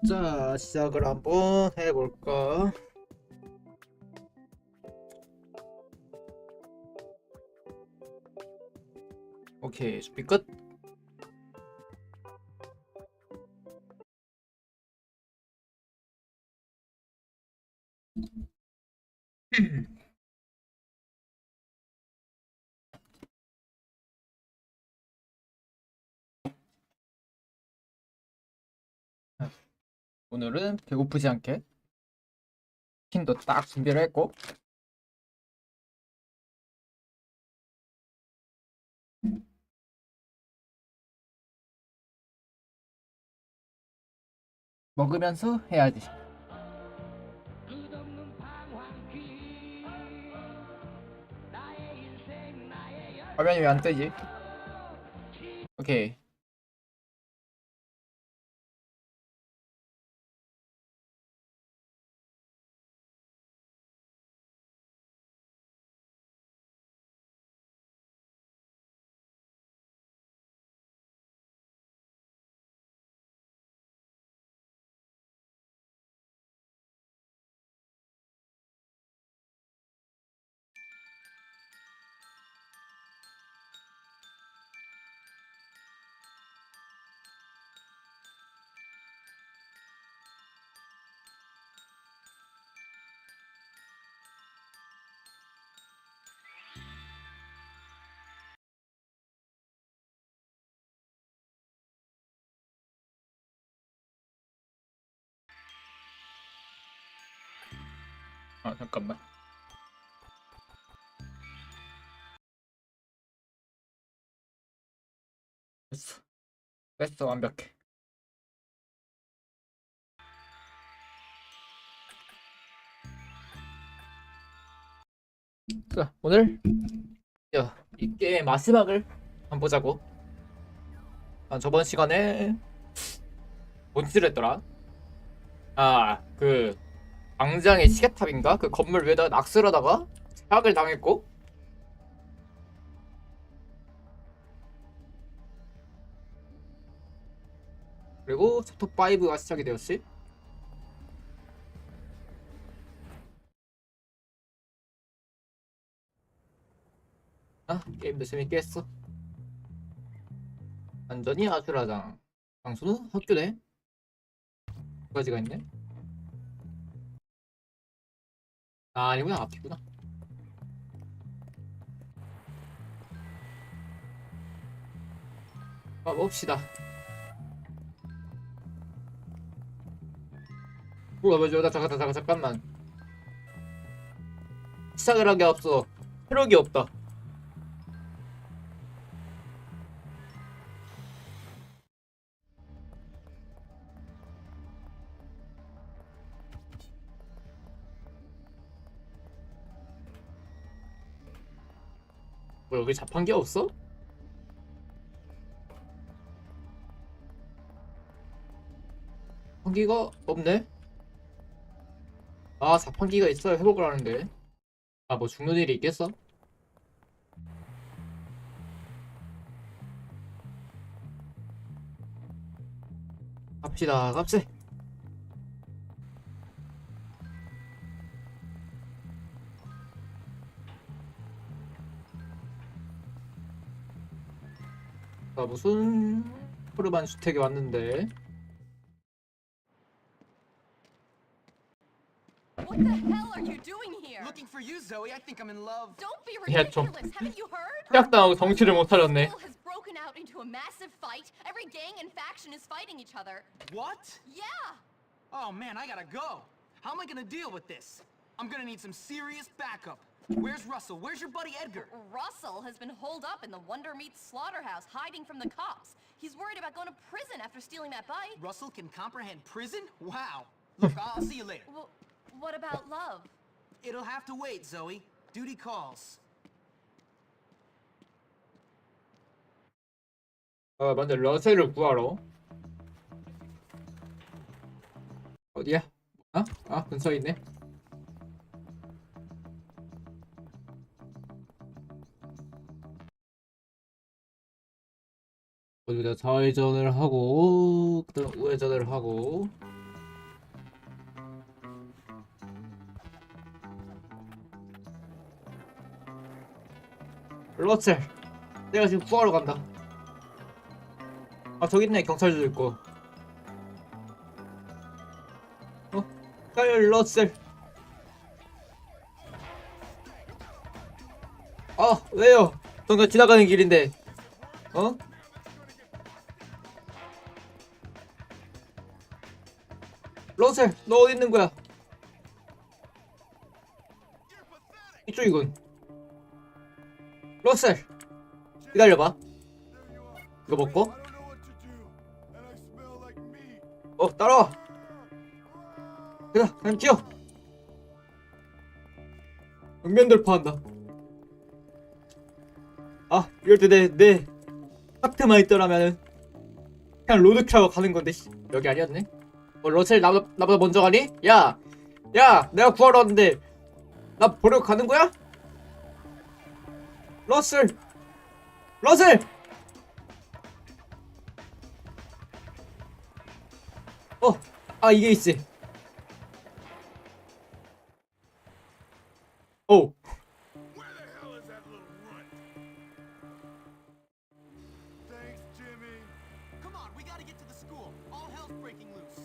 자, 시작을 한번 해볼까? 오케이, 준비 끝. 오늘은 배고프지 않게 치킨도 딱 준비를 했고, 먹으면서 해야지. 화면이 왜 안 뜨지? 오케이. 아, 잠깐만. 됐어. 됐어, 완벽해. 자, 오늘 이 게임 마지막을 한번 보자고. 저번 시간에 뭔지를 했더라? 그 광장의 시계탑인가? 그 건물 위에다 낙서하다가 제약을 당했고, 그리고 챕터 5가 시작이 되었지. 게임도 재밌게 했어. 완전히 아수라장. 장소는 학교네. 두 가지가 있네. 아니구나, 앞이구나. 봅시다. 뭐야, 잠깐만. 시작을 한 게 없어. 체력이 없다. 뭐 여기 자판기 없어? 자판기가 없네? 자판기가 있어야 회복을 하는데. 뭐 죽는 일이 있겠어? 갑시다. 무슨 푸르반 주택에 왔는데. What the hell are you doing here? Looking for you, Zoe. I think I'm in love. Don't be 야, 좀 ridiculous. Haven't you heard? 시작당하고 정치를 못 차렸네. School has broken out into a massive fight. Every gang and faction is fighting each other. What? Yeah. Oh man, I gotta go. How am I gonna deal with this? I'm gonna need some serious backup. Where's Russell? Where's your buddy Edgar? Russell has been holed up in the Wonder Meat slaughterhouse, hiding from the cops. He's worried about going to prison after stealing that bike. Russell can comprehend prison? Wow. Look, I'll see you later. Well, what about love? It'll have to wait, Zoe. Duty calls. 먼저 러셀을 구하러. 어디야? 근처에 있네. 어디다 좌회전을 하고, 그다음 우회전을 하고. 러셀, 내가 지금 구하러 간다. 아 저기 있네, 경찰도 있고. 빨리 러셀. 아 왜요? 전 지나가는 길인데. 어? 러셀, 너 어디 있는 거야? 이쪽이군. 러셀, 기다려봐. 이거 먹고. 따라와. 그래, 그냥 뛰어. 정면 돌파한다. 아, 이럴 때 내 하트만 있더라면은 그냥 로드킬하고 가는 건데. 여기 아니었네. 러셀 나보다 먼저 가니? 야, 내가 구하러 왔는데 나 버리고 가는 거야? 러셀. 이게 있지. 오. Where the hell is that little runt? Thanks, Jimmy. Come on, we gotta get to the school. All hell's breaking loose.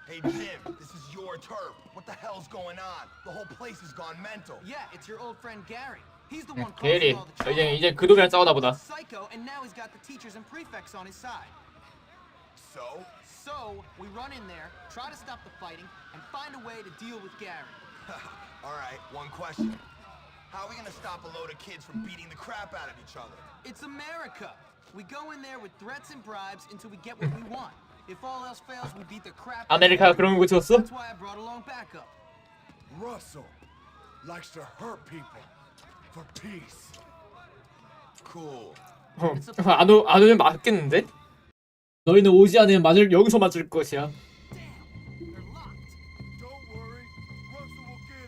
Hey, Jim, this is your turf. What the hell's going on? The whole place has gone mental. Yeah, it's your old friend Gary. He's the one 게리, causing all the trouble. 이제 그 놈이랑 싸우나 보다. Psycho, and now he's got the teachers and prefects on his side. So? We run in there, try to stop the fighting, and find a way to deal with Gary. All right, one question. How are we gonna stop a load of kids from beating the crap out of each other? It's America. We go in there with threats and bribes until we get what we want. If all else fails, we beat the crap out of 아메리카가 그런 거 줬어? That's why I brought along backup. Russell likes to hurt people for peace. Cool. 안 오면 맞겠는데? 너희는 오지 않으면 여기서 맞을 것이야. They're locked. Don't worry, Russell will get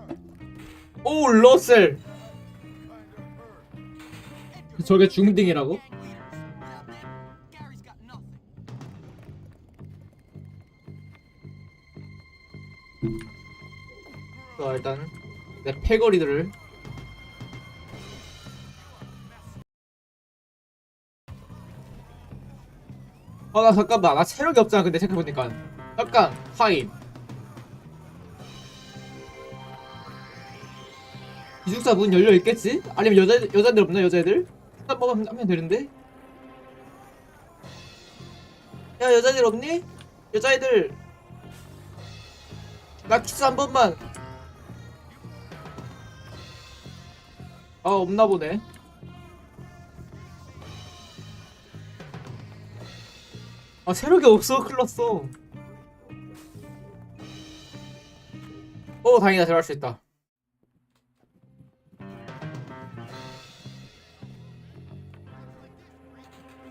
it. 오, 러셀. Kinda hurt. 저게 중딩이라고? Without them, Gary's got nothing. 자, 일단 내 패거리들을. 나 잠깐만, 나 체력이 없잖아. 근데 생각해보니까 잠깐 타임. 기숙사 문 열려 있겠지? 아니면 여자들 없나? 여자애들? 한 번만 하면 되는데. 야, 여자애들 없니? 여자애들, 나 키스 한 번만. 없나 보네. 체력이 없어. 큰일 났어. 다행이다. 들어갈 수 있다.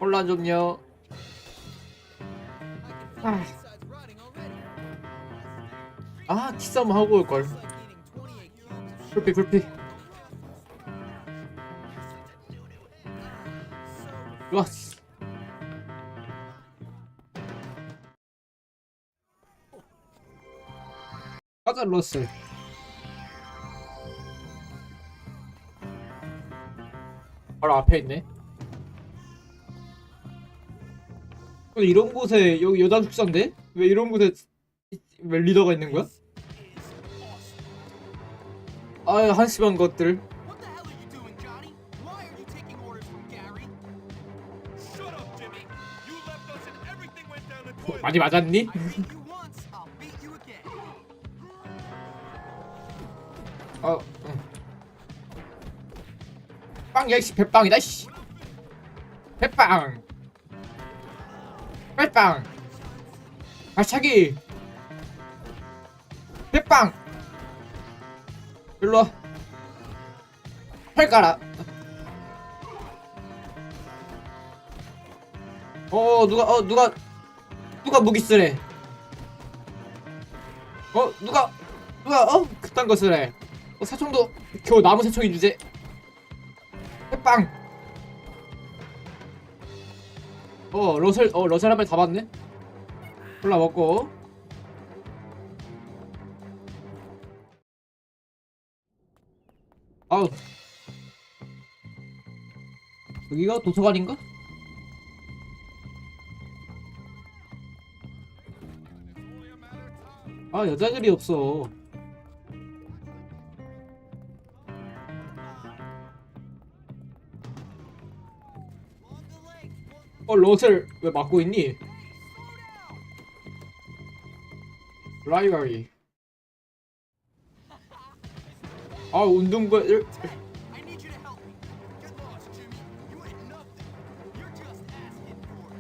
혼란 좀요. Side's rotting already. 키스 한번 하고 올걸. It's like eating 28 cubes of 불피. 좋았어. 가자, 러셀. 바로 앞에 있네. 근데 이런 곳에 여기 여자 축사인데? 왜 이런 곳에 왜 리더가 있는 거야? 한심한 것들. What the hell are you doing, Johnny? Why are you taking orders from Gary? Shut up, Jimmy. You left us and everything went down the toilet. 많이 맞았니? I beat you once, I'll beat you again. 응. 빵, 야, 씨, 배빵이다, 씨. 배빵. 발차기. 배빵. 일로와. 팔 깔아. 누가 무기 쓰래. 누가 그딴 거 쓰래. 새총도 겨우 나무 새총이 주제. 빵. 러셀 한 발 잡았네. 콜라 먹고. 아우. 여기가 도서관인가? 아, 여자들이 없어. 러셀 왜 막고 있니? 라이브러리. 아, 운동부를. I need you to help me. Get lost, Jimmy. You ain't nothing. You're just asking for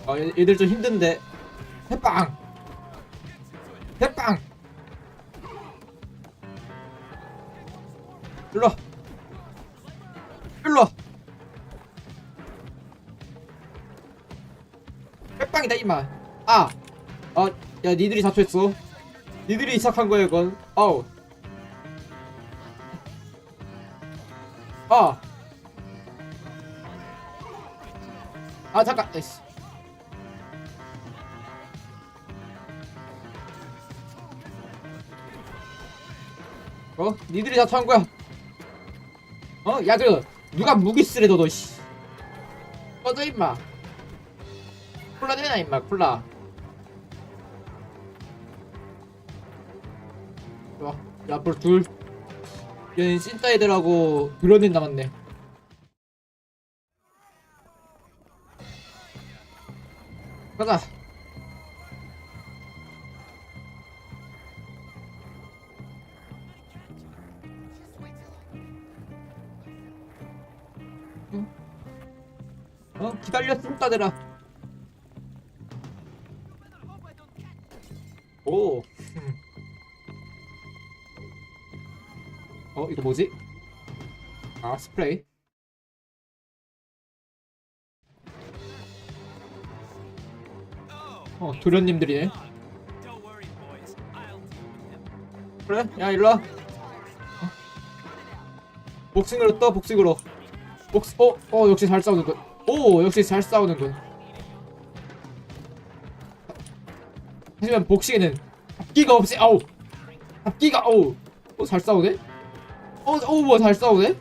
it. 아, 얘들 좀 힘든데. 해빵. 해빵. 일로와. 일로와. 해빵이다 임마. 아. 야, 니들이 자초했어. 니들이 시작한 거야 이건. 아우. 잠깐. 에이씨. 니들이 자초한 거야. 야, 누가 무기 쓰래 너 씨. 꺼져 임마. 콜라 내놔 임마. 콜라. 좋아. 야, 앞으로 둘. 얘는 찐따 애들하고 드론인 남았네. 가자. 기다려 찐따들아. 오. 이거 뭐지? 아, 스프레이. 도련님들이네. Don't worry, boys. I'll deal with him. 그래? 야, 일로와. 복싱으로 떠, 복싱으로. 역시 잘 싸우는군. 역시 잘 싸우는군. 하지만 복싱에는 합기가 없지. 합기가, 잘 싸우네? 뭐 잘 싸우네?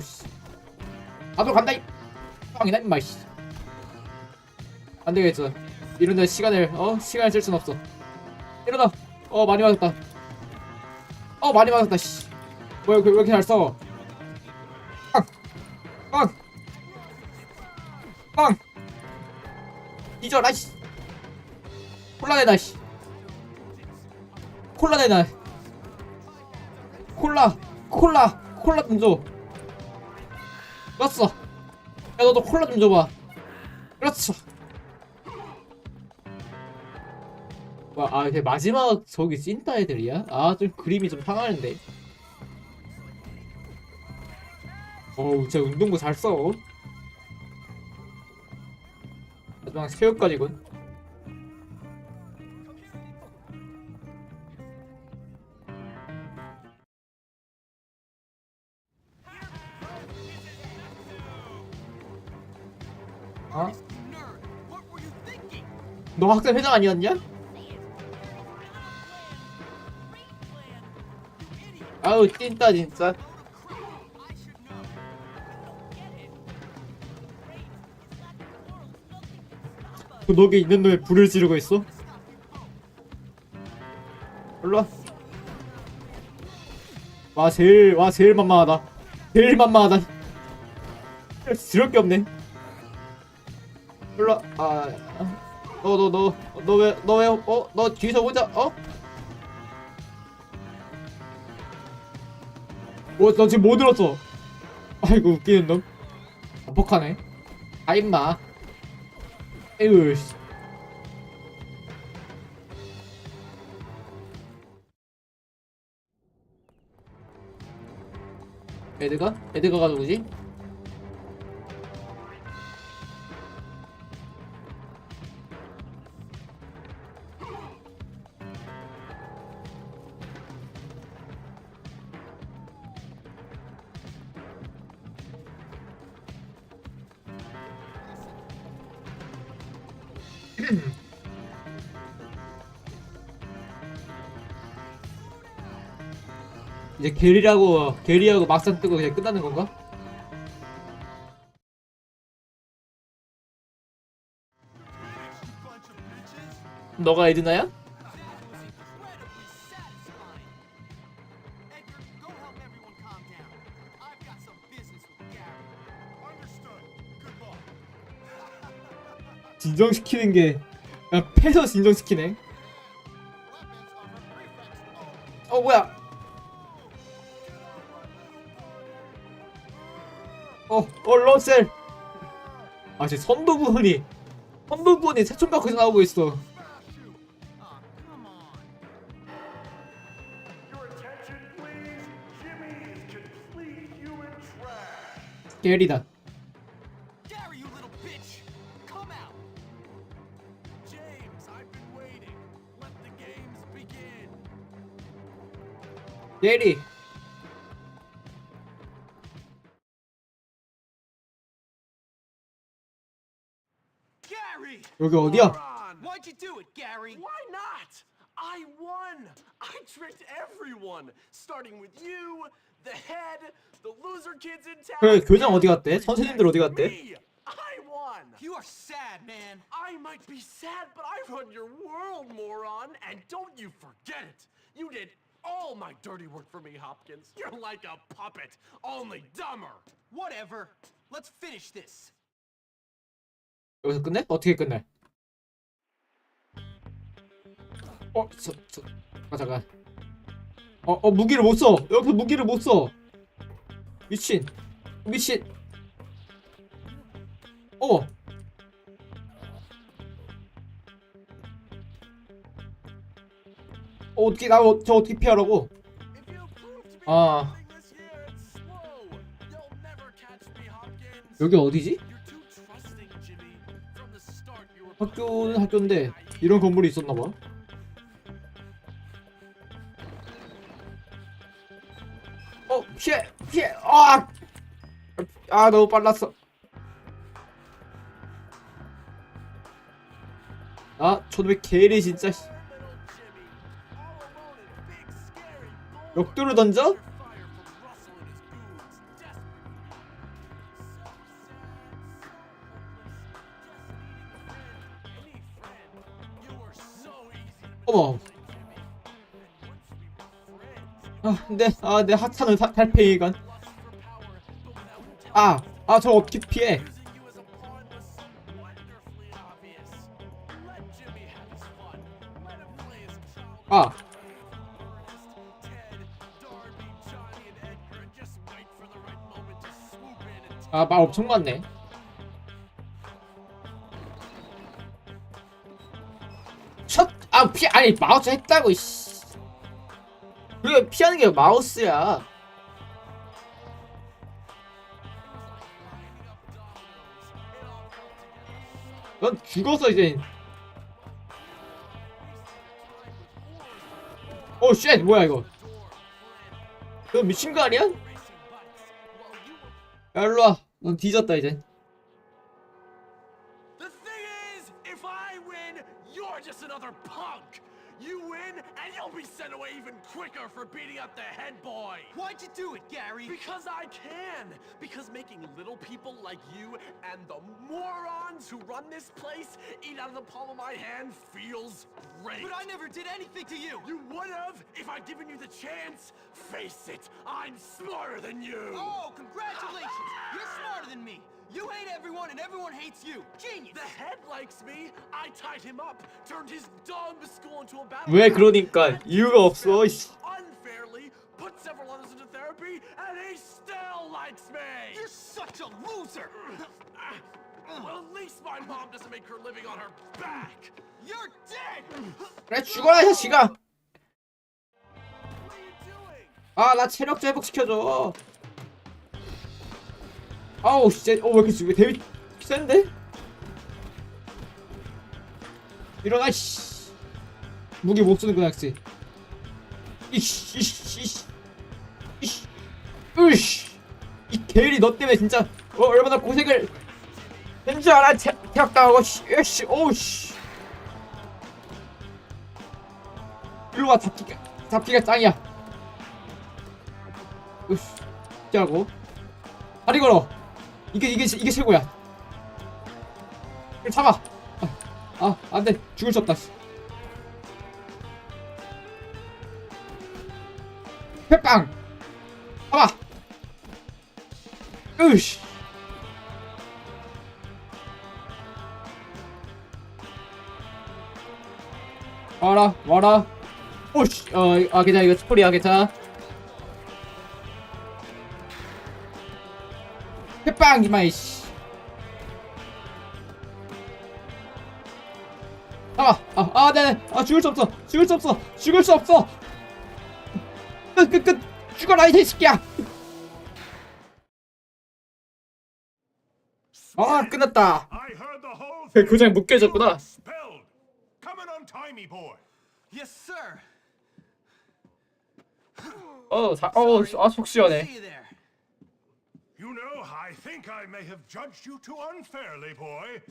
씨. 나도 간다, 이 빵이다, 임마, 씨. 안 되겠어. 이런데 시간을 쓸 순 없어. 일어나. 많이 맞았다. 많이 맞았다, 씨. 왜 이렇게 잘 싸워? 빵! 뒤져라, 씨. 콜라 내놔, 씨. 콜라 내놔. 콜라 좀 줘. 그렇어. 야, 너도 콜라 좀 줘봐. 그렇죠. 이게 마지막 저기 찐따 애들이야? 좀 그림이 좀 상하는데. 진짜 운동부 잘 써. 마지막 새우까지군. Nerd, what were you thinking? 너 학생 회장 아니었냐? 아우, 찐따 진짜. I should know. 너게 있는 놈에 불을 지르고 있어? 일로와. 제일 만만하다. 제일 만만하다. 지를 게 없네. 일로와. 너 뒤에서 혼자, 너 지금 뭐 들었어? 아이고, 웃기는 놈. 아폭하네. 임마. 에휴. 에드가가 누구지? 이제 게리하고 막상 뜨고 그냥 끝나는 건가? 너가 에드나야? Incredibly satisfying. Edgar, go help everyone calm down. I've got some business with Gary. Understood. Good luck. 진정시키는 게 그냥 패서 진정시키네. 뭐야? 러셀. 제 선도 부분이 새총 갖고 나오고 있어. Oh, come on. Your attention, please. Jimmy is complete human trash. 게리다. Gary, you little bitch! Come out! James, I've been waiting. Let the games begin. 게리. Gary! 여기 어디야? Why'd you do it, Gary? Why not? I won. I tricked everyone, starting with you, the head, the loser kids in town. 그래, 교장 어디 갔대? 선생님들 어디 갔대? Me. I won. You are sad, man. I might be sad, but I run your world, moron. And don't you forget it. You did all my dirty work for me, Hopkins. You're like a puppet, only dumber. Whatever. Let's finish this. 여기서 끝내? 어떻게 끝내? 잠깐. 무기를 못 써. 여기서 무기를 못 써. 미친. 어떻게 저 어떻게 피하라고? If you prove to be 아. something this year, it's slow. You'll never catch me, Hopkins. 여기 어디지? You're too trusting, Jimmy. From the start, you were 학교는 학교인데 이런 건물이 있었나 봐. 피해. 너무 빨랐어. 저놈의 개리 진짜. little Jimmy, all alone in big, scary bull. 역도로 던져? Fire from Russell and his goons, desperate. So sad, so hopeless, just needing a friend. Any friend. You were so easy to 어머. manipulate, Jimmy. And once we were friends, 내 하찮은 달팽이관. lust for power, but without intelligence. 저 어떻게 피해? Using you as a pawn was so wonderfully obvious. Let Jimmy have his fun. Let him play his childhood. Ernest, Ted, Darby, Johnny, and Edgar, and just wait for the right moment to swoop in and take 말 엄청 많네. 아니 마우스 했다고. 그게 피하는 게 마우스야. 넌 죽어서 이제. 쉣 뭐야 이거? 너 미친 거 아니야? 야 일로와. 넌 뒤졌다 이제. The thing is, if I win, you're just another punk. You win, and you'll be sent away even quicker for beating up the head boy. Why'd you do it, Gary? Because I can. Because making little people like you and the morons who run this place eat out of the palm of my hand feels great. But I never did anything to you. You would have if I'd given you the chance. Face it, I'm smarter than you. Oh, congratulations! You're smarter than me. You hate everyone, and everyone hates you. Genius. The head likes me. I tied him up, turned his dumb school into a battle. 왜 그러니까 이유가 없어. Unfairly, put several others into therapy, and he still likes me. You're such a loser. Well, at least my mom doesn't make her living on her back. You're dead. 그래 죽어라 자식아. What are you doing? 나 체력 회복 시켜줘. 진짜 왜 이렇게 데뷔 센데? 일어나 무기 못 쓰는구나 역시. 이 게일이 너 때문에 진짜 얼마나 고생을 한 줄 알아. 태학당하고 일로와. 잡기가 짱이야. 으쌰. 피하고 다리 걸어. 이게 최고야. 잡아. 안돼. 죽을 수 없다. 패빵. 잡아. 으씨. 와라. 오씨. 괜찮아. 이거 스포리야. 괜찮아. 패빵 이마 이씨. 네네. 죽을 수 없어. 끝. 죽어라 이 새끼야. 끝났다. I heard the whole thing. 고장 못 깨졌구나. Expelled. Come and untie me, boy. Yes, sir. 속 시원해. See you there. You know, I think I may have judged you too unfairly, boy.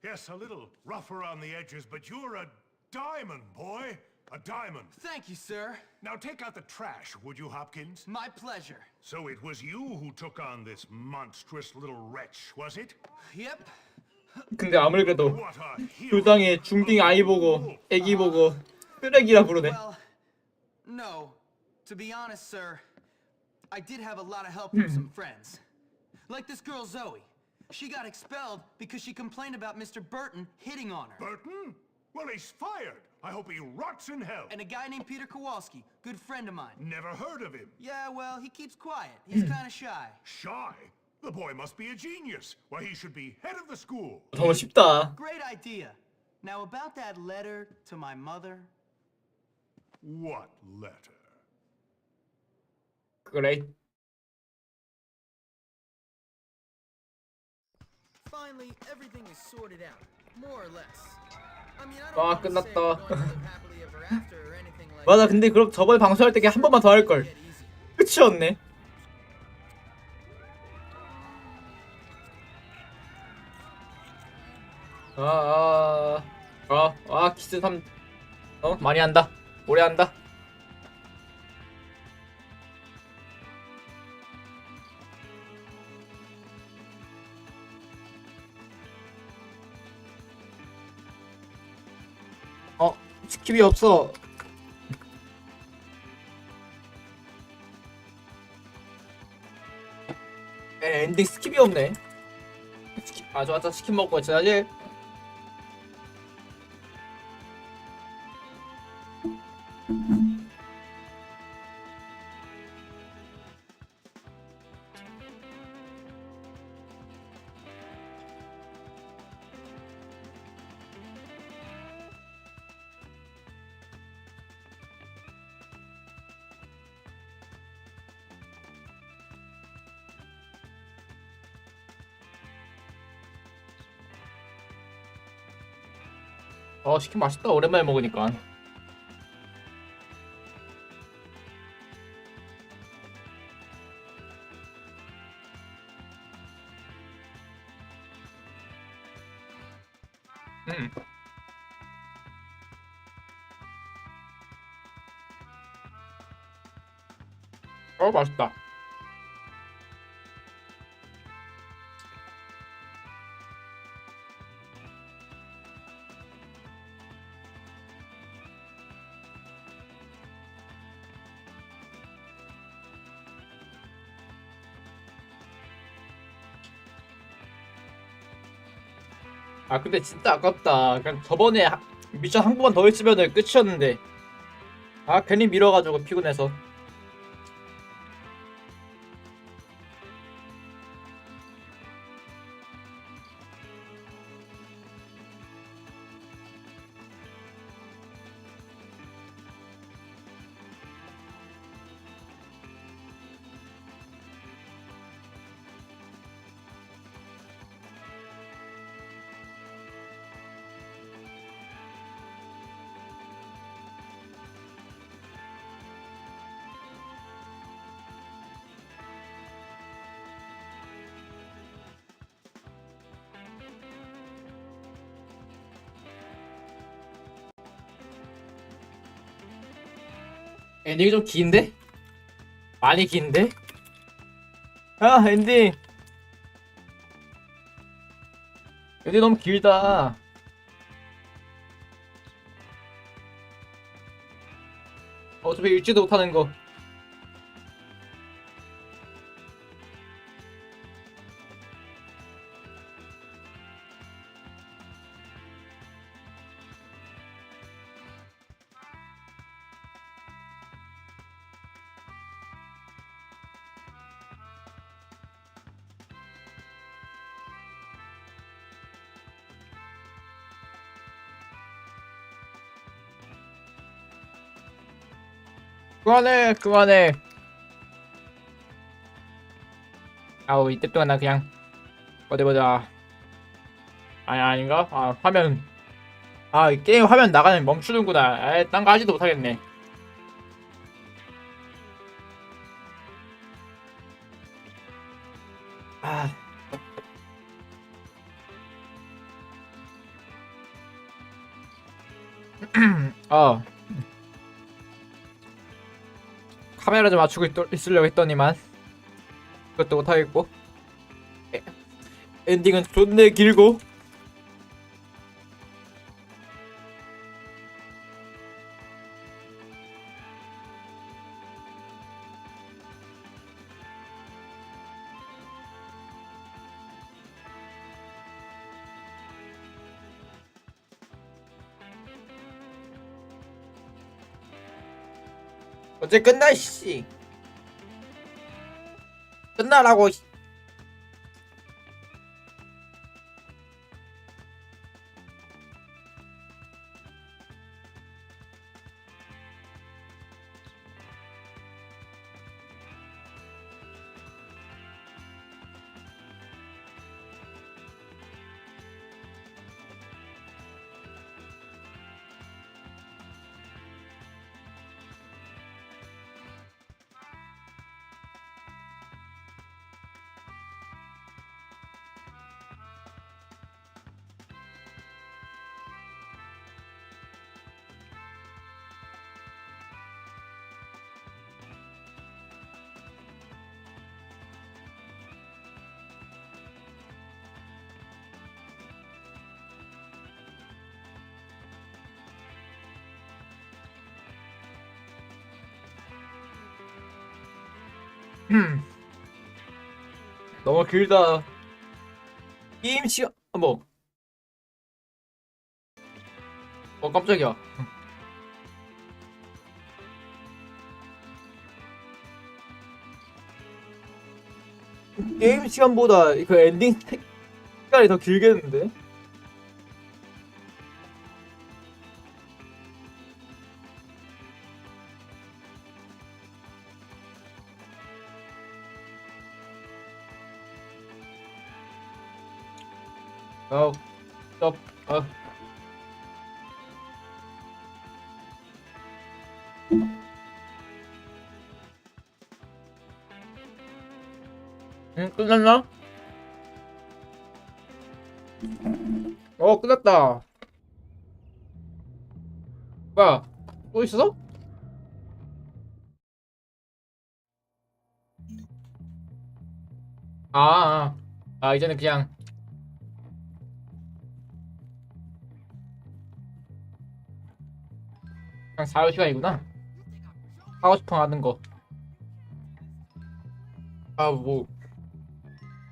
Yes, a little rough around the edges, but you're a diamond, boy. A diamond. Thank you, sir. Now take out the trash, would you, Hopkins? My pleasure. So it was you who took on this monstrous little wretch, was it? Yep. 근데 아무리 그래도 What a hero. 교장의 중딩 아이 보고 애기 보고 쓰레기라 부르네. Well, no. To be honest, sir, I did have a lot of help from some friends. Like this girl Zoe. She got expelled because she complained about Mr. Burton hitting on her. Burton? Well, he's fired. I hope he rots in hell. And a guy named Peter Kowalski, good friend of mine. Never heard of him. Yeah, well, he keeps quiet. He's kind of shy. Shy? The boy must be a genius. Why, he should be head of the school. 너무 쉽다. Great idea. Now about that letter to my mother. What letter? 그래. Finally, everything is sorted out, more or less. I mean, I don't 와, want to say 끝났다. we're going to live happily ever after or anything like 맞아. that. 근데 그럼 저번에 방송할 때 한 번만 더 할 걸. Get easy. 끝이었네. 키스 3. 많이 한다. 오래 한다. 스킵이 없어. 엔딩 스킵이 없네. 좋았다. 치킨 먹고 있어야지. 치킨 맛있다. 오랜만에 먹으니까. 맛있다. 근데 진짜 아깝다. 그냥 저번에 미션 한 번만 더 했으면은 끝이었는데. 괜히 밀어가지고 피곤해서. 엔딩이 좀 긴데? 많이 긴데? 아 엔딩 너무 길다. 어차피 읽지도 못하는 거. 그만해 그만해. 아우 이때 동안 나 그냥 어디 보자. 아니 아닌가? 아 화면 이 게임 화면 나가면 멈추는구나. 에이 딴 거 하지도 못하겠네. 아 어. 카메라 좀 맞추고 있으려고 했더니만 그것도 못하겠고 엔딩은 존내 길고. 어째 끝나 씨. 끝나라고. 너무 길다. 게임 시간 깜짝이야. 게임 시간보다 그 엔딩 시간이 더 길겠는데? stop. 끝났나? 끝났다. 뭐야, 또 있어? 이제는 그냥 그냥 4시간이구나. 하고 싶어 하는 거.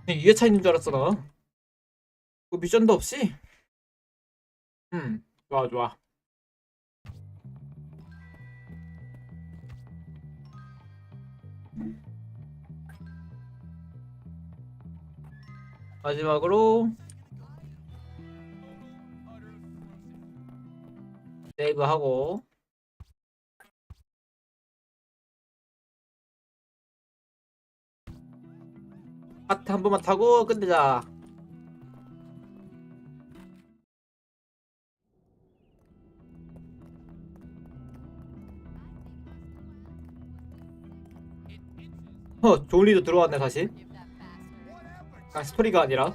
그냥 2회차 있는 줄 알았어, 나. 미션도 없이? 좋아, 좋아. 마지막으로 세이브하고 하트 한 번만 타고 끝내자. 존리도 들어왔네 다시. 스토리가 아니라.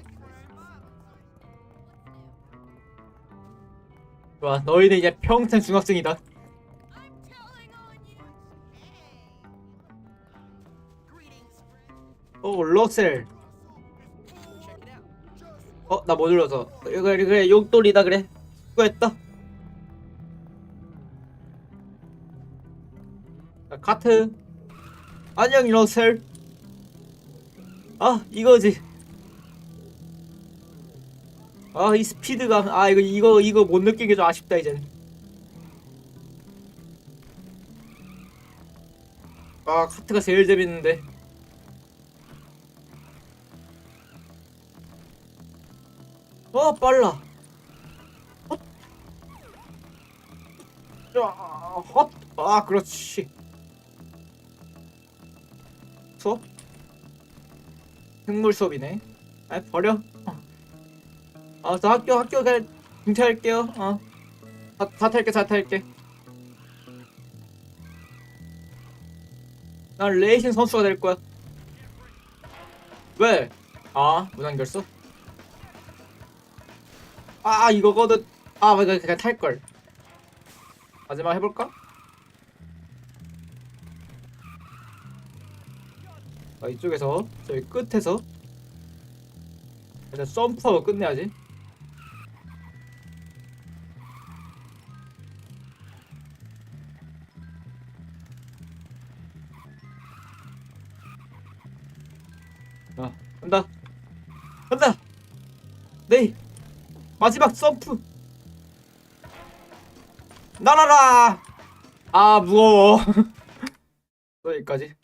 좋아, 너희는 이제 평생 중학생이다. I'm telling on you. 러셀. 나 못 눌러서. 그래 용돌이다 그래. 수고했다. 자, 카트. 안녕 러셀. 아 이거지. 아 이 스피드감. 아 이거 못 느낀 게 좀 아쉽다 이젠. 아 카트가 제일 재밌는데. 빨라. 헛. 그렇지. 수업? 생물 수업이네. 버려. 저 학교 그냥 중퇴할게요. 다 탈게. 난 레이싱 선수가 될 거야. 왜? 무단결석? 이거거든. 맞아, 그냥 탈걸. 마지막 해볼까? 이쪽에서 저기 끝에서 일단 점프하고 끝내야지. 간다. 네 마지막 점프. 날아라. 무거워. 여기까지.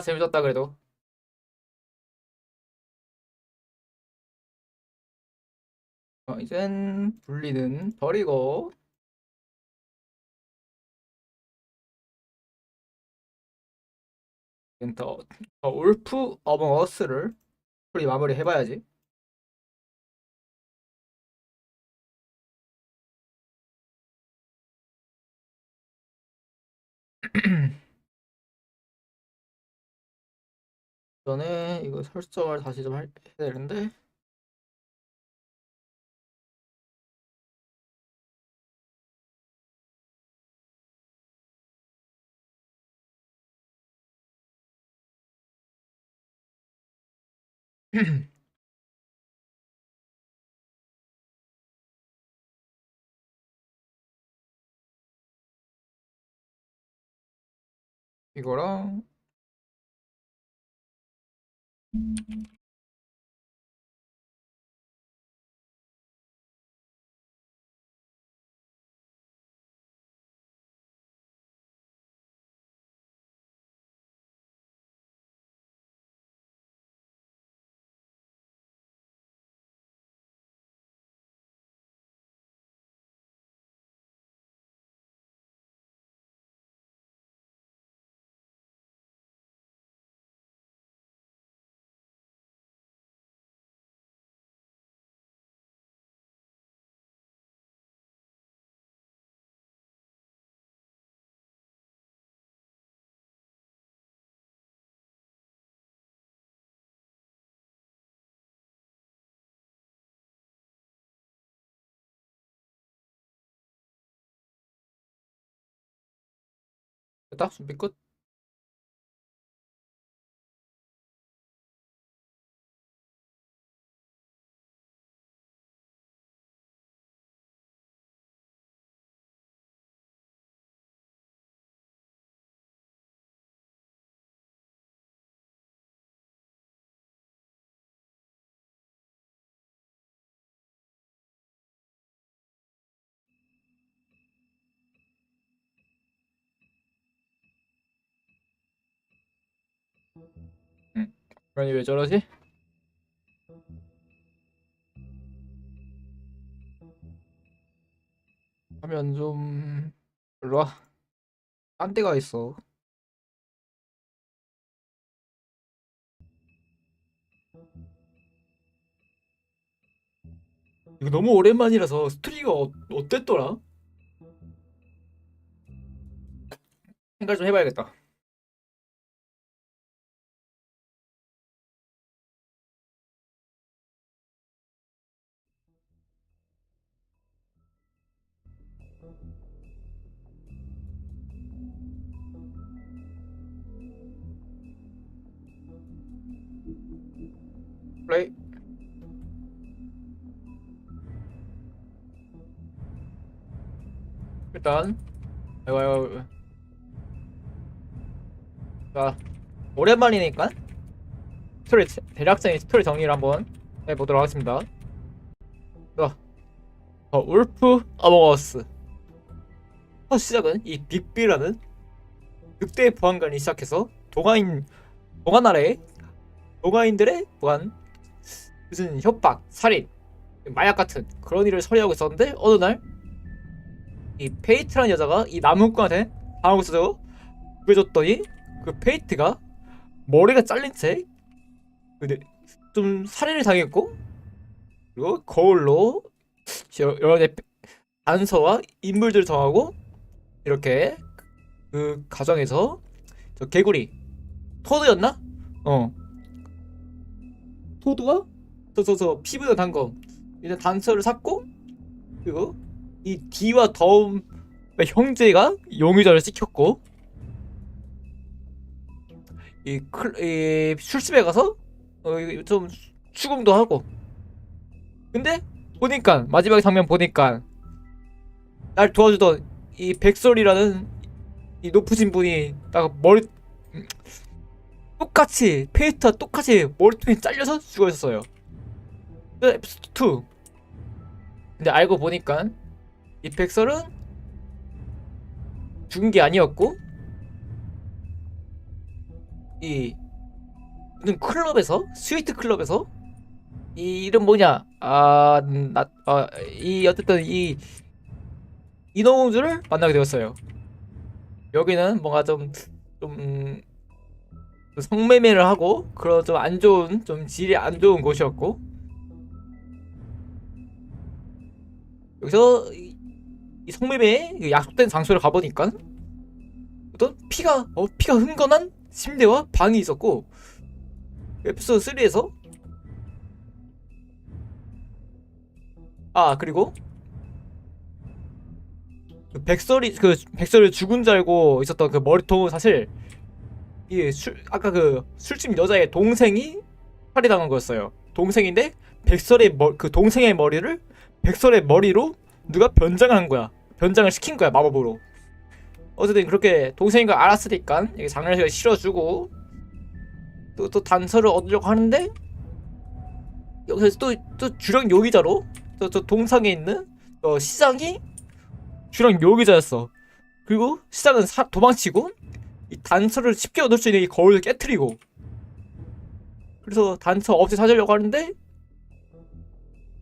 재밌었다 그래도. 이젠 분리는 버리고 더 울프 어몽 어스를 우리 마무리 해봐야지. 전에 이거 설정을 다시 좀 해야 되는데. 이거랑 됐다. 준비 끝. 아니 왜 저러지? 하면 좀 일로와. 딴 데가 있어. 이거 너무 오랜만이라서 스토리가 어땠더라? 생각 좀 해봐야겠다. 일단 아이고. 자, 오랜만이니까 스토리 대략적인 스토리 정리를 한번 해보도록 하겠습니다. 자, 울프 어머어스. 첫 시작은 이 빅비라는 늑대 보안관이 시작해서 동아나라의 동아인들의 보안 무슨 협박, 살인, 마약 같은 그런 일을 처리하고 있었는데 어느 날 이 페이트라는 여자가 이 나무꾼한테 당하고 있어서 구해줬더니 그 페이트가 머리가 잘린 채 좀 살인을 당했고 그리고 거울로 여러 단서와 인물들을 정하고 이렇게 그 가정에서 저 개구리 토드였나? 토드가 저 피부에 단검 일단 단서를 샀고 그리고 이 D와 덤의 형제가 용의자를 시켰고 이 술집에 가서 좀 추궁도 하고 근데 보니까 마지막 장면 보니까 날 도와주던 이 백설이라는 이 높으신 분이 딱 머리 똑같이 페이트와 똑같이 머리통이 잘려서 죽어 있었어요. 에피소드 2. 근데 알고 보니까 이 백설은 죽은 게 아니었고 이 무슨 클럽에서 스위트 클럽에서 이 이름 뭐냐 이 어쨌든 이 인어공주를 만나게 되었어요. 여기는 뭔가 좀 성매매를 하고 그런 좀 안 좋은 좀 질이 안 좋은 곳이었고 여기서 이 성매매의 약속된 장소를 가보니까 어떤 피가 흥건한 침대와 방이 있었고 에피소드 3에서 그리고 백설이 죽은 줄 알고 있었던 그 머리통은 사실 아까 그 술집 여자의 동생이 살해당한 거였어요. 동생인데 그 동생의 머리를 백설의 머리로 누가 변장을 한 거야. 변장을 시킨 거야 마법으로. 어쨌든 그렇게 동생인 걸 알았으니까 장례식을 치러주고 또 단서를 얻으려고 하는데 여기서 또 주력 용의자로 저 동상에 있는 시장이 주력 용의자였어. 그리고 시장은 도망치고 이 단서를 쉽게 얻을 수 있는 이 거울을 깨트리고 그래서 단서 없이 찾으려고 하는데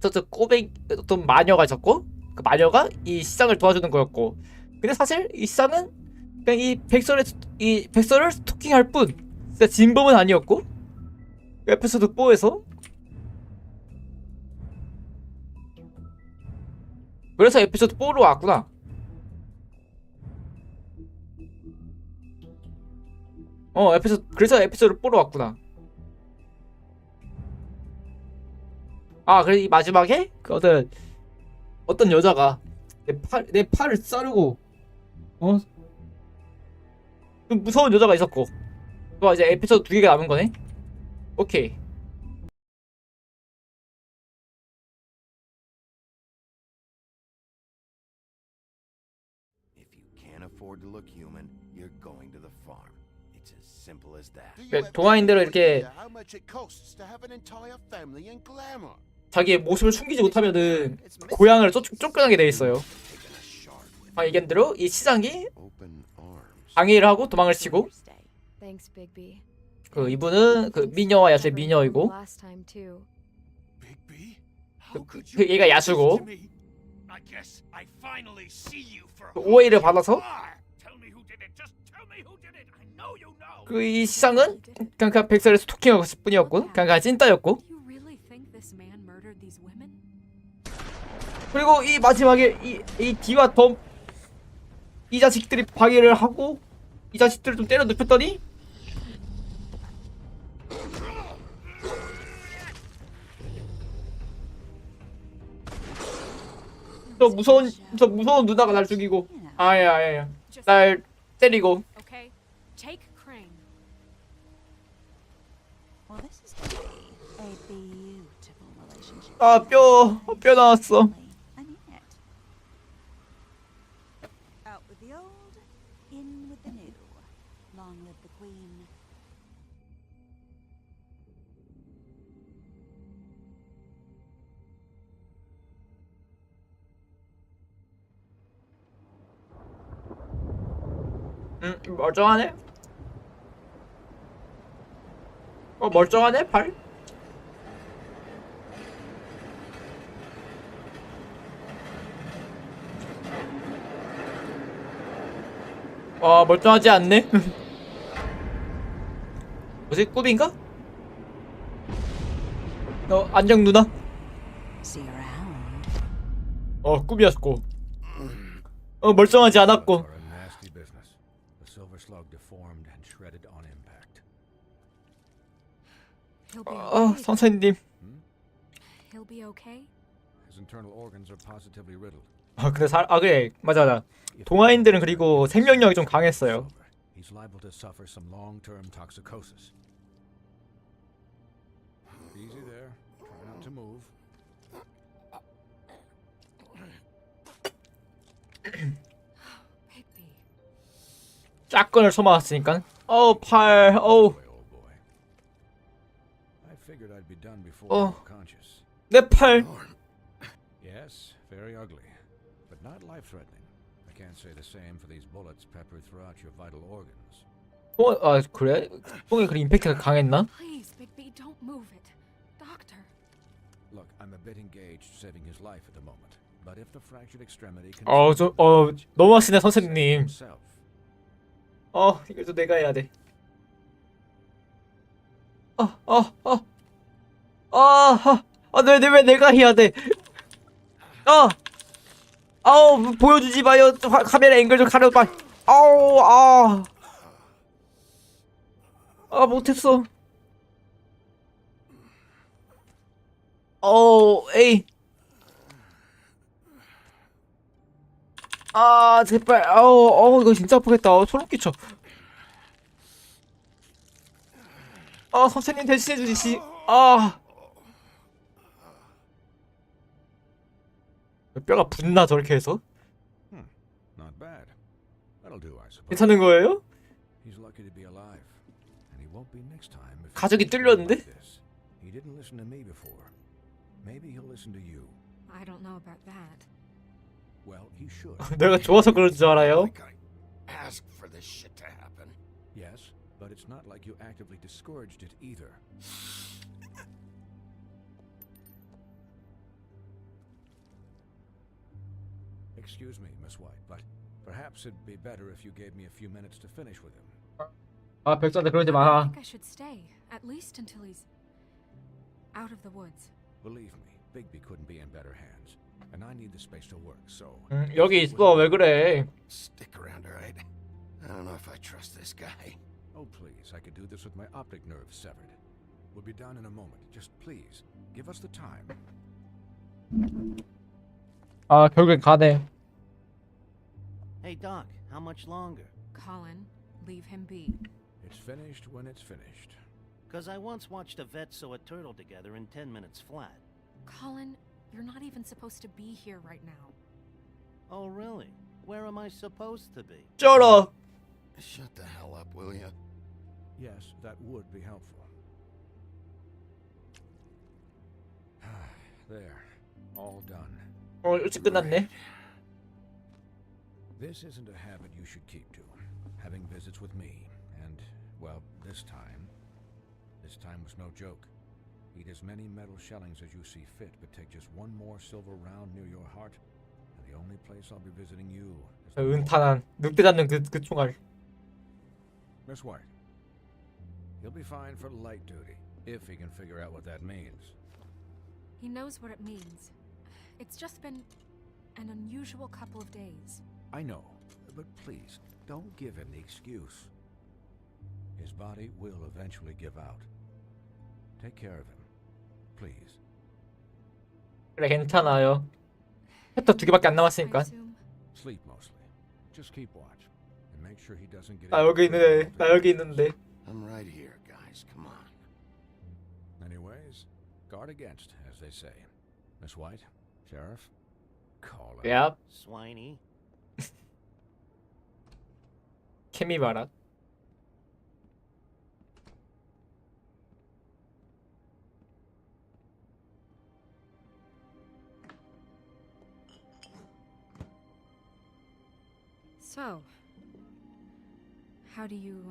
저 꼬백 어떤 마녀가 있었고 그 마녀가 이 시장을 도와주는 거였고 근데 사실 이 시장은 그냥 이 백설을 스토킹할 뿐 진짜 진범은 아니었고 에피소드 4에서 그래서 에피소드 4로 왔구나. 그래서 에피소드 4로 왔구나. 그래 이 마지막에 그 어떤 여자가 내 팔을 자르고 좀 무서운 여자가 있었고 이제 에피소드 2개가 남은 거네. 오케이. If you can't afford to look human, you're going to the farm. It's as simple as that. 동화인대로 이렇게 How much it costs to have an entire family in glamour? 자기의 모습을 숨기지 못하면은 고향을 쫓겨나게 돼 있어요. Taking a shard with 얘기한대로 이 시장이 open arms. 방해를 하고 도망을 치고 Thanks, Bigby. 그 이분은 그 미녀와 야수의 미녀이고 Last time too. Bigby? 그 얘가 야수고 I guess I finally see you for 그 오해를 받아서 Tell me who did it. Just tell me who did it. I know you know. 그 이 시장은 그냥 백설을 스토킹하고 있을 뿐이었고 그냥 찐따였고 You really think this man murdered these women? 그리고 이 마지막에 이 D와 덤 이 자식들이 방해를 하고 이 자식들을 좀 때려 눕혔더니 저 무서운 누나가 날 죽이고 아야 날 때리고 Okay, take Crane. Well, this is going to be a beautiful relationship. 뼈 나왔어. I mean it. queen. 멀쩡하네. 멀쩡하네 발. 멀쩡하지 않네. 뭐지 꿈인가? 안녕 누나. See you around. 꿈이었고. 멀쩡하지 않았고. Are a nasty business. The silver slug deformed and shredded on impact. He'll be okay. 선생님. He'll be okay. His internal organs are positively riddled. 근데 그래 맞아. 동아인들은 그리고 생명력이 좀 강했어요. He's liable to suffer some long-term toxicosis. Easy there. Try not to move. Bigby. 짝건을 쳐맞았으니까. 팔. Boy, oh boy. I figured I'd be done before you were conscious. 내 팔. Yes, very ugly, but not life-threatening. I can't say the same for these bullets peppered throughout your vital organs. 그래? 똥에 그리 임팩트가 강했나? Please, Bigby, don't move it. Doctor. Look, I'm a bit engaged saving his life at the moment, but if the fractured extremity can 너무 하시네 선생님. himself, 이것도 내가 해야 돼. 왜 내가 해야 돼? 보여주지 마요. 카메라 앵글 좀 가려봐. 못했어. 에이. 제발. 이거 진짜 아프겠다. 소름 끼쳐. 선생님 대신해 주시. 뼈가 붙나 저렇게 해서? not bad. That'll do, I suppose. 괜찮은 거예요? He's lucky to be alive, and he won't be next time. If he 가족이 keeps going 뚫렸는데? like this. He didn't listen to me before. Maybe he'll listen to you. I don't know about that. Well, he should. 내가 좋아서 그런 줄 알아요? Like I asked for this shit to happen. Yes, but it's not like you actively discouraged it either. Excuse me, Miss White, but perhaps it'd be better if you gave me a few minutes to finish with him. 백수한테 그러지 I 마. think I should stay, at least until he's out of the woods. Believe me, Bigby couldn't be in better hands, and I need the space to work, so... 여기 있어. 왜 그래? Stick around, alright? I don't know if I trust this guy. Oh, please, I could do this with my optic nerve severed. We'll be done in a moment. Just please, give us the time. 결국엔 가네. Hey, Doc, how much longer? Colin, leave him be. It's finished when it's finished. 'Cause I once watched a vet sew a turtle together in 10 minutes flat. Colin, you're not even supposed to be here right now. Oh, really? Where am I supposed to be? 쩔어. Shut the hell up, will you? Yes, that would be helpful. There, all done. 일찍 끝났네. This isn't a habit you should keep to. Having visits with me, and, well, this time was no joke. Eat as many metal shellings as you see fit, but take just one more silver round near your heart, and the only place I'll be visiting you is the 은탄한 늑대 잡는 그 총알. Miss White. He'll be fine for light duty, if he can figure out what that means. He knows what it means. It's just been an unusual couple of days. I know, but please, don't give him the excuse. His body will eventually give out. Take care of him, please. 그래 괜찮아요. 챕터 2개밖에 안 I 남았으니까. assume. Sleep mostly. Just keep watch, and make sure he doesn't get. 나 여기 있는데. 나 여기 있는데. I'm right here, guys. Come on. Anyways, guard against, as they say. Miss White, Sheriff, call it. 야, Swiney. 케미 봐라. How do you,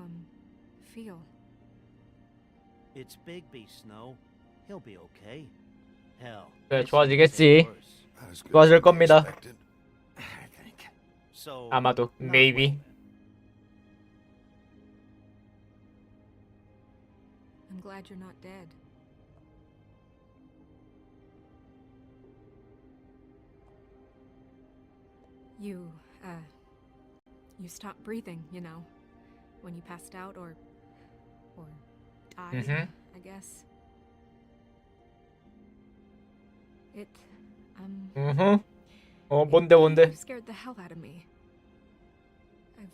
feel? It's Bigby, Snow. He'll be okay. Hell. 그래, this 좋아지겠지. could get worse. Not as good 좋아질 as we 겁니다. expected, I think. So, 아마도, not maybe. well I'm glad you're not dead. You, you stopped breathing, you know, when you passed out or died, Mhm. I guess. It, 뭔데, 뭔데? You scared the hell out of me. I've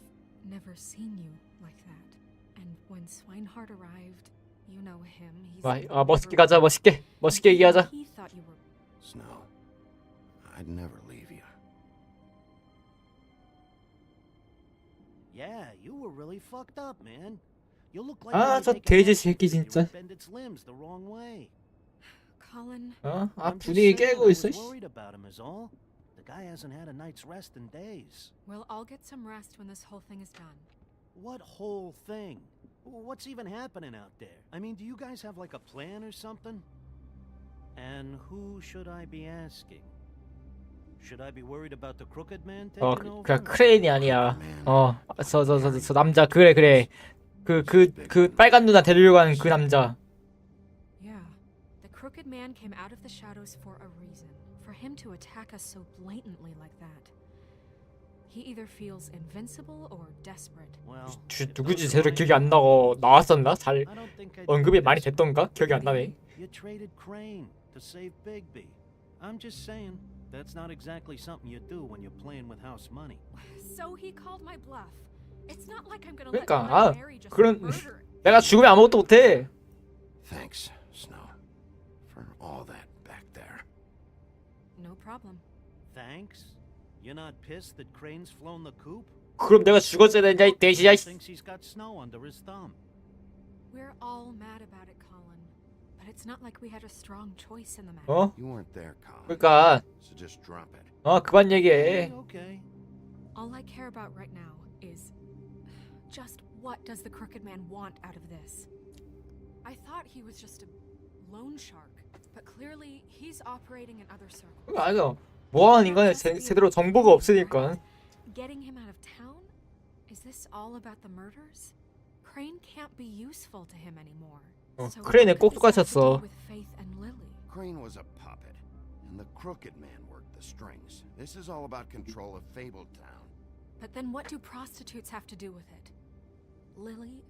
never seen you like that. And when Swinehart arrived, you know him. He's 멋있게 가자, 멋있게. 멋있게 얘기하자. He thought you were Snow, I'd never leave you. Yeah, you were really fucked up, man. You look like 아, you 저 were taking 돼지 acid 새끼 and you 진짜. bend its limbs the wrong way. Colin. 아, I'm just 분위기 saying, 깨고 I 있어. was 씨. worried about him is all. The guy hasn't had a night's rest in days. Well, I'll get some rest when this whole thing is done. What whole thing? What's even happening out there? I mean, do you guys have like a plan or something? And who should I be asking? Should I be worried about the crooked man taking over? 그냥 크레인이 아니야. 저 남자 그래. 그 빨간 누나 데리려고 하는 그 남자. Yeah. The crooked man came out of the shadows for a reason. For him to attack us so blatantly like that. He either feels invincible or desperate. Well, 누구지 제대로 기억이 안 나고 나왔었나? 잘 I don't think I'd 언급이 do 많이 this. 됐던가? 기억이 안 나네. You traded Crane to save Bigby. I'm just saying, that's not exactly something you do when you're playing with house money. So he called my bluff. It's not like I'm gonna 그러니까, let Mary just 그런- murder it. 내가 죽으면 아무것도 못해. Thanks, Snow, for all that back there. No problem. Thanks? You're not pissed that Crane's flown the coop? 그럼 내가 죽었어야 되냐 이 돼지야. Thinks he's got snow under his thumb. We're all mad about it, Colin. But it's not like we had a strong choice in the matter. You weren't there, Colin. 그러니까 So just drop it. 그만 얘기해. Okay. All I care about right now is just what does the crooked man want out of this? I thought he was just a loan shark, but clearly he's operating in other circles. 아니요. 뭐하는 인간이 제대로 정보가 없으니까. Getting him out of town? Is this all about the murders? Crane can't be useful to him anymore. So 크레인에 what could this have to do 똑똑하셨어. with Faith and Lily? Crane was a puppet, and the crooked man worked the strings. This is all about control of Fabletown. But then what do prostitutes have to do with it? Lily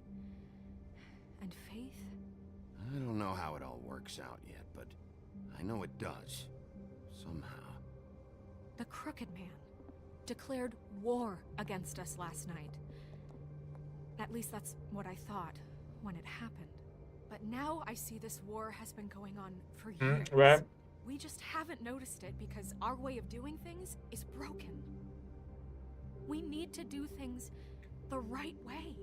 and Faith? I don't know how it all works out yet, but I know it does. Somehow. The crooked man declared war against us last night. At least that's what I thought when it happened. But now I see this war has been going on for years. 왜? We just haven't noticed it because our way of doing things is broken. We need to do things the right way.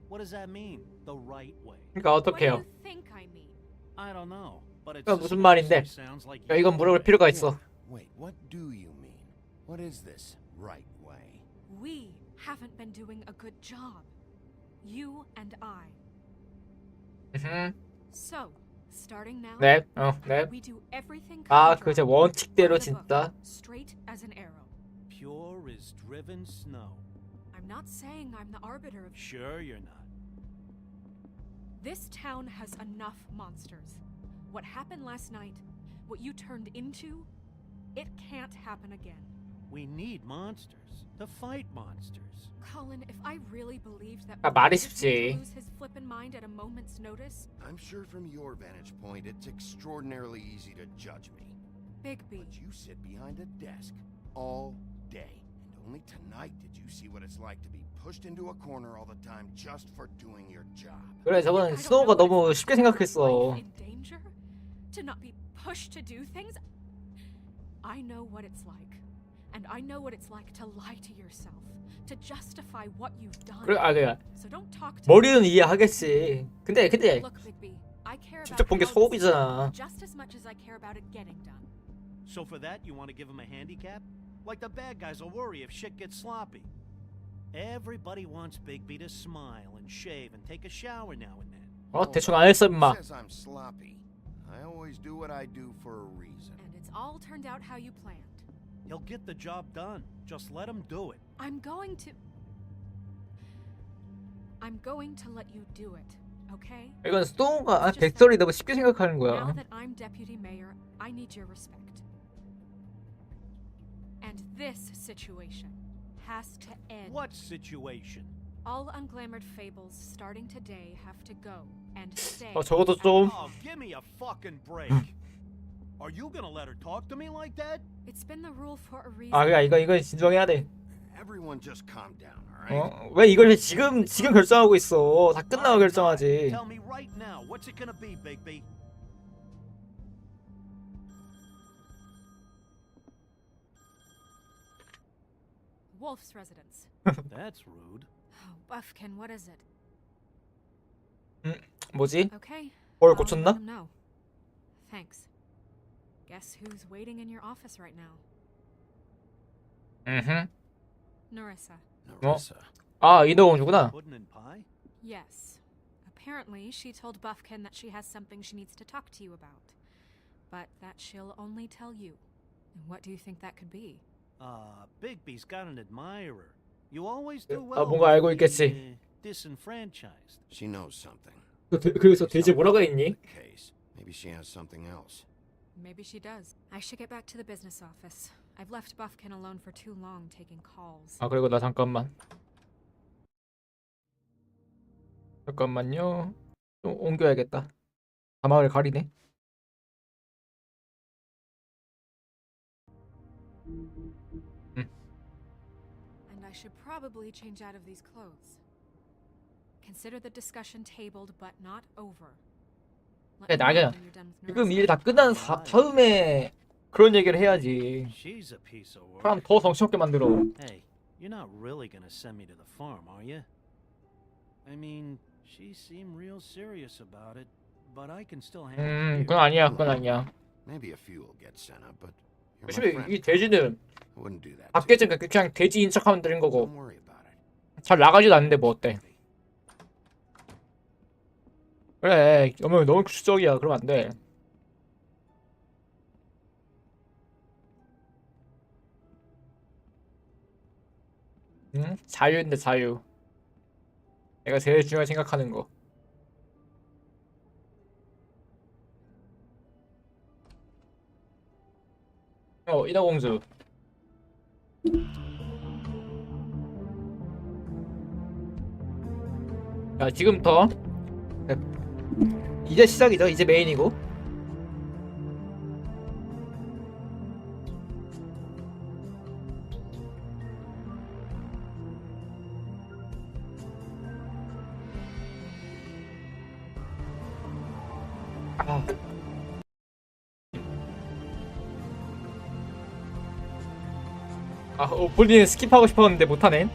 What does that mean? The right way? 그러니까 What do 어떡해요? you think I mean? I don't know. But it's 그러니까 무슨 말인데? sounds like 야, 이건 물어볼 필요가 있어. Wait, what do you mean? What is this right way? We haven't been doing a good job. You and I. So, starting now, 네, 네. we do everything 아, contrary 그 제 원칙대로 by the book, 진짜. straight as an arrow. pure as driven snow. I'm not saying I'm the arbiter of Sure you're not. this town has enough monsters. What happened last night, what you turned into, it can't happen again. We need monsters to fight monsters. Colin, if I really believed that 아, 말이 Roberts would 쉽지. lose his flippin' mind at a moment's notice, I'm sure from your vantage point, it's extraordinarily easy to judge me. Bigby, But you sit behind a desk all day. And only tonight did you see what it's like to be pushed into a corner all the time just for doing your job. 그래, I 저건 don't 스노우가 know what 너무 it's 쉽게 like to have my 생각했어. life in danger? To not be pushed to do things? I know what it's like. And I know what it's like to lie to yourself. To justify what you've done. 그래, 그래. So don't talk to 머리는 이해하겠지. 근데 Look, Bigby, I care 직접 about 본 게 how this is 소업이잖아. done just as much as I care about it getting done. So for that, you want to give him a handicap? Like the bad guys will worry if shit gets sloppy. Everybody wants Bigby to smile and shave and take a shower now and then. 대충 안 했어, Who 임마. says I'm sloppy? I always do what I do for a reason. And it's all turned out how you planned. He'll get the job done. Just let him do it. I'm going to let you do it, okay? 이건 스톤가 백설이 너무 쉽게 생각하는 Now 거야. that I'm deputy mayor, I need your respect. And this situation has to end. What situation? All unglamored fables starting today have to go and stay. 적어도 좀. Oh, give me a fucking break. Are you gonna let her talk to me like that? It's been the rule for a reason. 아, 그러니까 이거 진정해야 돼. Everyone just calm down, all right? 왜 이걸 지금 결정하고 있어? 다 끝나고 결정하지. Tell me right now, what's it gonna be, Bigby? Wolf's residence. That's rude. Oh, Buffkin, what is it? 뭐지? Okay. 뭘 I'll let 고쳤나? him know. Thanks. Guess who's waiting in your office right now? Narissa. Narissa. 아, 인어공주구나. Pudding and pie? Yes. Apparently, she told Buffkin that she has something she needs to talk to you about. But that she'll only tell you. And what do you think that could be? Bigby's got an admirer. You always do 아, well. 뭔가 알고 with the, 있겠지. disenfranchised. She knows something. 그래서 돼지 뭐라고 했니? The case. Maybe she has something else. Maybe she does. I should get back to the business office. I've left Buffkin alone for too long taking calls. 아, 그리고 나 잠깐만요. 좀 옮겨야겠다. 가방을 가리네. And I should probably change out of these clothes. Consider the discussion tabled but not over. Let 야, me know 나야. when you're done with 지금 Narissa. 일 다 끝난 다음에 그런 얘기를 해야지. She's a piece of work. 사람 더 정신없게 만들어. Hey, you're not really gonna send me to the farm, are you? I mean, she seemed real serious about it, but I can still handle it. 그건 아니야, 그건 아니야. Maybe a few will get sent up, but you're my 조심해, friend. 이 돼지는 I wouldn't do that. 밖에 to you. 그냥 돼지인 척하면 되는 거고 Don't worry about it. 잘 나가지도 않는데 뭐 어때? 그래, 너무 구수적이야. 그러면 안 돼. 응? 자유인데 자유. 내가 제일 중요하게 생각하는 거. 인어공주. 야, 지금부터 이제 시작이죠. 이제 메인이고. 오프닝 스킵하고 싶었는데 못하네.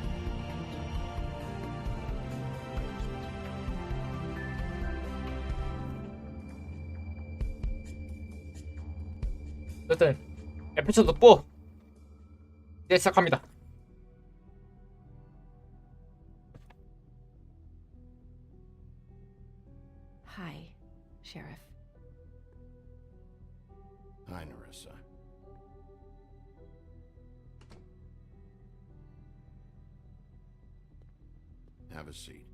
어쨌든 에피소드 4 이제 시작합니다. Hi, Sheriff. Hi, Narissa. Have a seat.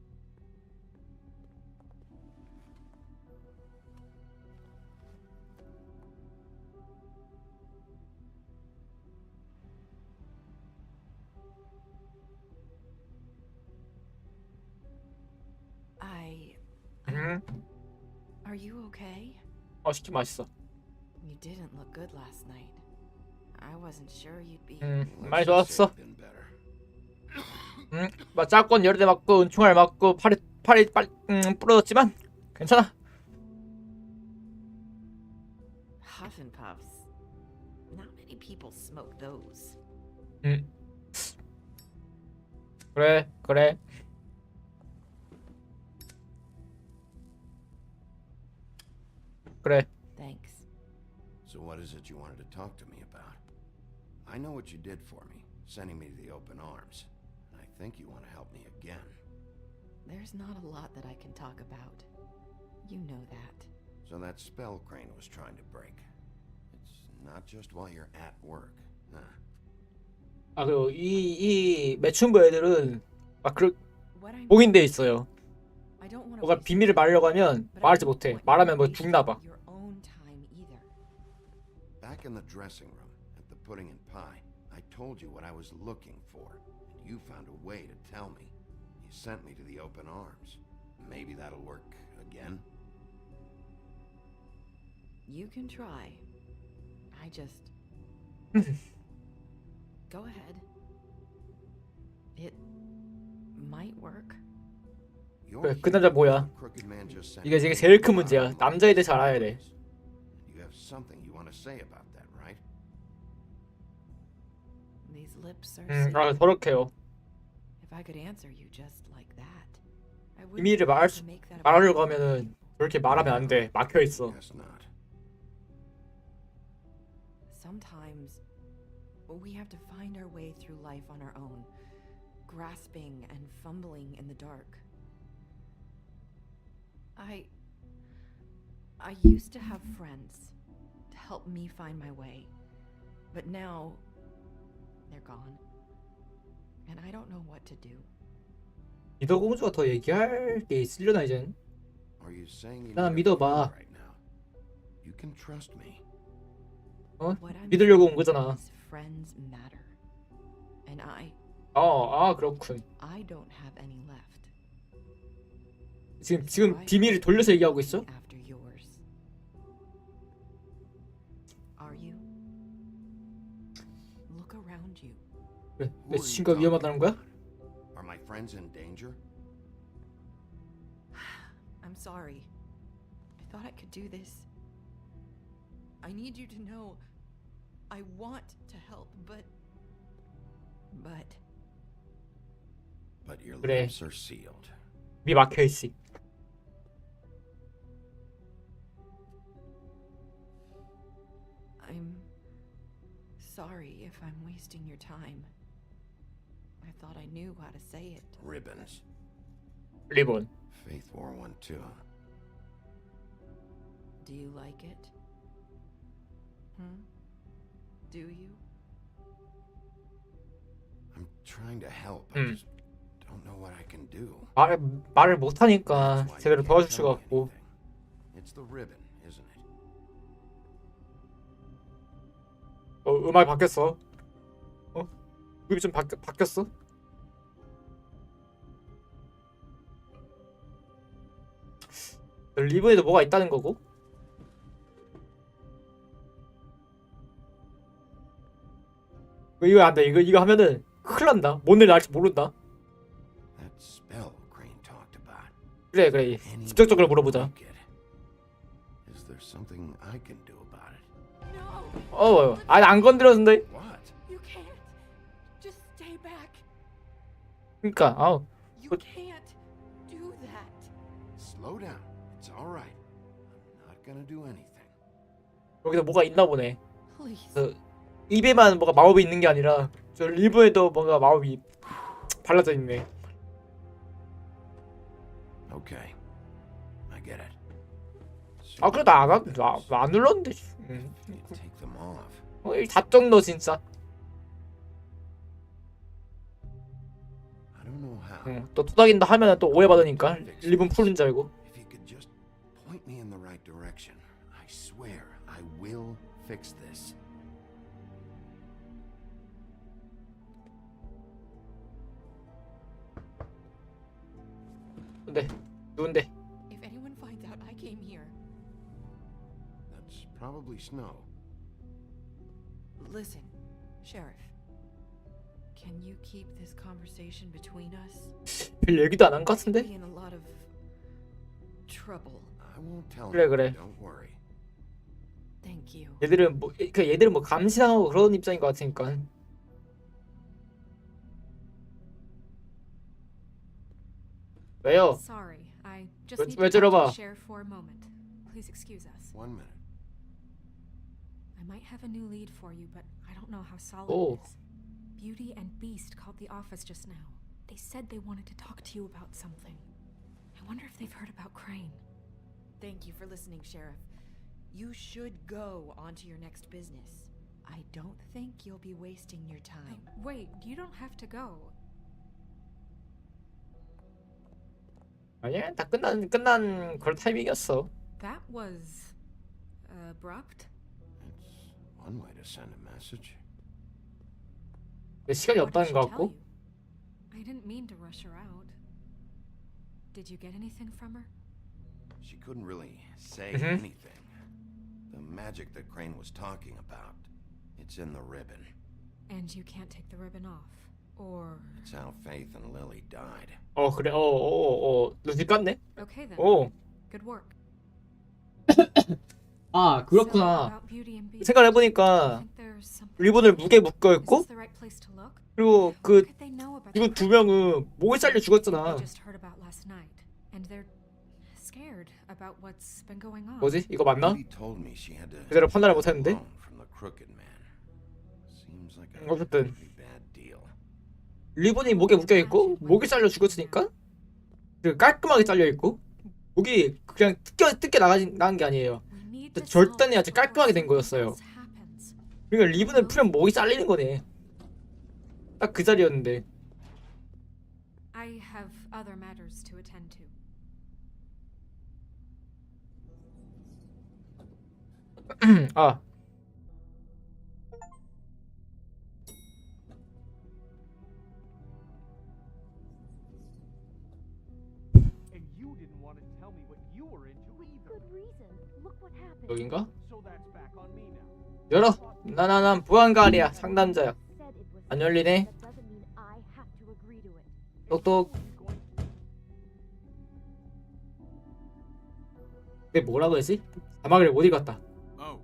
Are you okay? 치킨 맛있어. You didn't look good last night. I wasn't sure you'd be. 많이 Let's just say 좋았어. it's been better. 막 짝권 여러 대 맞고 은총알 맞고 팔이 부러졌지만 괜찮아. Huff and puffs. Not many people smoke those. 그래. Thanks. So what is it you wanted to talk to me about? I know what you did for me, sending me to the open arms. I think you want to help me again. There's not a lot that I can talk about. You know that. So that spell Crane was trying to break. It's not just while you're at work. Huh. 아 그리고 이 매춘부 애들은 막 그 What I 봉인돼 있어요. I don't want to 뭐가 비밀을 말하려고 하면 말하지 못해. 말하면 뭐 죽나 봐. your own time either. Back in the dressing room, at the pudding and pie, I told you what I was looking for, and you found a way to tell me. You sent me to the open arms. Maybe that'll work again? You can try. I just go ahead. It might work. You're 그 남자 뭐야? Crooked Man just sent 이게 me 제일 큰 문제야. 남자애들 잘 알아야 돼. You have something you want to say about that, right? These lips are sealed. 아 더럽게요. If I could answer you just like that, I wouldn't 비밀을 have to make that about 말하려고 하면은 그렇게 말하면 안 돼. 막혀 있어. Guess not. Sometimes we have to find our way through life on our own, grasping and fumbling in the dark. I used to have friends to help me find my way, but now they're gone, and I don't know what to do. 미더 공주가 더 얘기할 게 있으려나 이젠? Are you saying you 나 need a 믿어봐. friend right now? You can trust me. 어? What I'm 믿으려고 온 saying 거잖아. is friends matter, and 아 그렇군. I don't have any left. 지금 비밀을 돌려서 얘기하고 있어? After yours. Are you? Look around you. 그래, Who 내 are you 친구가 talking 위험하다는 거야? about? Are my friends in danger? I'm sorry. I thought I could do this. I need you to know I want to help, but But your 그래. lips are sealed. 미 막혀 있지. I'm sorry if I'm wasting your time. I thought I knew how to say it. Ribbons. 리본. Faith wore one too. Do you like it? Do you? I'm trying to help. I just don't know what I can do. 말을 못 하니까 That's why you 제대로 can't 도와줄 tell 수가 me 없고. anything. It's the ribbon, isn't it? 음악이 바뀌었어. 음이 좀 바뀌었어? 리본에도 뭐가 있다는 거고? 이거 안 돼. 이거 하면은 큰일 난다. 뭔 일 날지 모른다. That spell Crane talked about. 그래. Anything 직접적으로 물어보자. like it. Is there something I can do about it? No! 안 건드렸는데. What? You can't! Just stay back! 그러니까, You can't do that! Slow down. It's all right. I'm not gonna do anything. 여기서 뭐가 있나 보네. Please. 입에만 뭐가 마법이 있는 게 아니라 저 리본에도 뭔가 마법이 발라져 있네. Okay. I get it. 그래 나안 눌렀는데. You take them off. 이 답정너 진짜. I don't know how. 또 토닥인다 하면은 또 오해받으니까 리본 푸는 줄 알고. If you could just point me in the right direction, I swear I will fix this. 누군데? If anyone finds out I came here, That's probably Snow. listen, Sheriff. Can you keep this conversation between us? 별 얘기도 안 한 것 I could be 같은데? in a lot of trouble. I won't tell 그래. you. Don't worry. Thank you. 얘들은 뭐 감시당하고 그런 입장인 것 같으니까. 왜요? Sorry, I just 왜- need 왜 to talk to 저러봐? the sheriff for a moment. Please excuse us. 1 minute. I might have a new lead for you, but I don't know how solid Oh. it is. Beauty and Beast called the office just now. They said they wanted to talk to you about something. I wonder if they've heard about Crane. Thank you for listening, Sheriff. You should go on to your next business. I don't think you'll be wasting your time. Wait, you don't have to go. 아니야, 다 끝난 그런 타이밍이었어. That was abrupt. It's one way to send a message. 내 시간이 What did 없다는 she 것 tell 같고. you? I didn't mean to rush her out. Did you get anything from her? She couldn't really say Mhm. anything. The magic that Crane was talking about, it's in the ribbon. And you can't take the ribbon off. Or It's how Faith and Lily died. 그래. 눈치 깠네. okay then. Good work. 아, So, 그렇구나. about Beauty and Beast, 생각을 do you 해보니까 think there's something- 리본을 무게 묶여 Is 있고 this the right place to look? 그리고 What 그 could they know about 이거 the 두 명은 목에 잘려 They 죽었잖아. just heard about last night, and they're scared about what's been going on. 뭐지? 이거 맞나? Lily told me she had to 그대로 판단을 get 못했는데? a loan from the crooked man. Seems like a 어쨌든 pretty bad deal. 리본이 목에 묶여 있고 목이 잘려 죽었으니까 그 깔끔하게 잘려 있고 목이 그냥 뜯겨 나간 게 아니에요. We need to 절단이 solve 아주 깔끔하게 된 before 거였어요. something else happens. 그러니까 리본을 풀면 목이 잘리는 거네. 딱 그 자리였는데. I have other matters to attend to. 아, And you didn't want to tell me what you were into either. Good reason. Look what happened. 여긴가? So that's back on me now. 열어. 난 보안관이야. 상담자야. Said it was 안 열리네. that doesn't mean I have to agree to it. 똑똑. 근데 뭐라고 했지? 자막을 못 읽었다. Oh,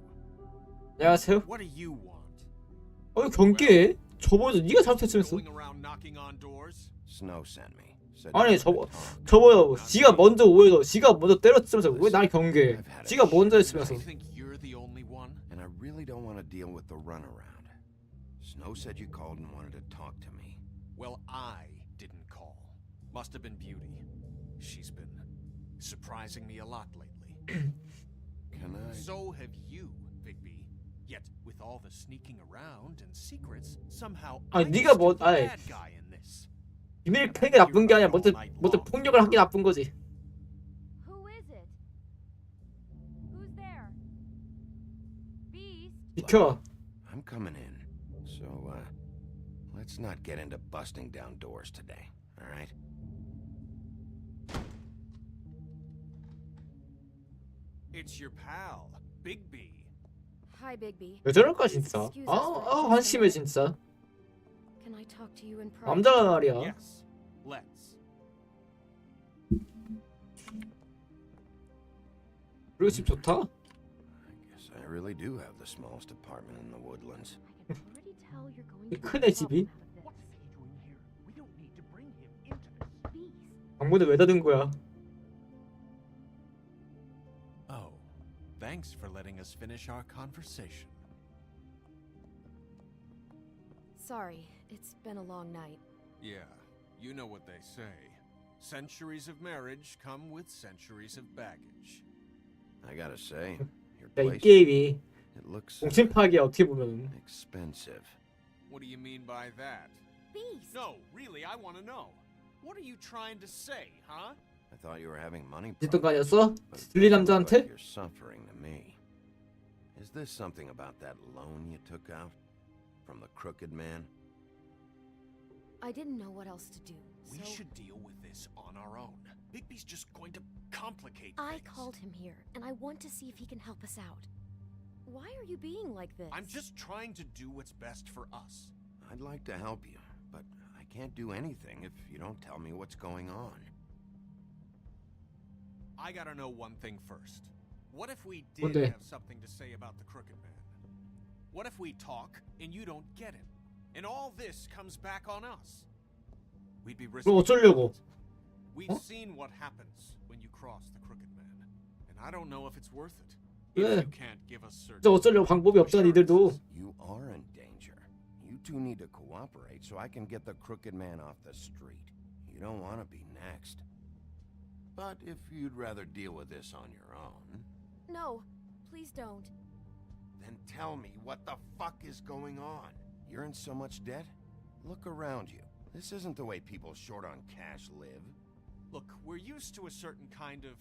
안녕하세요. what do you want? 경계해. 저번에 네가 잘못했으면서. Going around knocking on doors? Snow sent me. Said 아니 you wanted to talk. 저번에 지가 먼저 오해서 지가 먼저 때렸으면서 왜 날 경계해? I've had a 지가 먼저 shit. 했으면서. I think you're the only one. And I really don't want to deal with the runaround. Snow said you called and wanted to talk to me. Well, I didn't call. Must have been Beauty. She's been surprising me a lot lately. Can I? So have you, Bigby. Yet, with all the sneaking around and secrets, somehow 아니, I'm 네가 still the 아니, bad guy in this. 비밀 캐는 게 나쁜 게 아니라 먼저 폭력을 하기 나쁜 거지. Who is it? Who's there? Beast? 비켜. I'm coming in. So, let's not get into busting down doors today, all right? It's your pal, Bigby. Hi, Bigby. 왜 저럴까 진짜? Excuse us for 아 just a 한심해 minute. 진짜. Can I talk to you in private? 남자가 말이야. Yes, let's. 그리고 집 좋다. I guess I really do have the smallest apartment in the woodlands. I can already tell you're going 이 to 크네, make a 집이. problem out of this. What's he doing here? We don't need to bring him into this. Beast. 방문을 왜 닫은 거야? Oh, thanks for letting us finish our conversation. Sorry, it's been a long night. Yeah, you know what they say. Centuries of marriage come with centuries of baggage. I gotta say, your 야, 이 place, 게임이 it looks 공신 파기야 어떻게 보면. expensive. What do you mean by that? Beast! No, really, I want to know. What are you trying to say, huh? I thought you were having money 짓던 거 problems, 아니었어? but it 들리 doesn't look 남자한테? like you're suffering to me. Is this something about that loan you took out from the crooked man? I didn't know what else to do, We so should deal with this on our own. Bigby's just going to complicate I things. called him here, and I want to see if he can help us out. Why are you being like this? I'm just trying to do what's best for us. I'd like to help you, but I can't do anything if you don't tell me what's going on. I gotta know one thing first. What if we did 뭔데? have something to say about the Crooked Man? What if we talk and you don't get him? And all this comes back on us? We'd be risking 그럼 어쩌려고? We've 어? seen what happens when you cross the Crooked Man. And I don't know if it's worth it. 그래. If you can't give us certain 진짜 어쩌려고 방법이 없잖아 니들도. You are in danger. You two need to cooperate so I can get the crooked man off the street. You don't want to be next. But if you'd rather deal with this on your own, No, please don't. then tell me what the fuck is going on. You're in so much debt? Look around you. This isn't the way people short on cash live. Look, we're used to a certain kind of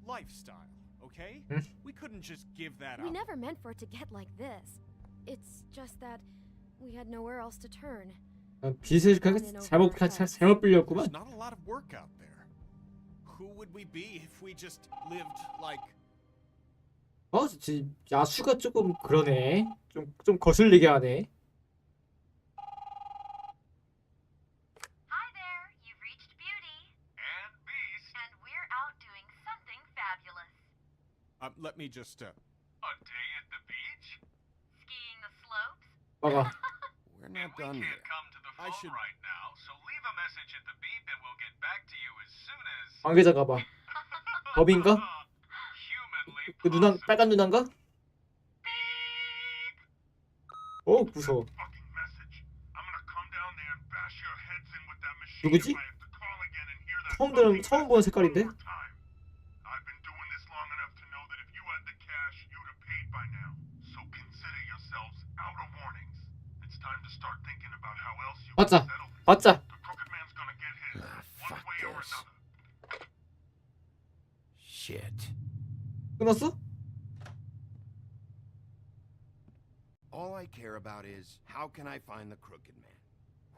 lifestyle, okay? We couldn't just give that We up. never meant for it to get like this. It's just that we had nowhere else to turn. 빚을 잘못 빌렸구만. There's not a lot of work out there. Who would we be if we just lived like... 야수가 조금 그러네. 좀 거슬리게 하네. Hi there, you've reached Beauty. And Beast. And we're out doing something fabulous. let me just, A day at the beach? Skiing the slopes? 봐봐. We're not We done can't yet. come to the I phone should- right now, so leave a message at the beep and we'll get back to you as soon as... 관계자 가봐. 법인가? Humanly 그 누나 possible. 빨간 누나인가? 무서워. Fucking message. I'm gonna come down there and bash your heads in with that machine 누구지? if I have to call again and hear that 처음 보는 색깔인데? one more time. I've been doing this long enough to know that if you had the cash, you'd have paid by now. So consider yourselves out of warnings. It's time to start thinking about how else you can 맞자. settle this. 맞자. The crooked man's gonna get his, one fuck way or this. another. Shit. 끊었어? All I care about is, how can I find the crooked man?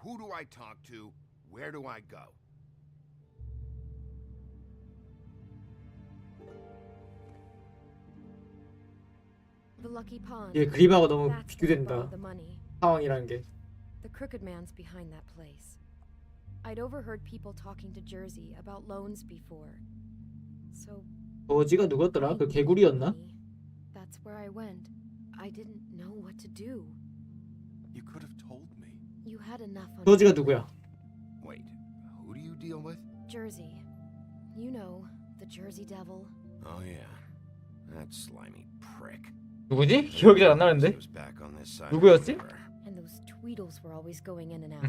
Who do I talk to? Where do I go? The Lucky Pond. 얘 그림하고 너무 That's where I 비교된다. borrowed the money. 상황이라는 게. The crooked man's behind that place. I'd overheard people talking to Jersey about loans before. So 어지가 누구였더라? 그 개구리였나? that's where I went. I didn't know what to do. You could have told me. You had enough on 저지가 누구야? Wait, who do you deal with? Jersey. You know, the Jersey Devil. Oh yeah, that slimy prick. 누구지? 기억이 잘 안 나는데. He was back on this side 누구였지? of the river. And those Tweedles were always going in and out.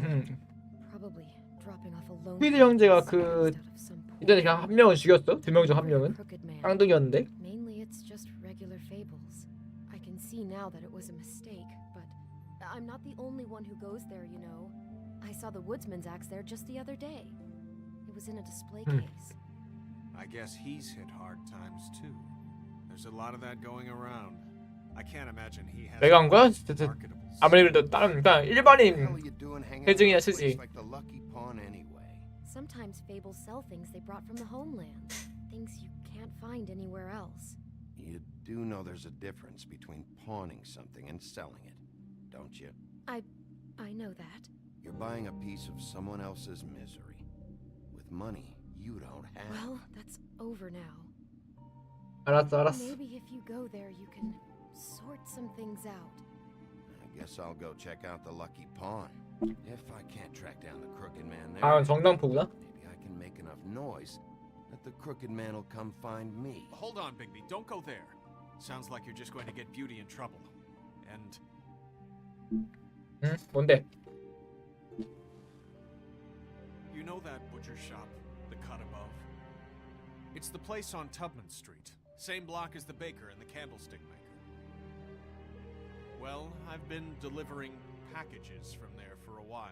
Probably dropping off a loan. 트위드 형제가 그 out of some pool. 이전에 그냥 한 명은 죽였어. 두 명 중 한 명은 Crooked man. 쌍둥이였는데. Mainly it's just regular fables. I can see now that it was a mistake, but I'm not the only one who goes there, you know. I saw the woodsman's axe there just the other day. It was in a display case. I guess he's hit hard times too. There's a lot of that going around. I can't imagine he has 내가 한 거야? marketable 아무리 그래도 다른 그러니까 일반인 What the hell are you doing hanging 혜정이나 out at a 쓰지. place like the Lucky Pawn anyway? Sometimes fables sell things they brought from the homeland. Things you can't find anywhere else. You do know there's a difference between pawning something and selling it, don't you? I know that. You're buying a piece of someone else's misery with money you don't have. Well, that's over now. 알았어. Maybe if you go there, you can sort some things out. I guess I'll go check out the Lucky Pawn. If I can't track down the crooked man there, 아 정당포구나. maybe I can make enough noise that the crooked man will come find me. Hold on, Bigby. Don't go there. Sounds like you're just going to get Beauty in trouble. And 응? 뭔데? you know that butcher shop, the cut above? It's the place on Tubman Street. Same block as the baker and the candlestick maker. Well, I've been delivering packages from there for a while.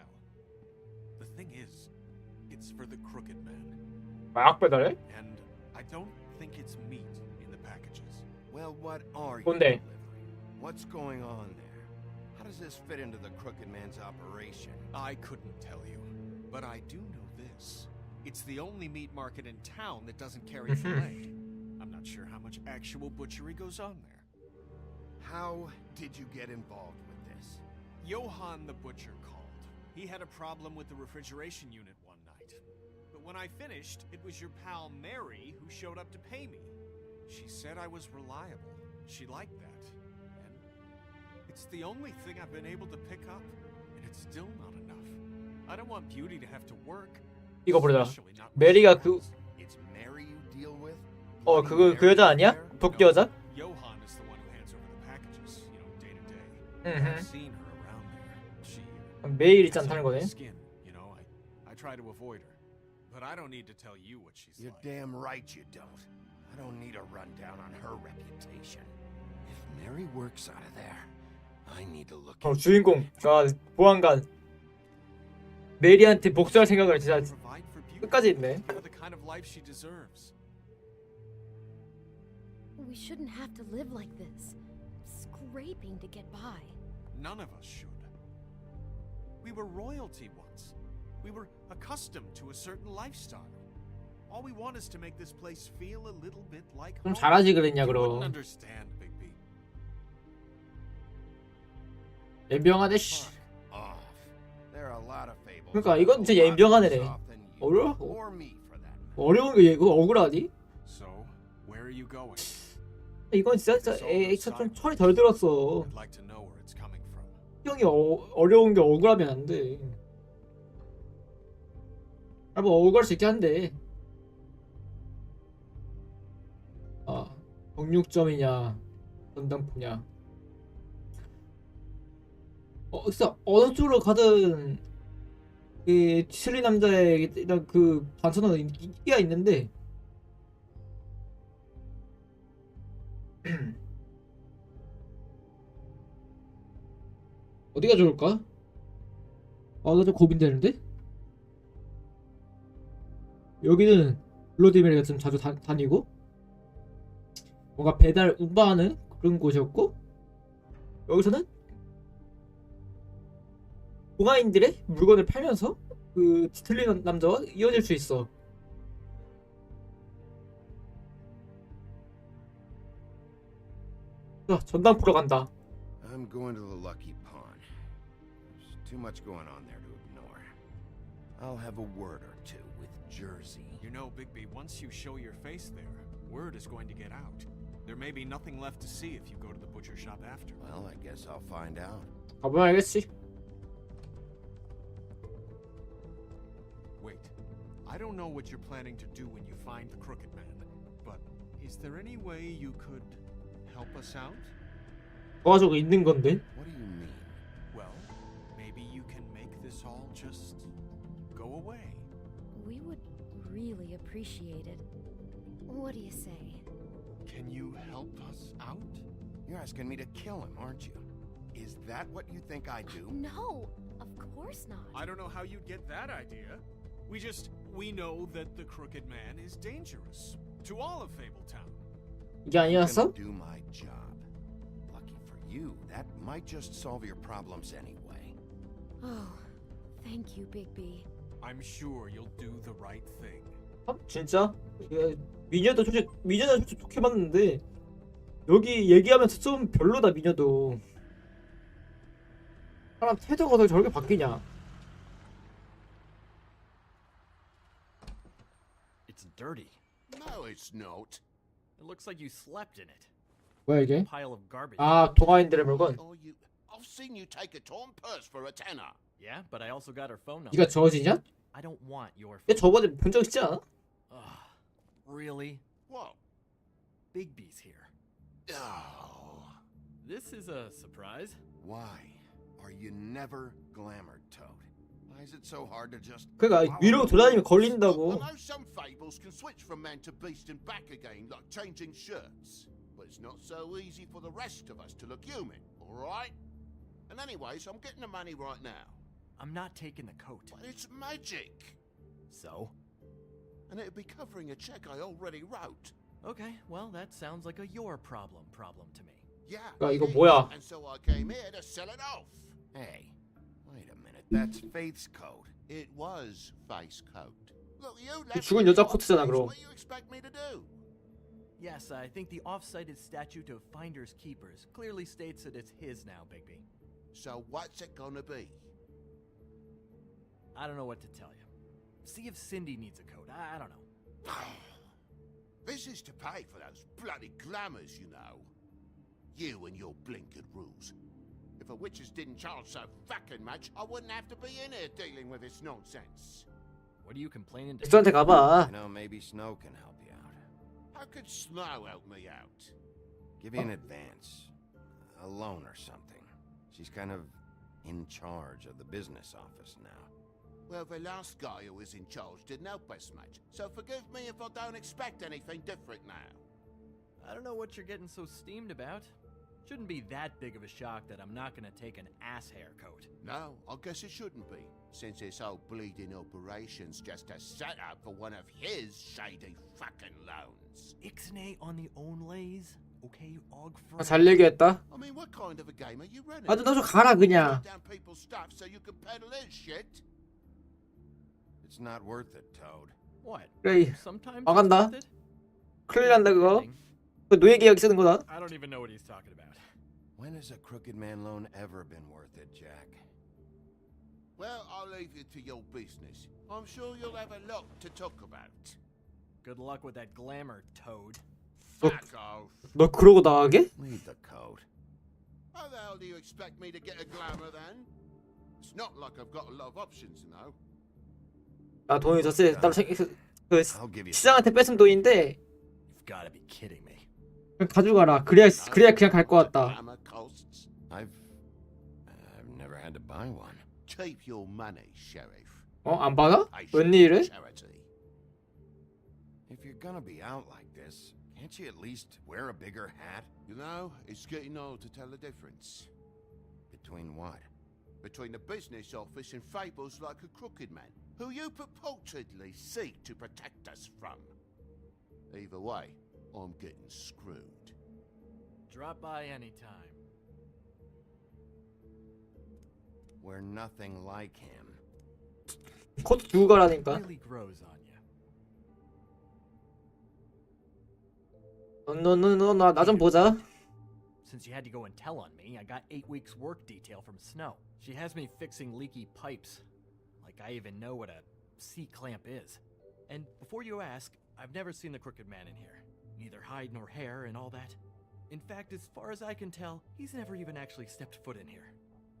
The thing is, it's for the crooked man. 마약 배달해? And I don't think it's meat in the packages. Well, what are you 뭔데? delivering? What's going on there? How does this fit into the crooked man's operation? I couldn't tell you, but I do know this. It's the only meat market in town that doesn't carry filet. I'm not sure how much actual butchery goes on there. How did you get involved with this? Johann the butcher called. He had a problem with the refrigeration unit one night. But when I finished, it was your pal Mary who showed up to pay me. She said I was reliable. She liked that. And it's the only thing I've been able to pick up, and it's still not enough. I don't want Beauty to have to work. 이거 보자. especially not when 메리가 she 그 has. It's Mary you deal with? 그 여자 아니야? 도끼 여자? Johann is the one who hands over the packages, you know, day to day. Mhm. I've seen her around there. She 매일 있지 Guess I 않다는 have 거네. skin, you know. I try to avoid her, but I don't need to tell you what she's You're like. damn right you don't. I don't need a rundown on her reputation. If Mary works out of there, I need to look into 주인공 보안관 메리한테 복수할 생각을 진짜 Provide for Beauty. 끝까지 있네. Give her the kind of life she deserves. We shouldn't have to live like this, scraping to get by. None of us should. We were royalty once. We were accustomed to a certain lifestyle. All we want is to make this place feel a little bit like 좀 home. 잘하지 그랬냐 You wouldn't 그럼. understand, Bigby. 연병하네 씨. off. There are a lot of fables. 그러니까 이건 진짜 연병하네. 어려운 게 이거 억울하니? So, where are you going? 이건 진짜 좀 철이 덜 들었어. I'd like to know where it's coming from. 형이 어려운 게 억울하면 안 돼. 뭐 억울할 수 있긴 한데. 정육점이냐 전당포냐. 글쎄 어느 쪽으로 가든 그 치리 남자의 일단 그 반전은 인기가 있는데. 어디가 좋을까? 이거 좀 고민되는데? 여기는 블러디메리가 좀 자주 다니고 뭔가 배달 운반하는 그런 곳이었고, 여기서는 동아인들의 물건을 팔면서 그 틀린 남자와 이어질 수 있어. 자, 전당포로 간다. I'm going to the Lucky Pawn. There's too much going on there to ignore. I'll have a word or two with Jersey. You know, Bigby, once you show your face there, word is going to get out. There may be nothing left to see if you go to the butcher shop after. Well, I guess I'll find out. 가보면 알겠지. Wait, I don't know what you're planning to do when you find the Crooked Man, but is there any way you could help us out? 도와주고 있는 건데. What do you mean? Well, maybe you can make this all just go away. We would really appreciate it. What do you say? Can you help us out? You're asking me to kill him, aren't you? Is that what you think I do? No, of course not. I don't know how you'd get that idea. We know that the Crooked Man is dangerous to all of Fabletown. 이게 아니었어? I'm gonna do my job. Lucky for you, that might just solve your problems anyway. Oh, thank you, Bigby. I'm sure you'll do the right thing. 진짜? 미녀도 솔직히 좋게 봤는데 여기 얘기하면서 좀 별로다. 미녀도 사람 태도가 더 저렇게 바뀌냐. It's dirty. No, it's not. It looks like you slept in it. 뭐야 이게? Pile of garbage. 동아인들의 물건. I've seen you take a torn purse for a tenner. Yeah, but I also got her phone number. 네가 저어지냐? I don't want your 얘 저번에 본 적 있지 않아? Really? What? Bigby's here. Oh. This is a surprise. Why are you never glamored, Toad? Why is it so hard to just... 그러니까 위로 돌아다니면 걸린다고. I know some fables can switch from man to beast and back again, like changing shirts. But it's not so easy for the rest of us to look human, alright? And anyways, I'm getting the money right now. I'm not taking the coat. But it's magic. So? And it'd be covering a check I already wrote. Okay, well, that sounds like a your problem to me. Yeah. 이거 it 뭐야? is, And so I came here to sell it off. Hey, wait a minute. That's Faith's coat. It was Faith's coat. Look, you left 죽은 me 여자 off 코트잖아, base. 그럼. What do you expect me to do? Yes, I think the off-cited statute of Finders Keepers clearly states that it's his now, Bigby. So what's it gonna be? I don't know what to tell you. See if Cindy needs a coat. I don't know. This is to pay for those bloody glamours, you know. You and your blinkered rules. If the witches didn't charge so fucking much, I wouldn't have to be in here dealing with this nonsense. What are you complaining to? 엑소한테 가봐. You know, maybe Snow can help you out. How could Snow help me out? Give you an advance. A loan or something. She's kind of in charge of the business office now. Well, the last guy who was in charge didn't help us much, so forgive me if I don't expect anything different now. I don't know what you're getting so steamed about. Shouldn't be that big of a shock that I'm not gonna take an ass haircut. No, I guess it shouldn't be, since this whole bleeding operation's just a setup for one of his shady fucking loans. Ixnay on the own lays, okay, Og 아, 잘 얘기했다. I mean, what kind of a game are you running? 아, 너 좀 가라 그냥. Down people's stuff so you can peddle his shit? It's not worth it, Toad. What? 그래, Sometimes 나간다. it's worth it? 큰일 난다 그거. 그 노예 계약 쓰는 거다. I don't even know what he's talking about. When has a crooked man loan ever been worth it, Jack? Well, I'll leave it to your business. I'm sure you'll have a lot to talk about. Good luck with that glamour, Toad. Fuck off. 너 그러고 나가게? Leave the code. How the hell do you expect me to get a glamour then? It's not like I've got a lot of options, you know. 아, 돈이 더 세. 따로 그 I'll give you 시장한테 뺏은 돈인데 You've gotta be kidding me. 그냥 가져가라. 그래야 그냥 갈 것 같다. Glamour costs. I've never had to buy one. Keep your money, Sheriff. 어? 안 받아? Patient 웬일을? charity. If you're gonna be out like this, can't you at least wear a bigger hat? You know, it's getting old to tell the difference. Between what? Between the business office and fables like a crooked man, who you purportedly seek to protect us from. Either way, I'm getting screwed. Drop by anytime. We're nothing like him. 코트 두고 가라니까. Really grows on you. 너 나 좀 보자. Since you had to go and tell on me, I got 8 weeks work detail from Snow. She has me fixing leaky pipes. Like I even know what a C-clamp is. And before you ask, I've never seen the Crooked Man in here. Neither hide nor hair and all that. In fact, as far as I can tell, he's never even actually stepped foot in here.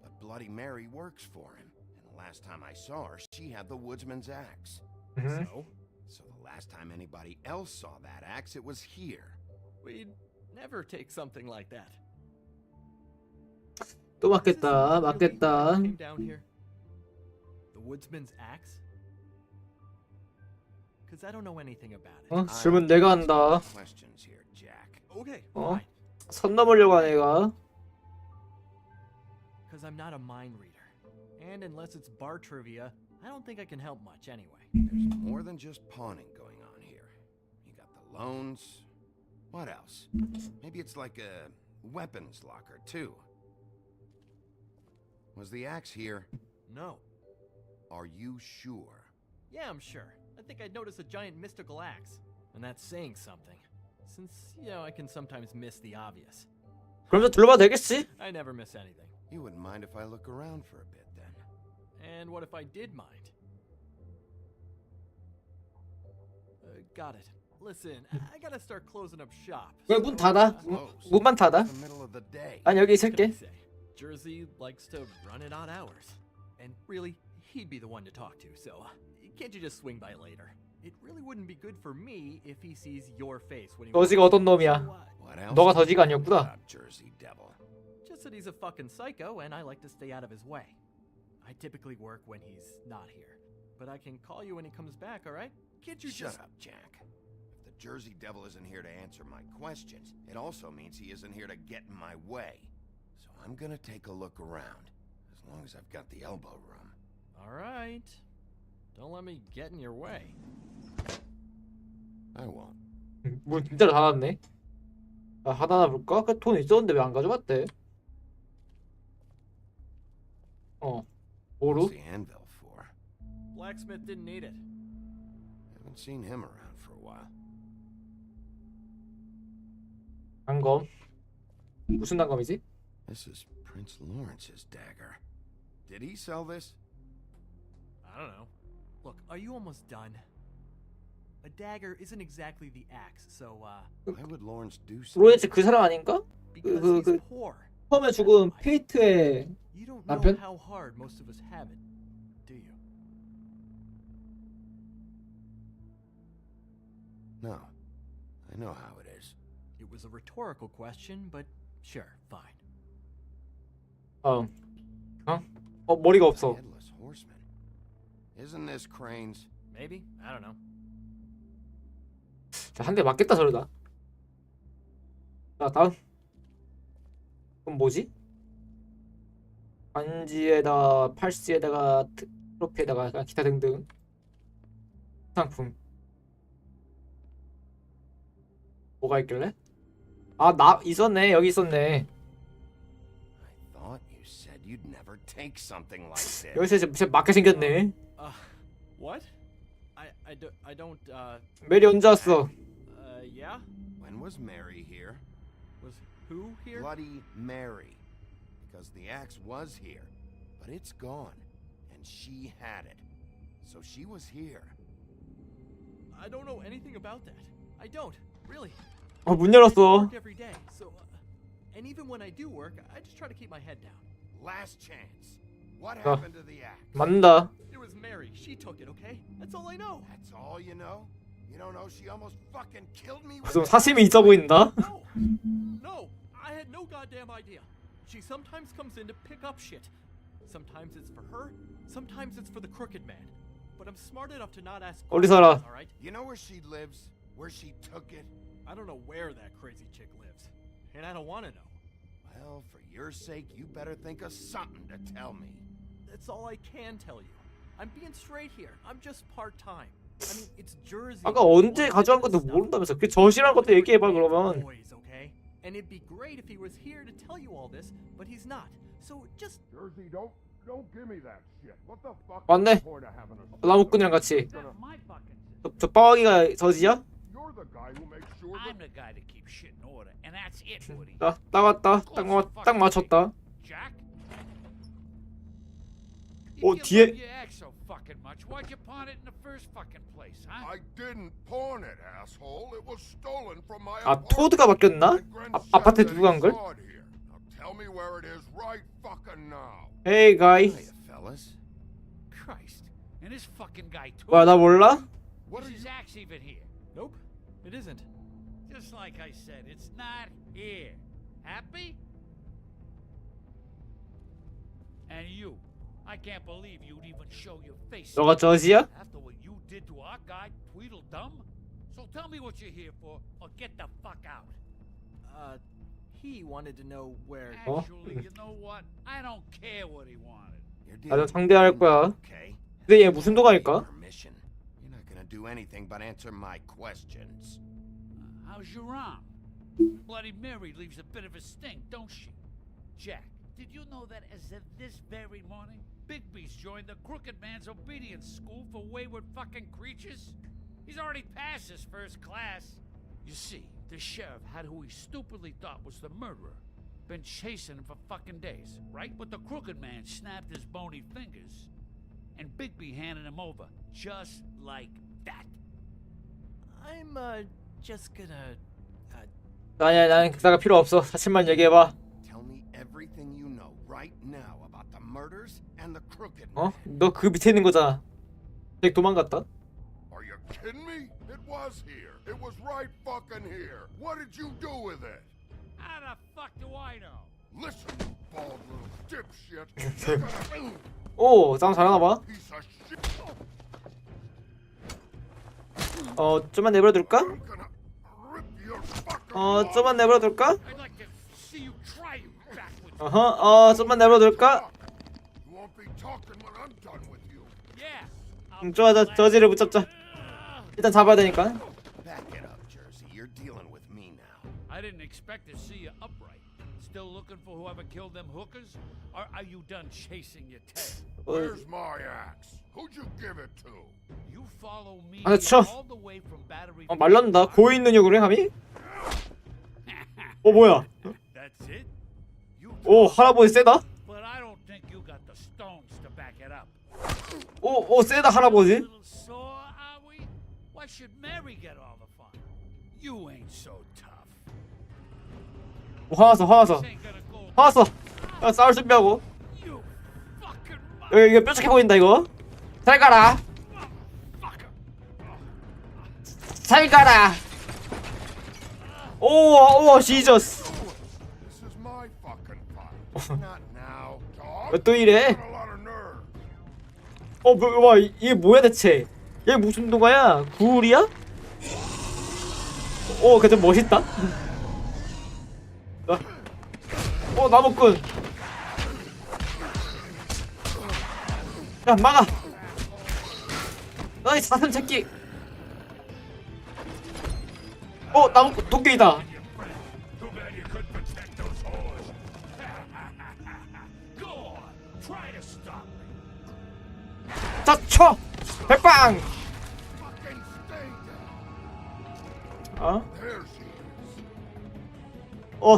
But Bloody Mary works for him. And the last time I saw her, she had the woodsman's axe. So the last time anybody else saw that axe, it was here. We'd never take something like that. 또 맞겠다. 맞겠다. Came down here. The woodsman's axe? Because I don't know anything about it. 어? 질문 내가 한다. Questions here, Jack. Okay, 어? fine. 선 넘으려고 하네 얘가. Because I'm not a mind reader. And unless it's bar trivia, I don't think I can help much anyway. There's more than just pawning going on here. You got the loans. What else? Maybe it's like a weapons locker, too. Was the axe here? No. Are you sure? Yeah, I'm sure. I think I'd notice a giant mystical axe. And that's saying something. Since, you know, I can sometimes miss the obvious. 그럼 좀 둘러봐도 되겠지? I never miss anything. You wouldn't mind if I look around for a bit, then? And what if I did mind? Got it. Listen, I gotta start closing up shop. 왜 문 닫아? 문만 닫아? It's the middle of the day. 난 여기 What can I 있을게. say? Jersey likes to run at odd hours. And really, he'd be the one to talk to, so can't you just swing by later? It really wouldn't be good for me if he sees your face when he 더지가 walks 어떤 in. 놈이야? So, What else? 너가 더지가 아니었구나. About Jersey Devil. just that he's a fucking psycho and I like to stay out of his way. I typically work when he's not here. But I can call you when he comes back, alright? Can't you Shut just... up, Jack. If the Jersey Devil isn't here to answer my questions, it also means he isn't here to get in my way. So I'm gonna take a look around, as long as I've got the elbow room. Alright. Don't let me get in your way. I won't. 문 진짜로 닫았네. 아, 하나 볼까? 그 돈 있었는데 왜 안 가져갔대? 뭐로? What's the anvil for? Blacksmith didn't need it. Haven't seen him around for a while. 단검. 무슨 단검이지? This is Prince Lawrence's dagger. Did he sell this? I don't know. Look, are you almost done? A dagger isn't exactly the axe, so, Why would Lawrence do so? 로렌츠 그 사람 아닌가? because 그 he's poor. 처음에 죽은 페이트의 You don't know 남편? how hard most of us have it, do you? No. I know how it is. It was a rhetorical question, but sure, fine. 어? 머리가 없어. Headless horseman. Isn't this Crane's? Maybe? I don't know. 자, 한 대 맞겠다 저러다. 자, 다음. 그럼 뭐지? 반지에다 팔찌에다가 트로피에다가 기타 등등 상품. 뭐가 있길래? 아, 나 있었네. 여기 있었네. Thought you said you'd never take something like this. 여기서 진짜 맞게 생겼네. What? I don't, 메리 언제 왔어? yeah? When was Mary here? Was who here? Bloody Mary. Because the axe was here, but it's gone, and she had it. So she was here. I don't know anything about that. I don't, really. 문 열었어. I work every day, so, and even when I do work, I just try to keep my head down. Last chance. What happened to the axe? 맞는다. It was Mary. She took it, okay? That's all I know. That's all you know? You don't know she almost fucking killed me with 무슨 it? 사심이 있어 보인다. No, I had no goddamn idea. She sometimes comes in to pick up shit. Sometimes it's for her, sometimes it's for the crooked man. But I'm smart enough to not ask 어디 살아? all right? You know where she lives? Where she took it? I don't know where that crazy chick lives. And I don't want to know. Well, for your sake, you better think of something to tell me. That's all I can tell you. I'm being straight here. I'm just part-time. I mean, it's Jersey. 아까 언제 가져간 것도 모른다면서. 그 저실한 것도 얘기해봐 그러면. Boys, okay? And it'd be great if he was here to tell you all this, but he's not. So just Jersey, don't give me that shit. What the fuck? 맞네. 나무꾼이랑 같이. 저 빠와기가 저지야? You're the guy who makes sure I'm the guy to keep shit in order, and that's it, Woody. 자, 딱 왔다. 딱 맞췄다. Jack? 어, If you 뒤에- love your axe so fucking much, why'd you pawn it in the first fucking place, huh? I didn't pawn it, asshole. It was stolen from my 아, 토드가 바뀌었나? 아파트에 두고 간 걸? Now tell me where it is right fucking now. Hey guy. Hiya, fellas. Christ. And this fucking guy too. 뭐야, 나 몰라? Is his axe even here? nope, it isn't. Just like I said, it's not here. Happy? And you. I can't believe you'd even show your face. 너가 저지야? After what you did to our guy, Tweedledum? So tell me what you're here for, or get the fuck out. He wanted to know where. Actually, you know what? I don't care what he wanted. 나도 상대할 거야. Okay. 근데 얘 무슨 도가일까? Permission. You're not gonna do anything but answer my questions. How's your arm? Bloody Mary leaves a bit of a stink, don't she? Jack, did you know that as of this very morning, Bigby's joined the Crooked Man's Obedience School for Wayward Fucking Creatures? He's already passed his first class. You see, the sheriff had who he stupidly thought was the murderer. Been chasing him for fucking days, right? But the Crooked Man snapped his bony fingers, and Bigby handed him over, just like that. I'm just gonna. 아니야, 난 그사가 필요 없어. 사실만 얘기해봐. Tell me everything you know right now about the murders and the crooked 어? man. 너 그 밑에 있는 거잖아. 잭 도망갔다. Are you kidding me? It was here. It was right fucking here. What did you do with it? How the fuck do I know? Listen, you bald little dipshit. 오, 싸움 잘하나 봐. Piece of shit. 좀만 내버려둘까? I'm gonna rip your fucking 좀만 내버려둘까? I'd like to see you try, you backward. 좀만 내버려둘까? You won't be talking when I'm done with you. Yeah. 좋아, 저지를 붙잡자. 일단 잡아야 되니까. Back it up, Jersey. You're dealing with me now. I didn't expect to see you upright. Still looking for whoever killed them hookers? Or are you done chasing your tail? Where's my axe? Who'd you give it to? You follow me 아, 쳐. all the way from Battery. 말란다. 고인 능력으로 해, 감히? 뭐야? That's it? 오, 할아버지 세다? But I don't think you got the stones to back it up. 오, 세다, 할아버지. Little sore, are we? Why should Mary get all the fun? You ain't so tough. 화났어. This ain't gonna go. 화났어. 야, 싸울 준비하고. You fucking 이거 뾰족해 보인다, 이거. 잘 가라. 잘 가라. 오, 지저스. This is my fucking fight. Not now, dog. 왜 또 이래? Got a lot of 와, 이게 뭐야 대체? 얘 무슨 동화야? 구울이야? 걔 좀 멋있다. 나무꾼. 야, 막아. 너희 사슴 새끼. 나무꾼 도끼이다. 자, 쳐! 백방!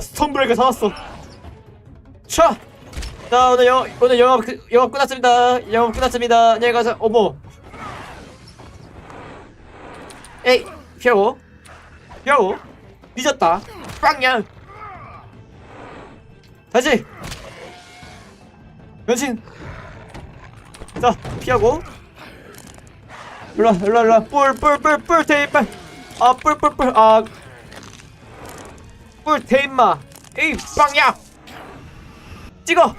스톤브레이크 사왔어. 쳐! 자, 오늘 영업 끝났습니다. 영업 끝났습니다. 안녕히 가세요. 어머. 에이, 피하고. 늦었다. 빵야. 다시. 변신. 자, 피하고. 일로와. 뿔 테이프. 뿔 테이마. 에이, 빵야. 찍어.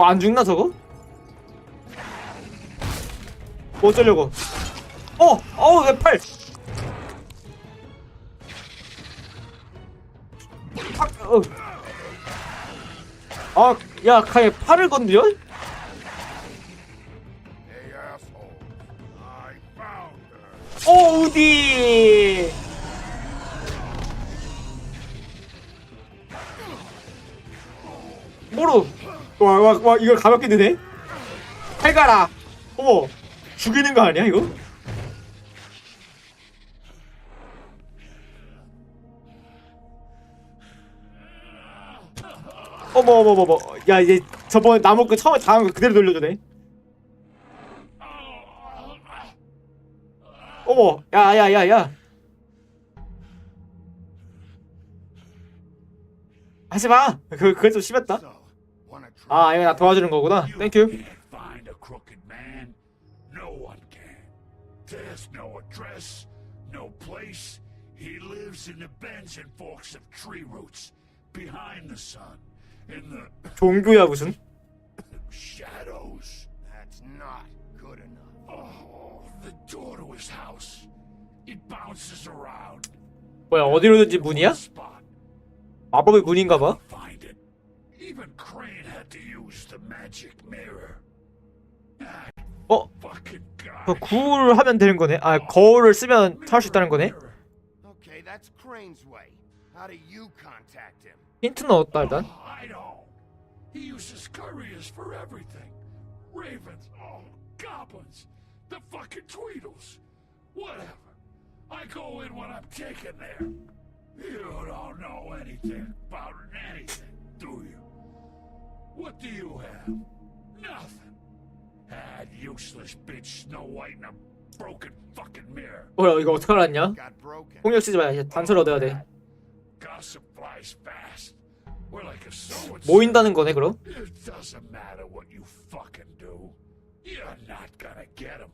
안 죽나 저거? 뭐 어쩌려고? 내 팔. 야, 카에 팔을 건드려? 어디? 뭐로? 와, 이걸 가볍게 드네? 팔 가라. 어머, 죽이는 거 아니야 이거? 어머. 야, 이제 저번에 나무꾼 처음에 당한 거 그대로 돌려주네. 어머, 야. 하지마. 그건 좀 심했다. 이거 나 도와주는 거구나. 땡큐. Find a crooked man. No one can. There's no address, no place. He lives in the bends and forks of tree roots, behind the sun, in the 종교야 무슨? shadows. That's not good enough. The door to his house. It bounces around. 뭐야, 어디로든지 문이야? 마법의 문인가봐. Find it. Even Crane had to use the magic mirror. Fucking God. 구울을 하면 되는 거네. 거울을 쓰면 찾을 수 있다는 거네. Okay, that's Crane's way. How do you contact him? 힌트는 얻었다 일단. I know. He uses couriers for everything. Ravens, goblins, the fucking Tweedles. Whatever. I go in when I'm taken there. You don't know anything about anything, do you? What do you have? Nothing. That useless bitch Snow White and a broken fucking mirror. 뭐야, 이거 어떻게 알았냐? 폭력 쓰지 마. 단서를 얻어야 돼. Gossip flies fast. We're like a so-and-so. 모인다는 거네 그럼? It doesn't matter what you fucking do. You're not gonna get him.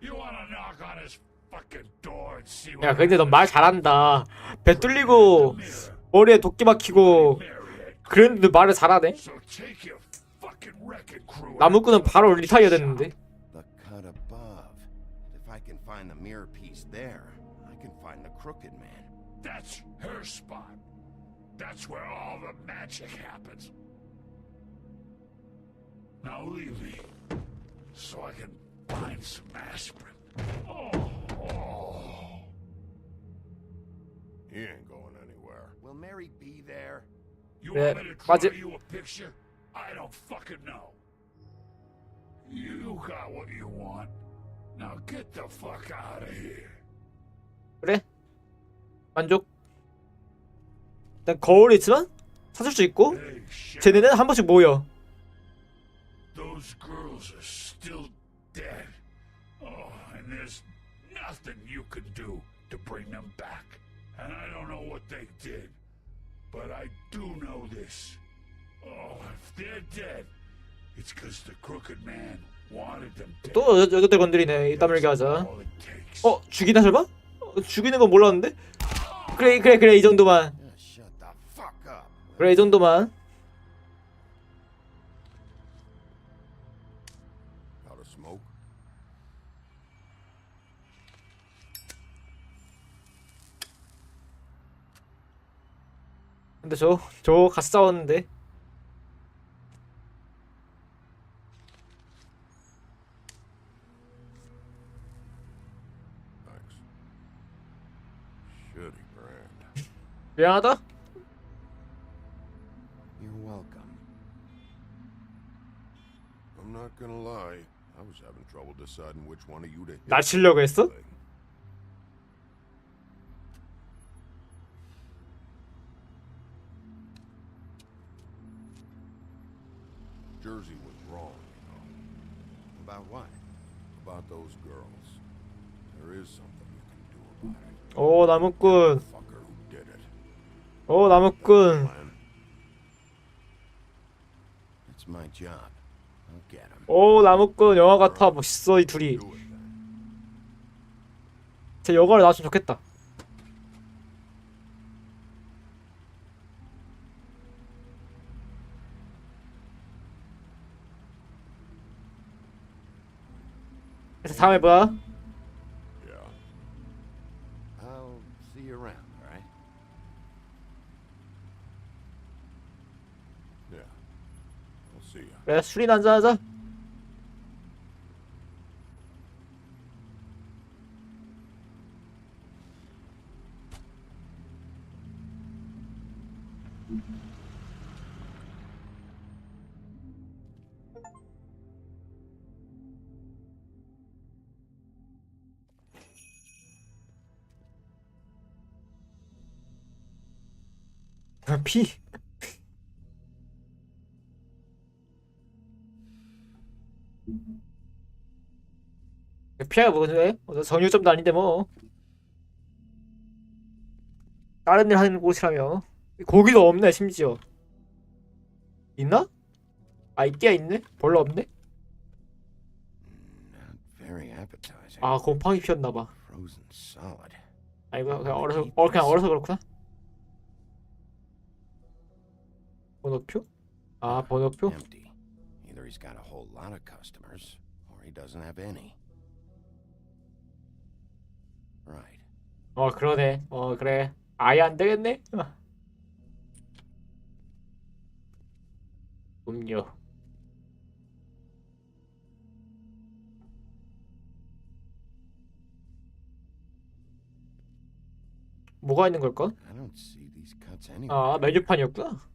You wanna knock on his fucking door and see what 야, 근데 너 말 잘한다. 배 뚫리고 머리에 도끼 막히고 그랬는데 말을 잘하네. 나무꾼은 바로 리타이어 됐는데. The cut above. If I can find the mirror piece there, I can find the crooked man. That's her spot. That's where all the magic happens. Now leave me, so I can find some aspirin. He ain't going anywhere. Will Mary be there? You 네, want me to draw 맞아. you a picture? I don't fucking know. You got what you want. Now get the fuck out of here. 그래? 만족. 일단 거울이 있지만 찾을 수 있고 쟤네는 한 번씩 모여. Those girls are still dead. And there's nothing you can do to bring them back. And I don't know what they did, but I do know this. If they're dead, it's because the crooked man wanted them dead. 또 여자들 건드리네. 이 다물게 하자. 죽이나 설마? 죽이는 건 몰랐는데? 그래 이 정도만. Shut the fuck up. 그래 이 정도만. Out of smoke? 근데 저 같이 싸웠는데. Thanks. Shitty brand. 미안하다. You're welcome. I'm not gonna lie. I was having trouble deciding which one of you to hit. 날 치려고 했어? Jersey was wrong, you know. About what? About those girls. There is something you can do about it. 오 나무꾼. Fucker who did it. 오 나무꾼. It's my job. I'll get him. 오 나무꾼 영화 같아. 멋있어 이 둘이. 제 영화를 나왔으면 좋겠다. 그래서 다음에 봐. Yeah. I'll see you around, all right? Yeah. I'll see you. 그래 술이나 한잔하자. 피. 피하가 뭐지? 정유점도 아닌데 뭐. 다른 일 하는 곳이라며. 고기도 없네 심지어. 있나? 아 있기야 있네? 별로 없네? Very appetizing. 아 곰팡이 피었나봐. Frozen solid. 아 이거 그냥 얼어서 그렇구나. 번호표? 아 번호표? Empty. Either he's got a whole lot of customers, or he doesn't have any. Right. 그러네. 그래. 아예 안 되겠네. 음료. 뭐가 있는 걸까? I don't see these cuts anywhere. 아 메뉴판이었구나.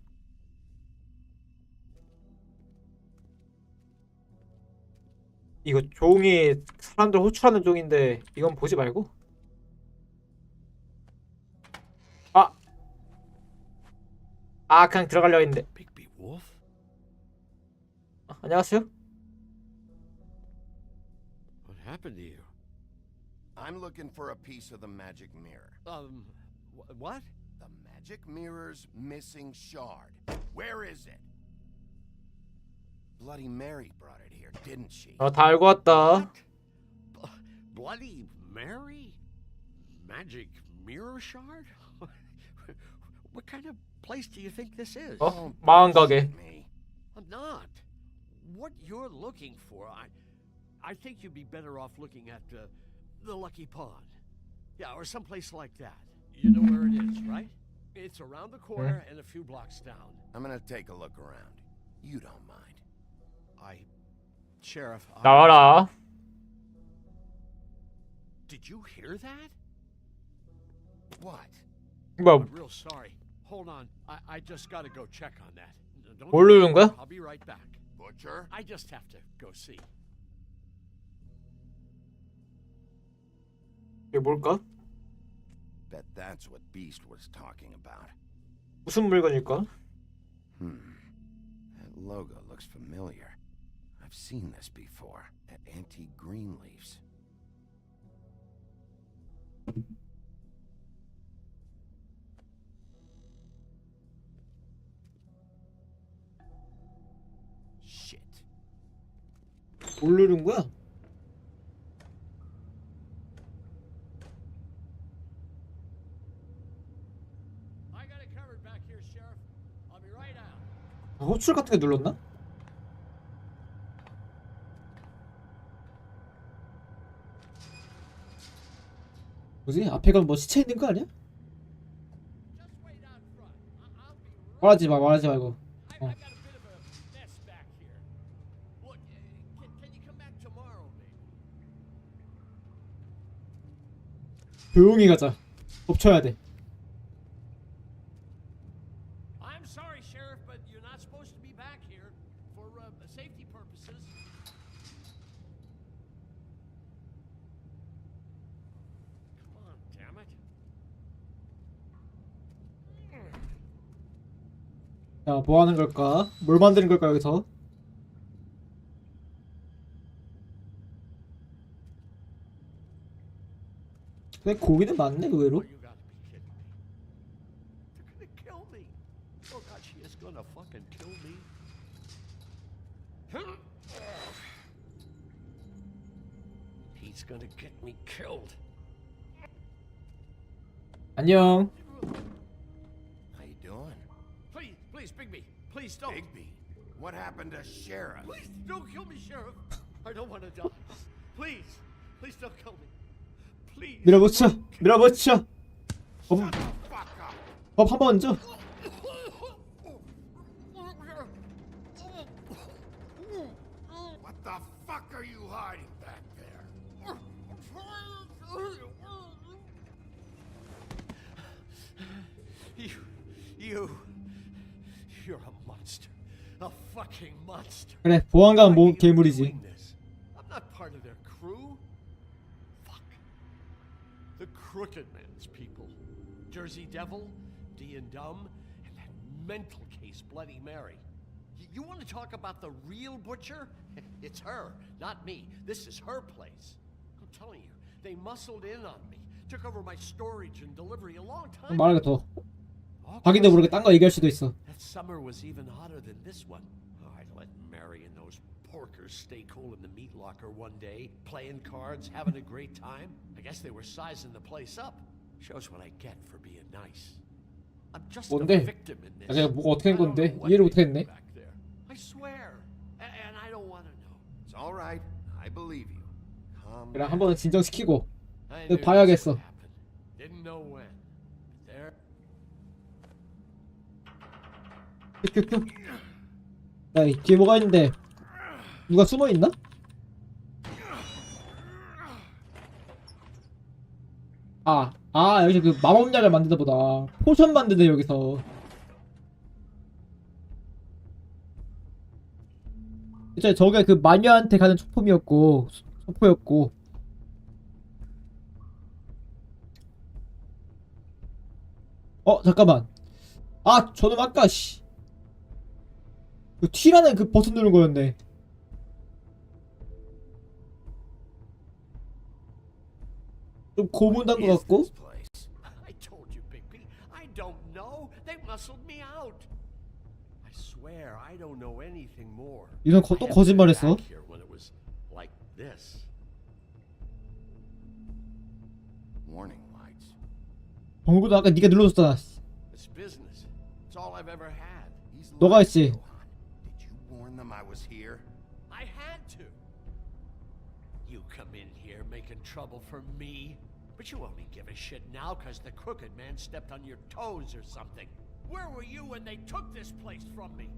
이거 종이 사람들 호출하는 종인데 이건 보지 말고. 그냥 들어가려고 했는데. Bigby Wolf? 안녕하세요. What happened to you? I'm looking for a piece of the magic mirror. What? The magic mirror's missing shard. Where is it? Bloody Mary brought it here, didn't she? 다 알고 왔다. Bloody Mary? Magic mirror shard? What kind of place do you think this is? 망한 가게. I'm not. What you're looking for, I think you'd be better off looking at the Lucky Pond. Yeah, or someplace like that. You know where it is, right? It's around the corner and a few blocks down. I'm gonna take a look around. You don't mind. Sheriff, 나와라. did you hear that? What? 뭐 I'm real sorry. Hold on. I just gotta go check on that. Don't 뭘 누른 거야? I'll be right back. Butcher? I just have to go see. 이게 뭘까? Bet that's what Beast was talking about. 무슨 물건일까? That logo looks familiar. I've seen this before at Antique Greenleaf's. Shit. 뭘 누른 거야? I got it covered back here, Sheriff. I'll 호출 같은 게 눌렀나? 뭐지? 앞에가 뭐 시체 있는 거 아니야? 말하지 마, 말하지 말고. 어. 조용히 가자. 덮쳐야 돼. I'm sorry, Sheriff, but you're not supposed to be back here for safety purposes. Come on, damn it. 야, 뭐 하는 걸까? 뭘 만드는 걸까, 여기서? 근데 고기는 많네, 의외로. You gotta be kidding me. They're gonna kill me. Oh God, she is gonna fucking kill me. He's gonna get me killed. 안녕. How you doing? Please, Bigby. Please don't. Bigby, what happened to Sheriff? Please don't kill me, Sheriff. I don't want to die. Please don't kill me. Please. 밀어붙여. 밀어붙여. 법 한번 줘. What the fuck are you hiding back there? You're a monster. A fucking monster. 그래, 보안관 모 Why are you 괴물이지. doing this? I'm not part of their crew. Fuck. The Crooked Man's people. Jersey Devil, D and Dumb, and that mental case Bloody Mary. You want to talk about the real butcher? It's her, not me. This is her place. I'm telling you, they muscled in on me. Took over my storage and delivery a long time 말하게 더. 자기도 모르게 딴 거 얘기할 수도 있어. That summer was even hotter than this one. Oh, I let Mary and those porkers stay cool in the meat locker one day, playing cards, having a great time. I guess they were sizing the place up. Shows what I get for being nice. I'm just a 뭔데? victim in this. 야, 뭐가 어떻게 된 I don't 건데? know what 이해를 they 못했네. do back there. I swear. And I don't want to know. It's all right. I believe you. Calm 그래, down. 한 번은 진정시키고. I 너 knew 봐야겠어. this would happen. Didn't know when. There. 큐큐큐. 야, 이 뒤에 뭐가 있는데? 누가 숨어 있나? 여기서 그 마법약을 만드나 보다. 포션 만드네, 여기서. 진짜 저게 그 마녀한테 가는 소포였고. 잠깐만. 저놈 아까, 씨. 그 T라는 그 버튼 누른 거였네. 좀 고문단 것 같고. I told you, Bigby. I don't know. They muscled me out. I swear I don't know anything more. 이건 또 거짓말했어. Here when it was like this. Warning lights. 방금도 아까 네가 눌러줬잖아. This business. It's all I've ever had. 너가 했지. Did you warn them I was here? I had to. You come in here making trouble for me. But you only give a shit now because the Crooked Man stepped on your toes or something. Where were you when they took this place from me?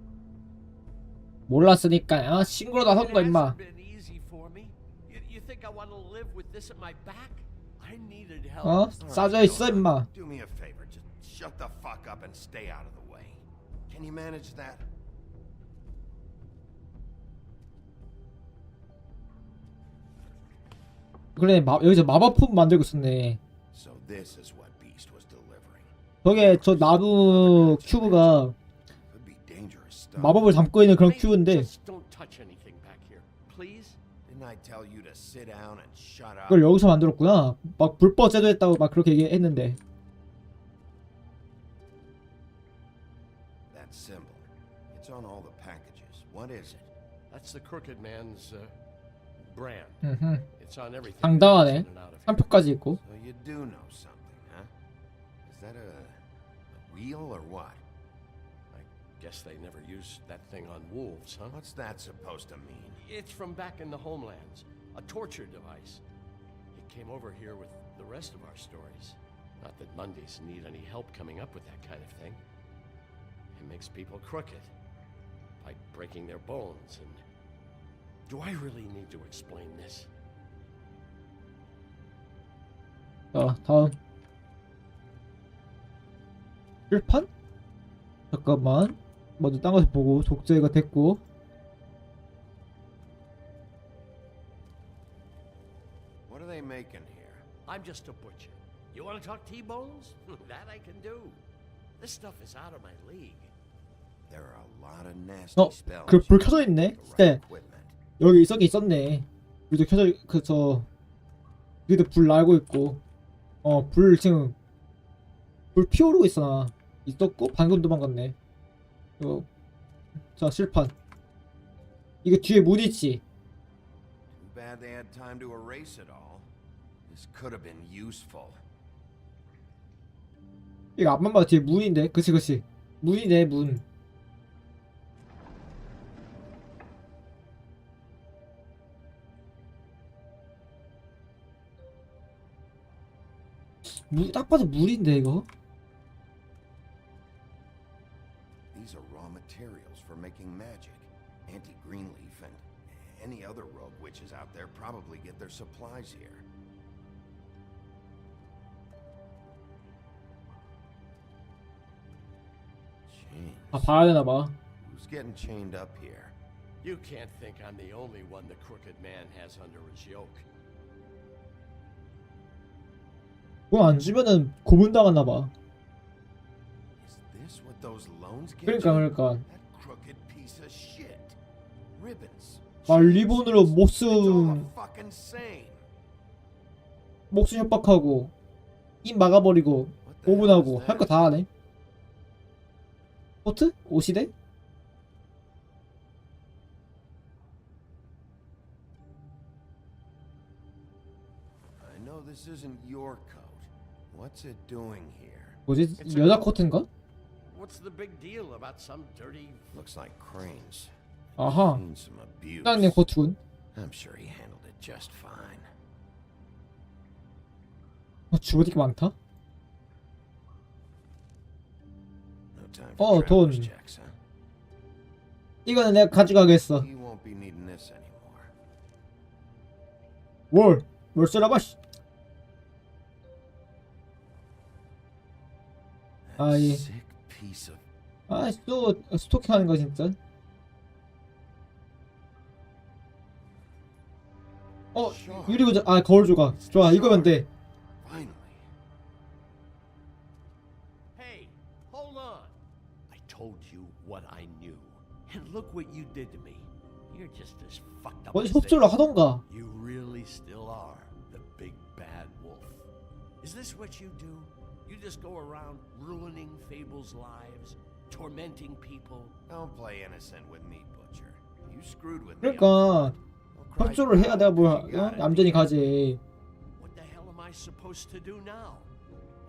몰랐으니까 신고로 나선 It 거 임마. hasn't been easy for me. You think I want to live with this at my back? I needed help. 싸져 있어 임마. Do me a favor. Just shut the fuck up and stay out of the way. Can you manage that? 그래, 여기서 마법품 만들고 있었네. So this is what Beast was delivering. 저게 저 나무 큐브가 Could be dangerous stuff. 마법을 담고 있는 그런 큐브인데 Just don't touch anything back here, please. Didn't I tell you to sit down and shut up? 그걸 여기서 만들었구나. 막 불법 제도했다고 막 그렇게 얘기했는데. That symbol. It's on all the packages. What is it? That's the Crooked Man's brand. It's on everything. 당당하네. 상표까지 있고. So you do know something, huh? Is that a wheel or what? I Guess they never used that thing on wolves, huh? What's that supposed to mean? It's from back in the homelands. A torture device. It came over here with the rest of our stories. Not that Mondays need any help coming up with that kind of thing. It makes people crooked. By breaking their bones and... Do I really need to explain this? 자, 다음. 실판? 잠깐만. 먼저 딴 것을 보고 독재가 됐고. What are they making here? I'm just a butcher. You want to talk T-bones? That I can do. This stuff is out of my league. There are a lot of nasty spells. 그 불 켜져 있네. 진짜 여기 있었긴 있었네. 불도 켜져 그저 여기도 불 날고 있고. 불 지금 불 피우고 있어 나. 있었고 방금 도망갔네. 자 실판. 이거 뒤에 문 있지. Too bad they had time to erase it all. This could have been useful. 이거 앞만 봐도 뒤에 문인데. 그치. 문이네 문. 딱 봐도 물인데 이거. These are raw materials for making magic. Auntie Greenleaf and any other rogue witches out there probably get their supplies here. 아 봐야 되나 봐. Who's getting chained up here? You can't think I'm the only one the crooked man has under his yoke. 뭐 안 주면은 고문 당했나 봐. Is this what those loans get 그러니까 you? 그러니까. That crooked piece of shit. Ribbons. 아 리본으로 It's all a fucking same. 목숨 협박하고 입 막아버리고 고문하고 할 거 다 하네. 코트? 옷이대? I know this isn't your coat. What's it doing here? 뭐지? 여자 코트인가? What's the big deal about some dirty... Looks like Crane's. 아하. Seen some abuse. 부장님 코트군. I'm sure he handled it just fine. 주머니 게 많다. No time for 돈. traveler's checks, huh? 이거는 내가 가져가겠어. You won't be needing this anymore. 뭘 써라봐. 아이. Sick piece of. 또 스토킹하는 거 진짜. 유리구조. 거울 조각. 좋아 이거면 돼. Finally. Hey, hold on. I told you what I knew. And look what you did to me. You're just as fucked up 어디 as 협조를 하던가. You really still are the big bad wolf. Is this what you do? You just go around ruining Fable's lives, tormenting people? Don't play innocent with me, Butcher. You screwed with me. 그러니까 협조를 해야 내가 뭘 얌전히 가지. What the hell am I supposed to do now?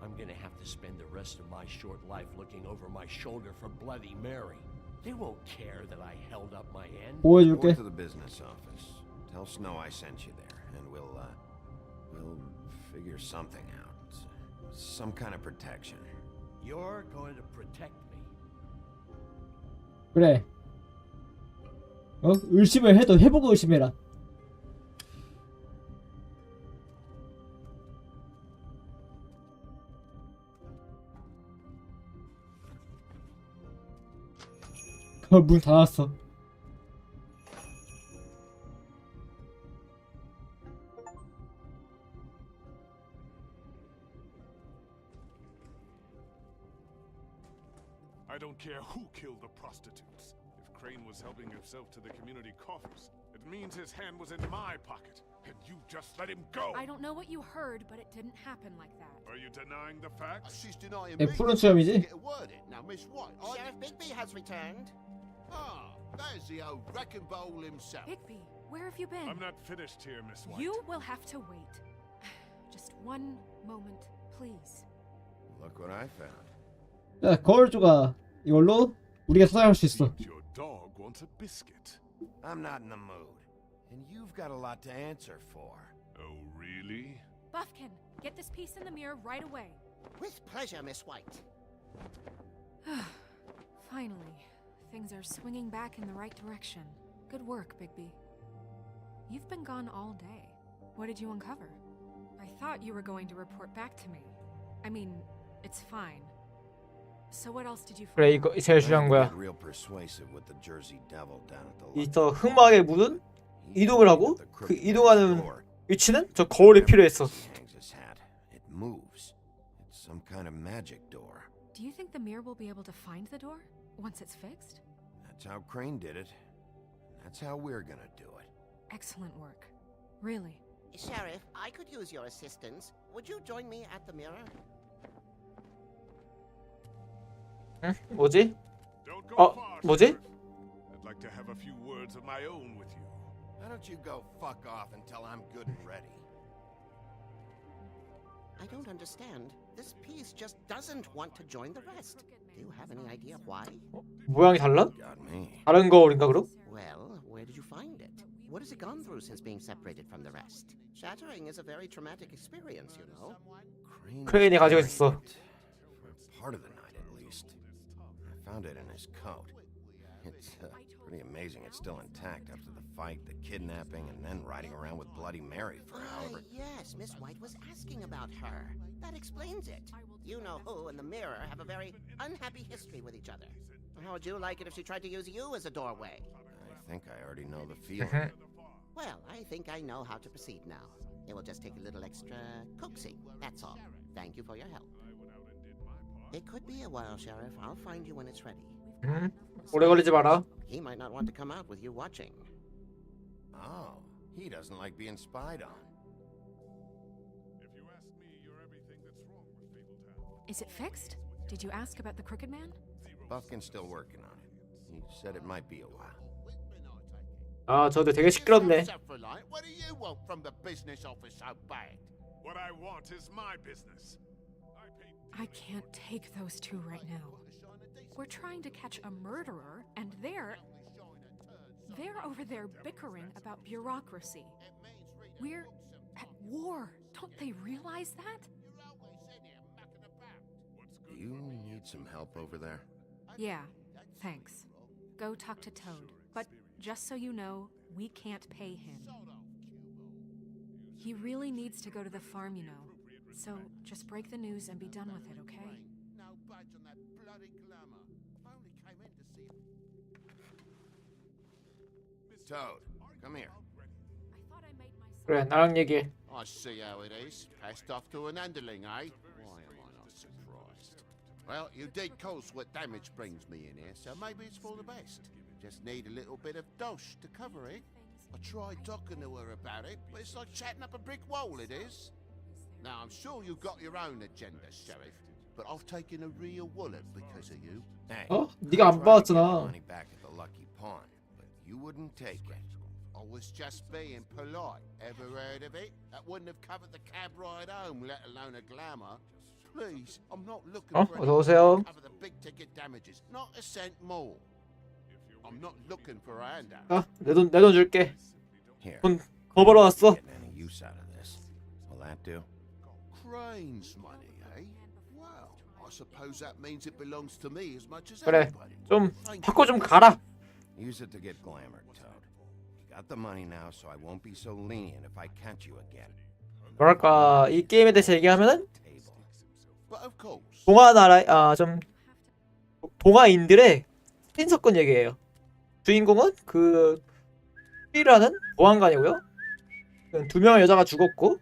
I'm gonna have to spend the rest of my short life looking over my shoulder for Bloody Mary. They won't care that I held up my end. 보여줄게. Go to the business office. Tell Snow I sent you there, and we'll figure something out. Some kind of protection. You're going to protect me. 그래. 의심을 해도 해보고 의심해라. 문 닫았어. I don't care who killed the prostitutes. If Crane was helping himself to the community coffers, it means his hand was in my pocket, and you just let him go! I don't know what you heard, but it didn't happen like that. Are you denying the facts? She's denying 네, 푸른 수염이지? Get a word in. Now, Miss White, Sheriff Bigby has returned. Ah, there's the old wrecking bowl himself. Bigby, where have you been? I'm not finished here, Miss White. You will have to wait. Just one moment, please. Look what I found. 자 거울 조각 이걸로 우리가 찾아갈 수 있어. Your dog wants a biscuit. I'm not in the mood. And you've got a lot to answer for. Oh, really? Buffkin, get this piece in the mirror right away. With pleasure, Miss White. Finally, things are swinging back in the right direction. Good work, Bigby. You've been gone all day. What did you uncover? I thought you were going to report back to me. I mean, it's fine. So what else did you find? 그래 이거 제일 중요한 거야. Real persuasive with the Jersey Devil down at the 이 저 흑막의 문은 이동을 하고 그 이동하는 위치는 저 거울이 필요했어. hangs his hat. It moves. It's some kind of magic door. Do you think the mirror will be able to find the door once it's fixed? That's how Crane did it. That's how we're gonna do it. Excellent work. Really. Sheriff, I could use your assistance. Would you join me at the mirror? 응? 뭐지? Don't go 어, far, 뭐지? Sheriff. I'd like to have a few words of my own with you. Why don't you go fuck off until I'm good and ready? I don't understand. This piece just doesn't want to join the rest. Do you have any idea why? 모양이 달라? Got me. 다른 거울인가 그럼? Well, where did you find it? What has it gone through since being separated from the rest? Shattering is a very traumatic experience, you know. 크레인이 가지고 있었어. For part of the night, at least. I found it in his coat. It's pretty amazing it's still intact after the fight, the kidnapping, and then riding around with Bloody Mary for however... Yes, Miss White was asking about her. That explains it. You know who and the mirror have a very unhappy history with each other. How would you like it if she tried to use you as a doorway? I think I already know the feeling. Well, I think I know how to proceed now. It will just take a little extra coaxing, that's all. Thank you for your help. It could be a while, Sheriff. I'll find you when it's ready. 오래 걸리지 마라. He might not want to come out with you watching. Oh, he doesn't like being spied on. Is it fixed? Did you ask about the Crooked Man? Buffkin's still working on it. He said it might be a while. 아, 저도 되게 시끄럽네. What do you want from the business office so bad? What I want is my business. I can't take those two right now. We're trying to catch a murderer, and they're over there bickering about bureaucracy. We're at war. Don't they realize that? Do you need some help over there? Yeah, thanks. Go talk to Toad. But just so you know, we can't pay him. He really needs to go to the farm, you know. So just break the news and be done with it, okay? No budge on that bloody glamour. Only came in to see Toad, come here. 그래, 나랑 얘기해. I see how it is. Passed off to an underling, eh? Why am I not surprised? Well, you did cause what damage brings me in here, so maybe it's for the best. Just need a little bit of dosh to cover it. I tried talking to her about it, but it's like chatting up a brick wall, it is. Now, I'm sure you've got your own agenda, Sheriff, but I've taken a real wallet because of you. Hey, 어? 네가 안 받았잖아. money back at the Lucky Pawn, but you wouldn't take it. I was just being polite. Ever heard of it? That wouldn't have covered the cab ride home, let alone a glamour. Please, I'm not looking 어? for 어서 오세요. cover the big ticket damages. Not a cent more. I'm not looking for a handout. 아, 내 돈 줄게. Here. 돈 더 벌어왔어. Getting any use out of this? Will that do? Crane's money, eh? Well, I suppose that means it belongs to me as much as 그래, everybody. 좀 바꿔 좀 가라. Use it to get glamour, Toad. You got the money now, so I won't be so lenient if I catch you again. 뭐랄까, 이 게임에 대해서 얘기하면은 But of course. 동화 나라, 좀 동화인들의 신석권 얘기예요. 주인공은 그 B라는 보안관이고요. 두 명의 여자가 죽었고,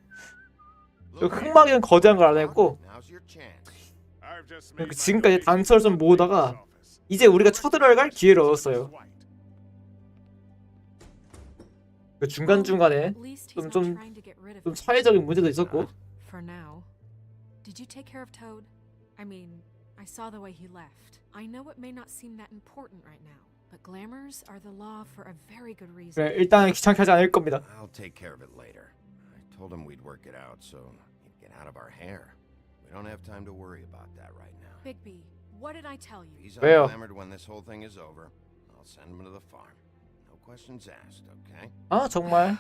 그 흑막이는 거대한 걸 알아냈고, 지금까지 단서를 좀 모으다가 이제 우리가 쳐들어갈 기회를 얻었어요. 그 중간중간에 좀 사회적인 문제도 있었고. For now. Did you take care of Toad? I mean, I saw the way he left. I know it may not seem that important right now, but glamours are the law for a very good reason. 그래, 일단 귀찮게 하지 않을 겁니다. I'll take care of it later. I told him we'd work it out so he'd get out of our hair. We don't have time to worry about that right now. Bigby, What did I tell you? He's 왜요? unclamoured when this whole thing is over. I'll send him to the farm. No questions asked, okay? 아 정말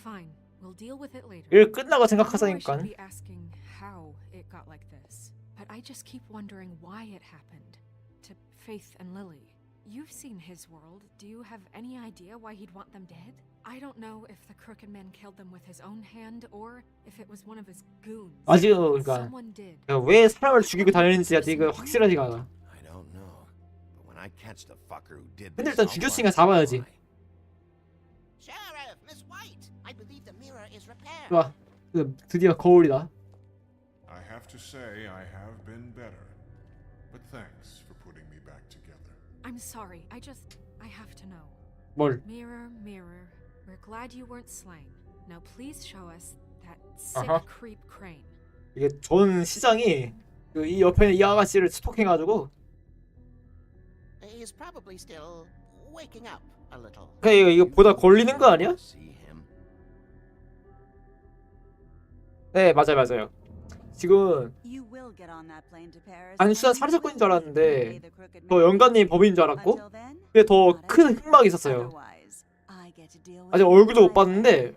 Fine. We'll deal with it later. 일 끝나고 I know I 생각하자니까. should be asking how it got like this, but I just keep wondering why it happened to Faith and Lily. You've seen his world. Do you have any idea why he'd want them dead? I don't know if the Crooked Man killed them with his own hand or if it was one of his goons. 아직 그러니까 Someone did. 왜 사람을 죽이고 다니는지 아직 확실하지가 않아. I don't know. But when I catch the fucker who did 근데 this, 일단 I'll 죽였으니까 find 잡아야지. why. Sheriff, Miss White, I believe the mirror is repaired. 좋아. 드디어 거울이다. I have to say I have been better. But thanks for putting me back together. I'm sorry. I have to know. 뭘? Mirror, mirror, we're glad you weren't slain. Now please show us that sick 아하. creep Crane. 이게 전 시장이 이 옆에 있는 이 아가씨를 스토킹해가지고 He's probably still waking up a little. 그냥 이거 보다 걸리는 거 아니야? 네 맞아요. 지금 단순한 살인 사건인 줄 알았는데 더 영감님이 범인인 줄 알았고 근데 더 큰 흑막이 있었어요. 아직 얼굴도 못 봤는데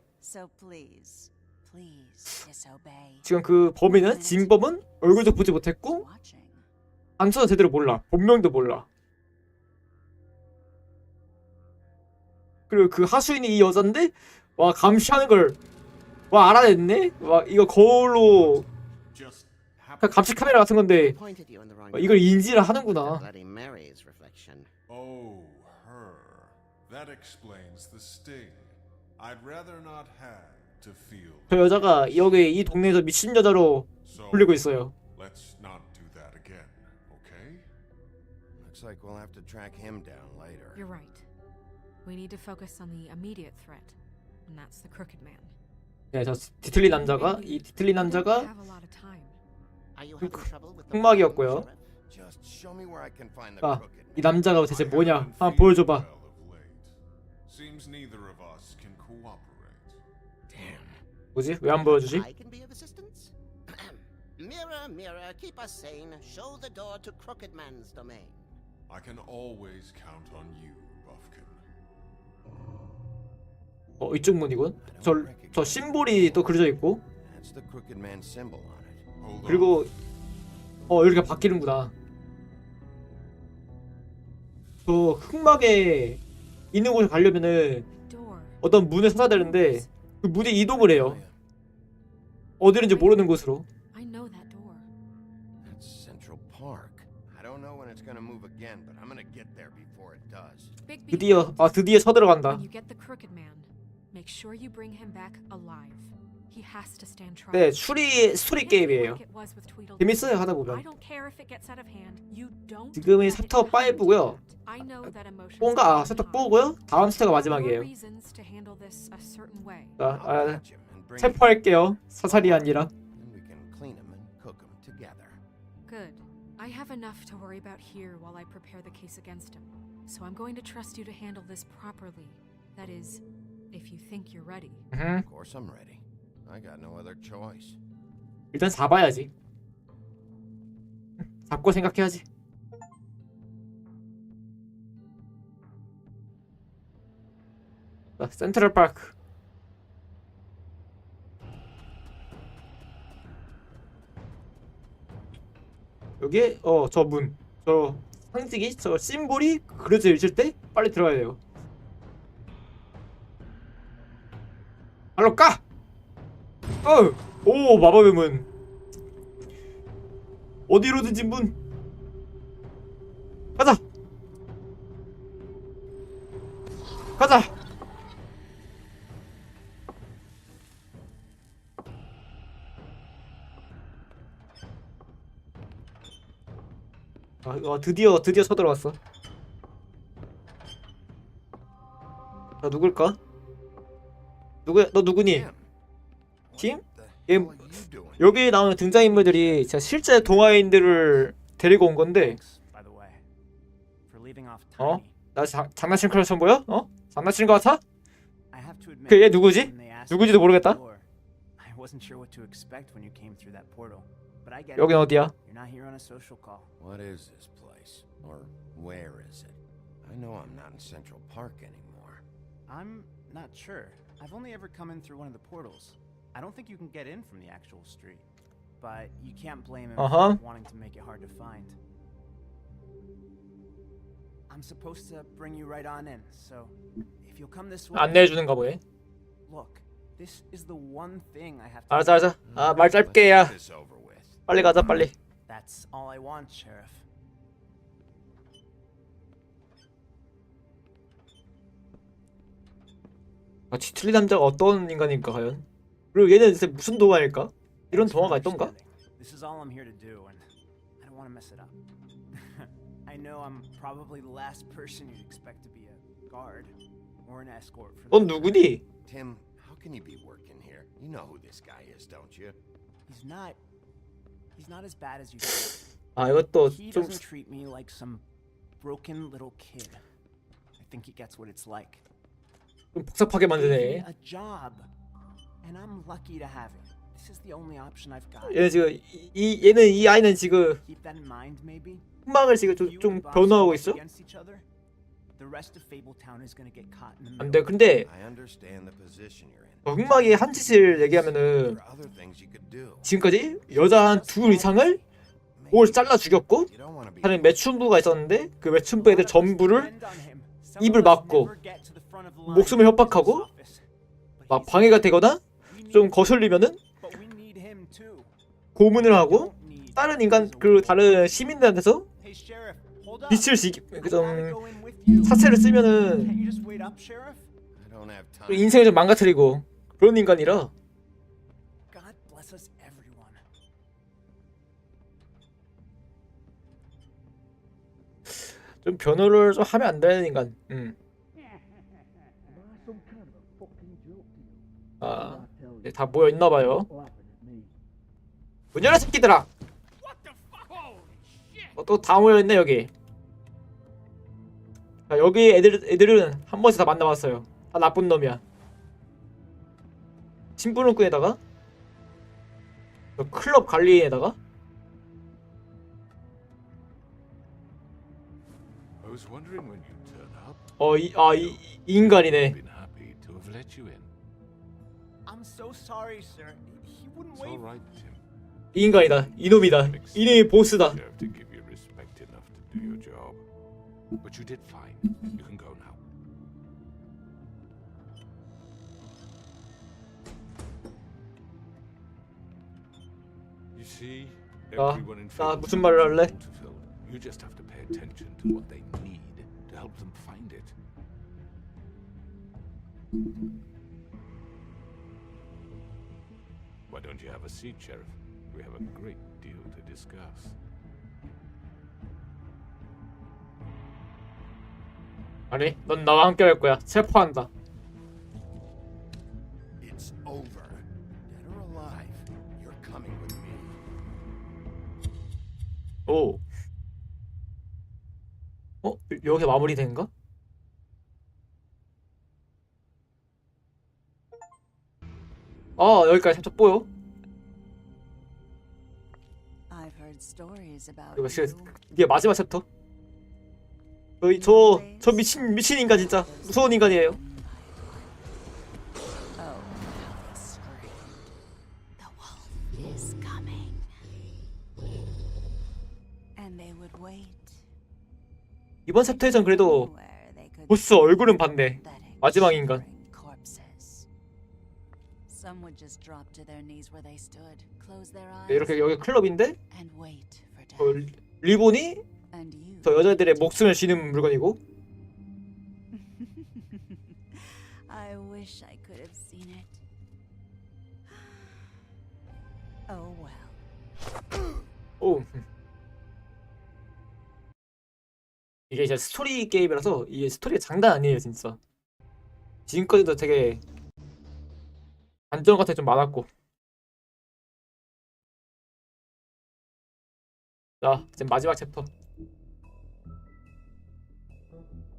지금 그 범인은 진범은 얼굴도 보지 못했고 단서도 제대로 몰라. 본명도 몰라. 그리고 그 하수인이 이 여잔데 와 감시하는 걸 와 알아냈네? 와 이거 거울로 그냥 감시 카메라 같은 건데 이걸 인지를 하는구나. Bloody Mary's reflection. Oh, her. That explains the sting. I'd rather not have to feel. 저 여자가 여기 이 동네에서 미친 여자로 불리고 있어요. Let's not do that again, okay? Looks like we'll have to track him down later. You're right. We need to focus on the immediate threat, and that's the Crooked Man. 네, 저 디틀리 남자가 이 디틀리 남자가 Have a lot of time. Are you having trouble with the 흑막이었고요. Just show me where I can find the 아, crooked. 이 남자가 대체 뭐냐? 한번 보여줘봐. Seems neither of us can cooperate. 뭐지? 왜 안 보여주지? I can be of assistance. Mirror, mirror, keep us sane. Show the door to Crooked Man's domain. I can always count on you, Buffkin. 이쪽 문이군. 저 심볼이 또 그려져 있고. That's the Crooked Man symbol on it. 그리고 이렇게 바뀌는구나. 저 흑막에 있는 곳에 가려면은 어떤 문을 찾아야 되는데 그 문이 이동을 해요. 어디는지 모르는 곳으로. I know that door. That's Central Park. I don't know when it's gonna move again, but I'm gonna get there before it does. 드디어 쳐들어간다. When you get the Crooked Man, make sure you bring him back alive. He has to stand trial. 네, 스토리 게임이에요. 재밌어요 하다 I 보면. don't care if it gets out of hand. You don't 지금이 챕터 5고요. I know that emotions 4인가? 챕터 4고요. 다음 챕터가 마지막이에요. reasons to handle this a certain way. 체포할게요. 사살이 아니라. Then we can clean them and cook them together. Good. I have enough to worry about here while I prepare the case against him. So I'm going to trust you to handle this properly. That is, if you think you're ready. Of course I'm ready. I got no other choice. 일단 잡아야지. 잡고 생각해야지. 자, 센트럴 파크. 여기에 저 문, 저 상징이, 저 심볼이 그려져 있을 때 빨리 들어가야 돼요. 발로 까! 오 마법의 문. 어디로든지 문. 가자. 드디어 쳐들어왔어. 나 누굴까? 너 누구니? 팀? 여기 나오는 등장인물들이 진짜 실제 동화인들을 데리고 온 건데. 나 장난치는 것처럼 보여? 장난치는 것 같아? 얘 누구지? 누구지도 모르겠다. I wasn't sure what to expect when you came through that portal. but I get 여긴 it. 어디야? You're not here on a social call. What is this place? Or where is it? I know I'm not in Central Park anymore. I'm not sure. I've only ever come in through one of the portals. I don't think you can get in from the actual street. But you can't blame him Uh-huh. for wanting to make it hard to find. I'm supposed to bring you right on in, so if you'll come this way. 안내해 주는가 보네. Look, this is the one thing I have to. 알았어 알았어. 아 말 짧게 해야. 빨리 가자 빨리. That's all I want, Sheriff. 아 뒤틀린 남자가 어떤 인간일까 과연? 그리고 얘는 진짜 무슨 동화일까? 이런 동화가 있던가? This is all I'm here to do, and I don't want to mess it up. I know I'm probably the last person you'd expect to be a guard or an escort for. 넌 누구니? Tim, how can you be working here? You know who this guy is, don't you? He's not as bad as you think. 아 이것도 He 좀 doesn't treat me like some broken little kid. I think he gets what it's like. 좀 복잡하게 Gave me 만드네. a job, and I'm lucky to have it. This is the only option I've got. 얘는 지금 이 아이는 지금 Keep that in mind, maybe. 흥망을 지금 좀 변호하고 있어? Against each other, the rest of Fabletown is gonna get caught in the 안 middle. 돼. 근데 I understand the position you're in. 흥망이 한 짓을 얘기하면은 There are other things you could do. 지금까지 여자 한 둘 이상을 뭘 잘라 죽였고 다른 매춘부가 있었는데 그 매춘부 애들 전부를 입을 막고 목숨을 협박하고 막 방해가 되거나 좀 거슬리면은 고문을 하고 다른 인간 그 다른 시민들한테서 빛을 좀 사체를 쓰면은 Can't you just wait up, Sheriff? I don't have time. 인생을 좀 망가뜨리고 그런 인간이라 God bless us, everyone. 좀 변호를 좀 하면 안 되는 인간. 아, 이제 다 모여 있나 봐요. 문 열어 새끼들아. 또 다 모여 있네 여기. 자, 여기 애들은 한 번씩 다 만나봤어요. 다 나쁜 놈이야. 심부름꾼에다가 저 클럽 관리인에다가 I was wondering when you'd turn up. 이 인간이네. Been happy to have let you in. I'm so sorry, sir. He wouldn't It's wait. all right, Tim. 이 인간이다. 이놈이다. 이놈이 보스다. Deserve to give you respect enough to do your job. But you did fine. You can go now. You see, 자, everyone in 나 Fabletown 무슨 말을 is 할래? fulfilled. You just have to pay attention to what they need to help them find it. Why don't you have a seat, Sheriff? We have a great deal to discuss. 아니, 넌 나와 함께 할 거야. 체포한다. It's over. Dead or alive, you're coming with me. 오. 여기 마무리된가? 여기까지 챕터 보여. I've heard stories about 이거 you. 이게 마지막 챕터. 저 미친 인간 진짜 무서운 인간이에요. Oh, how they scream. The wolf is coming. And they would wait. 이번 챕터에선 그래도 보스 얼굴은 봤네. 마지막 인간. Corpses. Some would just drop to their knees where they stood, close their eyes, 네, 이렇게 여기 클럽인데 and wait for death. 리본이 And you. 저 여자들의 목숨을 쥐는 물건이고. I wish I could have seen it. Oh well. 오. 이게 진짜 스토리 게임이라서 이게 스토리가 장난 아니에요 진짜. 지금까지도 되게 단점 같은 게 좀 많았고. 자, 이제 마지막 챕터.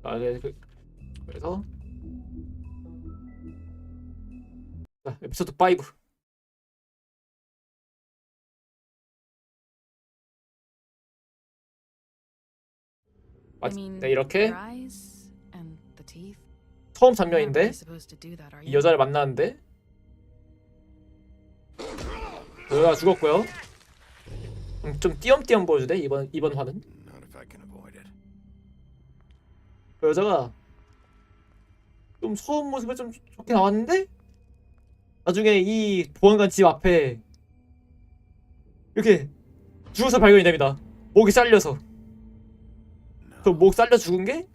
자, 그래서 자, 에피소드 5. 네, 이렇게 your eyes and the teeth. 처음 You're not 장면인데 really supposed to do that, are 이 you? 여자를 만나는데 그 여자가 죽었고요. 좀 띄엄띄엄 보여주네 이번 화는. Not if I can avoid it. 그 여자가 좀 처음 모습에 좀 좋게 나왔는데 나중에 이 보안관 집 앞에 이렇게 죽어서 발견이 됩니다. 목이 잘려서. 그 목 잘려 죽은 게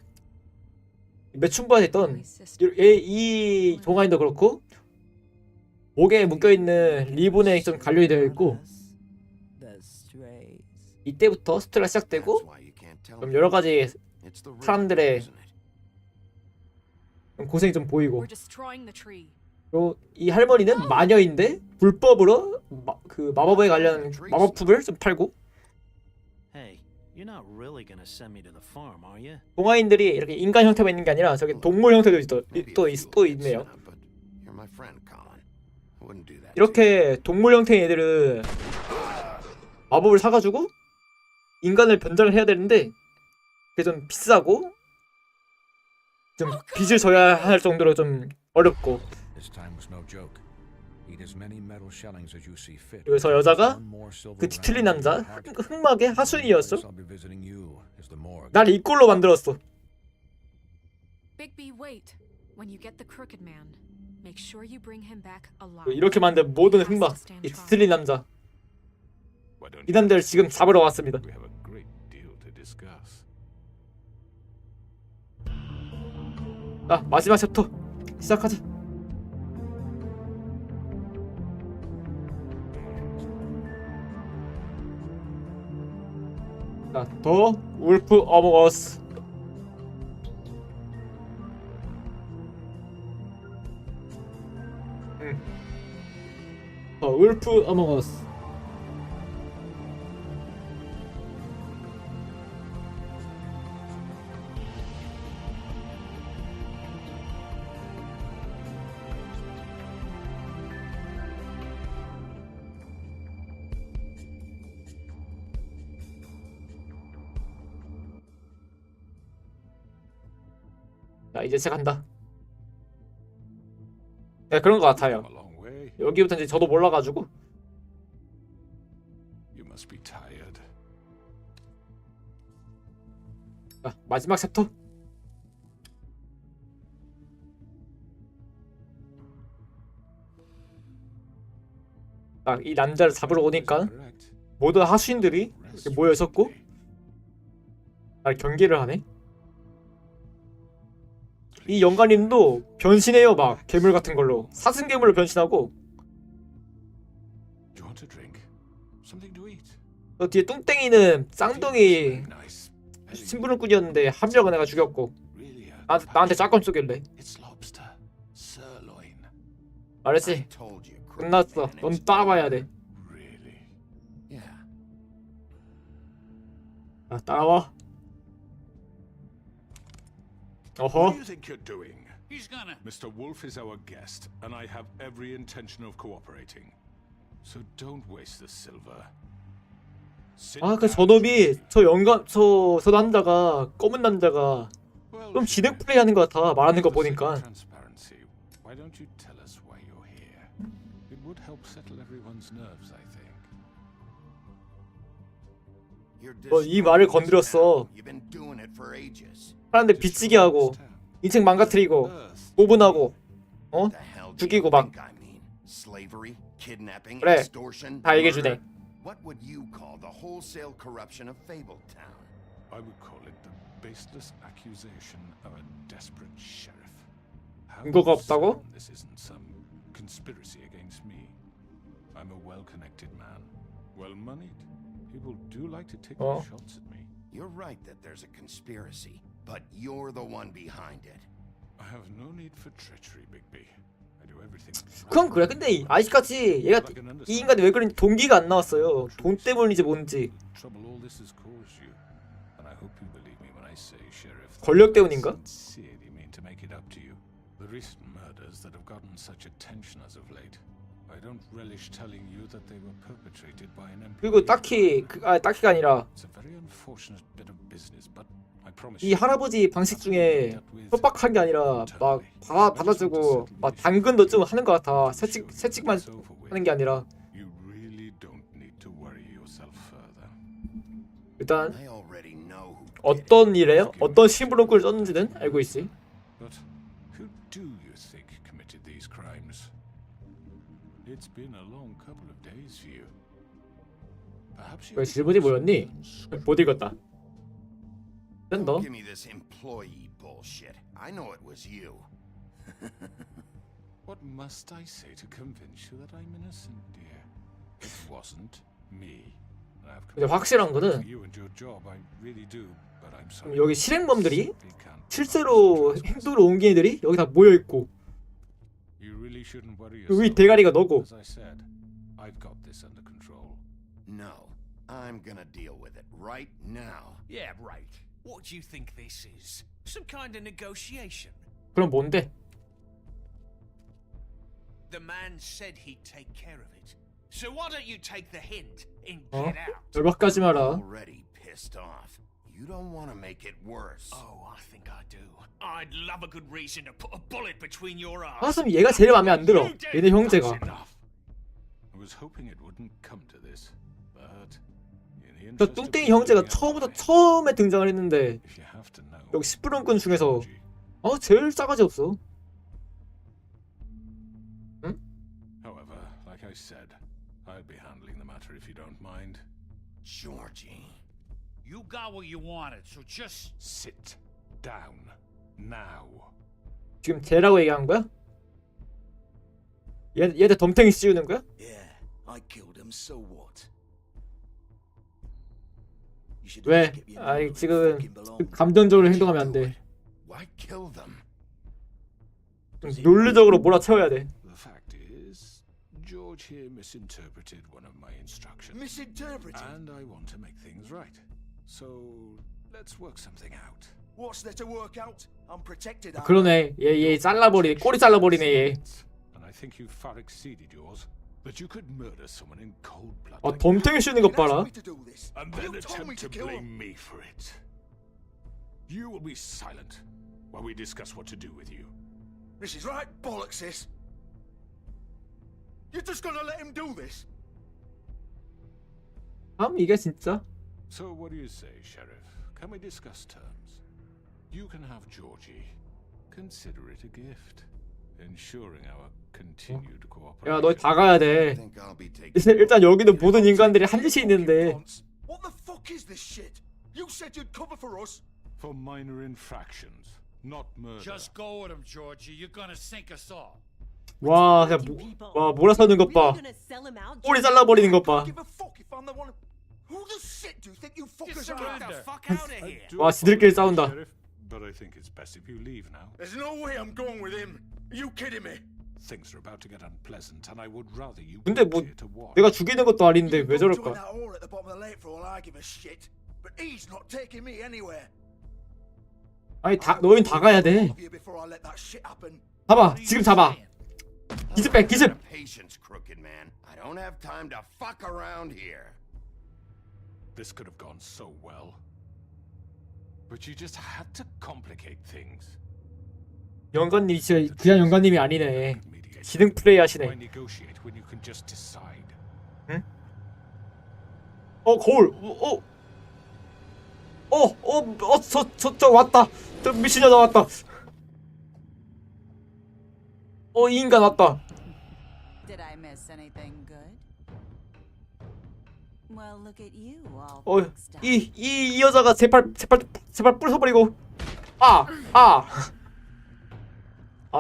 매춘부에 있던 이 동아인도 그렇고 목에 묶여있는 리본에 좀 관련이 되어 있고 이때부터 스토리가 시작되고 좀 여러 가지 사람들의 좀 고생이 좀 보이고 그리고 이 할머니는 마녀인데 불법으로 그 마법에 관련 마법품을 좀 팔고 Hey, you're not really gonna send me to the farm, are you? 동화인들이 이렇게 인간 형태만 있는 게 아니라 저기 동물 형태도 또 있네요. You're my friend, Colin. I wouldn't do that. 이렇게 동물 형태의 애들은 마법을 사가지고 인간을 변장을 해야 되는데 그게 좀 비싸고 좀 빚을 져야 할 정도로 좀 어렵고 This time was no joke. Eat as many metal shellings as you see fit. 그리고 저 여자가 One more silver 그 뒤틀린 round in 남자 your pocket. 흑막의 하순이었어. I'll be visiting you as the morgue. 날 이 꼴로 만들었어. Bigby, wait. When you get the crooked man, make sure you bring him back alive. 이렇게 만든 모든 흑막 이 뒤틀린 남자 이 남자를 지금 잡으러 왔습니다. We have a great deal to discuss. 자 마지막 챕터 시작하자. 자, 더 울프 어몽 어스. 더 울프 어몽 어스. 자 이제 시작한다. 네 그런 것 같아요. 여기부터 이제 저도 몰라가지고. You must be tired. 자 마지막 챕터. 딱 이 남자를 잡으러 오니까 모든 하수인들이 이렇게 모여 있었고 날 경계를 하네. 이 영감님도 변신해요. 막 괴물 같은 걸로 사슴 괴물로 변신하고. Do you want a drink? Something to eat? 저 뒤에 뚱땡이는 쌍둥이 심부름꾼이었는데 함정을 내가 죽였고 나한테 짝건 쏘길래 It's lobster, sirloin. 말했지. 끝났어. 넌 따라와야 돼. Yeah. 아, 따라와. What 어허. do you think you're doing? He's gonna. Mr. Wolf is our guest, and I have every intention of cooperating. So don't waste the silver. Sit 아, 그 down. 저놈이 저 남자가 검은 남자가 좀 진행 플레이 하는 것 같아. 말하는 거 보니까. Transparency. Why don't you tell us why you're here? It would help settle everyone's nerves, I think. 이 말을 건드렸어. You've been doing it for ages. 사람들 비치게 하고 인생 망가뜨리고 고분하고 죽이고 막. Slavery, kidnapping, 그래. extortion, 다 얘기해주네. What would you call the wholesale corruption of Fabletown? I would call it the baseless accusation of a desperate sheriff. How 근거가 없다고? certain this isn't some conspiracy against me. I'm a well-connected man, well-moneyed. People do like to take their shots at me. You're right that there's a conspiracy, but you're the one behind it. I have no need for treachery, Bigby. I do everything. 그건 그래. 근데 아직까지 얘가 이 인간이 왜 그런지 동기가 안 나왔어요. 돈 때문인지 뭔지. Trouble all this has caused you, and I hope you believe me when I say, Sheriff. 권력 때문인가? Sincerely mean to make it up to you. The recent murders that have gotten such attention as of late, I don't relish telling you that they were perpetrated by an 그리고 딱히가 아니라 It's a very unfortunate bit of business, but I promise 이 할아버지 방식 중에 협박한 게 아니라 막 받아주고 막 당근도 좀 하는 것 같아. 세칙만 하는 게 아니라. you really don't need to worry yourself further. 일단 어떤 일에 어떤 심부름꾼을 썼는지는 알고 있지. But who do you think committed these crimes? It's been a long couple of days for you. Perhaps you 왜 질문이 뭐였니? 못 읽었다. 넌 너? Give me this employee bullshit. I know it was you. What must I say to convince you that I'm innocent, dear? It wasn't me. I've 근데 확실한 거는 you and your job. I really do, but I'm sorry. 여기 실행범들이 실제로 행동을 옮긴 애들이 여기 다 모여 있고 You really shouldn't worry 여기 yourself. 대가리가 너고. As I said, I've got this under control. No, I'm gonna deal with it right now. Yeah, right. What do you think this is? Some kind of negotiation? 그럼 뭔데? The man said he'd take care of it. So why don't you take the hint and 어? get out? 열받까지 마라. Already pissed off. You don't want to make it worse. Oh, I think I do. I'd love a good reason to put a bullet between your eyes. 하스미 얘가 제일 마음에 안 들어. 얘네 형제가. I was hoping it wouldn't come to this, but 저 뚱땡이 형제가 처음에 등장을 했는데 여기 십부름꾼 중에서 제일 싸가지 없어. 응? However, like I said, I'd be handling the matter if you don't mind. Georgie. You got what you wanted, so just sit down now. 지금 쟤라고 얘기한 거야? 얘들 덤탱이 씌우는 거야? Yeah, I killed him, so what? 왜? 아니 지금 감정적으로 행동하면 안 돼. Why kill them? 논리적으로 몰아채워야 돼. The fact is, George here misinterpreted one of my instructions. Misinterpreted? And I want to make things right. So let's work something out. What's there to work out? I'm protected. 그러네. 얘 잘라버리네. 꼬리 잘라버리네 얘. And I think you far exceeded yours. That you could murder someone in cold blood. 덤탱이 씌우는 것 봐라. And then attempt to blame me for it. You will be silent while we discuss what to do with you. This is right bollocks, this. You're just gonna let him do this? 이게 진짜? So what do you say, Sheriff? Can we discuss terms? You can have Georgie. Consider it a gift, ensuring our continued cooperation. 야, 너 다 가야 돼. 일단 여기는 모든 인간들이 한 짓이 있는데. What the fuck is this shit? You said you'd cover for us. For minor infractions, not murder. Just go with him, Georgie. You're gonna sink us all. 와, 그냥 와 몰아서는 것 봐. 꼬리 잘라버리는 것 봐. Who the shit do you think you fuckers are? Get the fuck out of here. 와, 지들끼리 싸운다. But I think it's best if you leave now. There's no way I'm going with him. Are you kidding me? Things are about to get unpleasant, and I would rather you. 근데 뭐 내가 죽이는 것도 아닌데 왜 저럴까? That hole at the bottom of the lake for all I give a shit. But he's not taking me anywhere. 아니 너희는 다 가야 돼. 잡아, 지금 잡아. 기습 빼, 기습. Patience, crooked man. I don't have time to fuck around here. This could have gone so well, but you just had to complicate things. 영관님 진짜 그냥 영관님이 아니네. 지능 플레이 하시네. Why negotiate when you can just decide? 응? 거울. 저 왔다. 저 미친년아 왔다. 이 인간 왔다. Did I miss anything good? Well, look at you all fixed up. 이 여자가 제발 부숴버리고.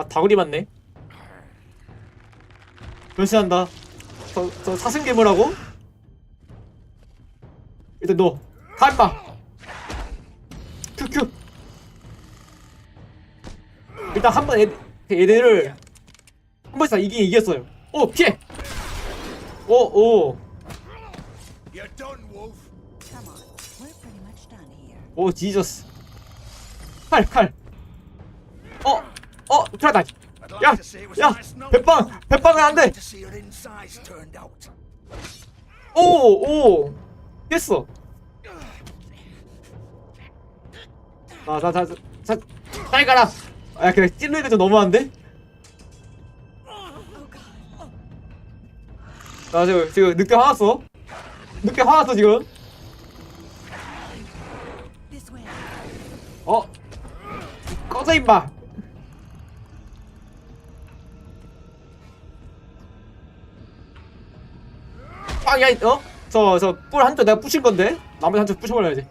다구리 맞네. 변신한다. 저 사슴괴물하고. 일단 너 가임마. 큐. 일단 한 번 얘네를 한 번씩 다 이겼어요. 피해. You're done, Wolf. Come on, we're pretty much done here. 지저스. 칼. 그러다. 야! 야! 배빵은 안 돼! 오! 깼어! 잘 가라! 야, 그냥 찔르는 게 좀 너무한데? 나 지금 늦게 화났어. 지금. 꺼져, 임마! 야, 뿔 한쪽 내가 부신 건데? 나머지 한쪽 부셔버려야지.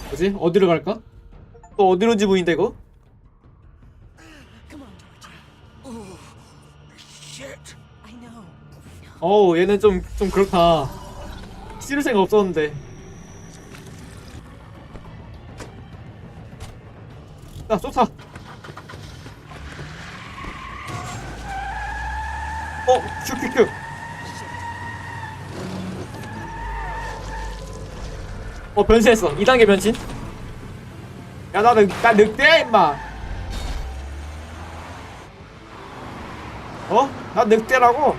뭐지? 어디로 갈까? 또 어디론지 보인다, 이거? 어우, 얘는 좀 그렇다. 찌를 생각 없었는데. 야, 쏘타! 큐. 변신했어. 2단계 변신. 야, 나 늑대야, 임마. 나 늑대라고.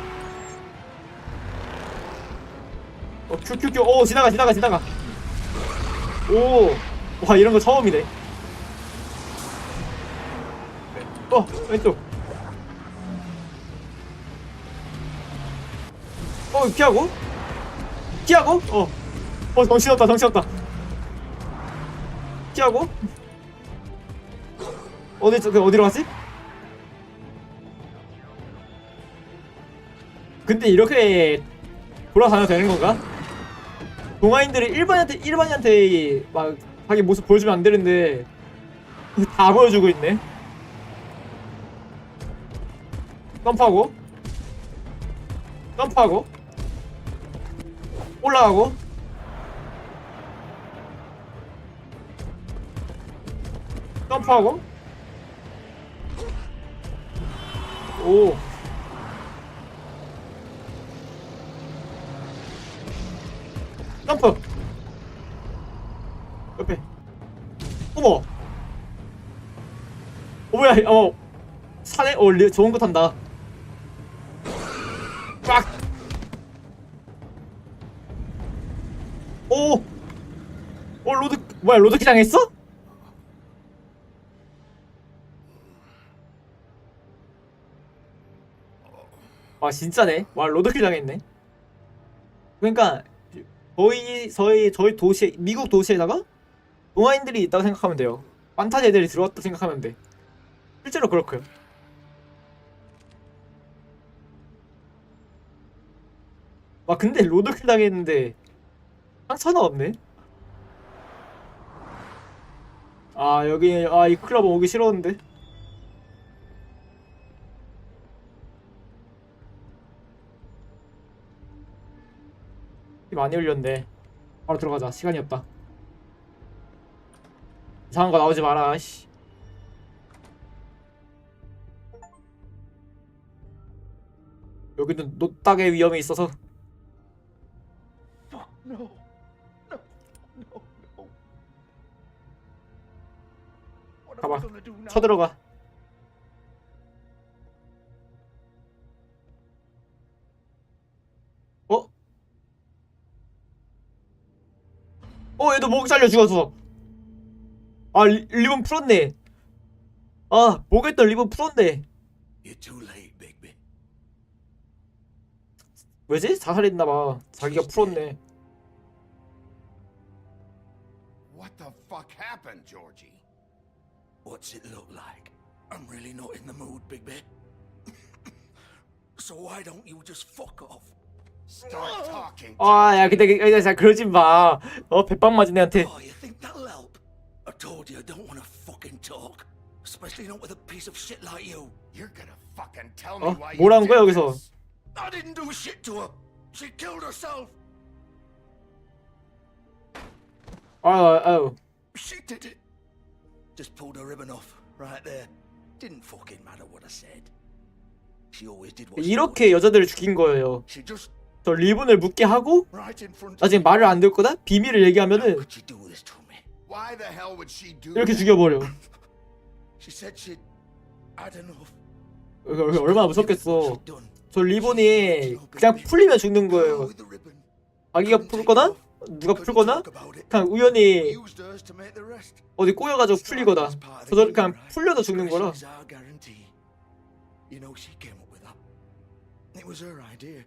큐. 지나가. 와, 이런 거 처음이네. 왼쪽. 피하고? 정신없다. 피하고? 어디로 갔지? 근데 이렇게 돌아다녀도 되는 건가? 동아인들이 일반인한테 막 자기 모습 보여주면 안 되는데 다 보여주고 있네. 점프하고 올라가고 점프하고 점프 옆에 어머 뭐야 산에 좋은 거 탄다. 꽉 로드키 당했어? 진짜네. 로드킬 당했네. 그러니까 저희 도시에, 미국 도시에다가 동아인들이 있다고 생각하면 돼요. 판타지 애들이 들어왔다 생각하면 돼. 실제로 그렇고요. 근데 로드킬 당했는데 상처는 없네. 여기 이 클럽은 오기 싫었는데. 많이 흘렸네. 바로 들어가자. 시간이 없다. 이상한 거 나오지 마라. 씨. 여기는 노딱의 위험이 있어서. 가봐. 쳐들어가. 얘도 목 잘려 죽었어. 리본 풀었네. 목에 있던 리본 풀었네. 왜지? 자살했나봐. 자기가 풀었네. What the fuck happened, Georgie? What's it look like? I'm really not in the mood, Bigby. So why don't you just fuck off? Start talking. 야, 근데 자 그러지 마. 배빵 맞은 애한테. You think that'll help? I told you I don't want to fucking talk, especially not with a piece of shit like you. You're gonna fucking tell me why you 뭐라는 거야 did 여기서? this. I didn't do shit to her. She killed herself. She did it. Just pulled her ribbon off right there. Didn't fucking matter what I said. She always did what she 이렇게 여자들을 죽인 거예요. 저 리본을 묶게 하고 나중에 말을 안 듣거나 비밀을 얘기하면은 Why the hell would she do 이렇게 that? 죽여버려. She said she'd had enough. 얼마나 무섭겠어. 저 리본이 그냥 풀리면 죽는 거예요. 자기가 풀거나 누가 풀거나 그냥 우연히 Used hers to make the rest. 어디 꼬여가지고 풀리거나 저절 그냥 풀려도 죽는 거라. Is our guarantee. You know she came up with that. It was her idea.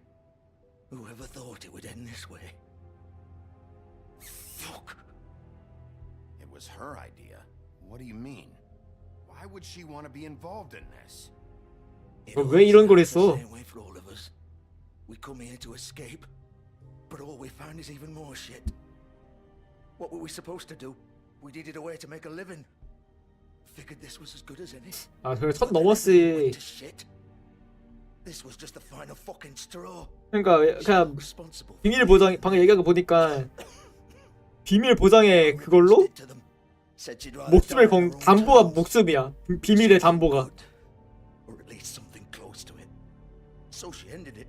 Whoever thought it would end this way? Fuck. It was her idea. What do you mean? Why would she want to be involved in this? 왜 이런 걸 했어? Same way for all of us. We come here to escape, but all we find is even more shit. What were we supposed to do? We needed a way to make a living. Figured this was as good as any. 아, 그래 선 넘었지. To shit. This was just the final fucking straw. 그러니까 그냥 비밀 보장 방금 얘기한 거 보니까 비밀 보장에 그걸로 목숨을 건 담보가 목숨이야. 비밀의 담보가. Or at least something close to it. So she ended it.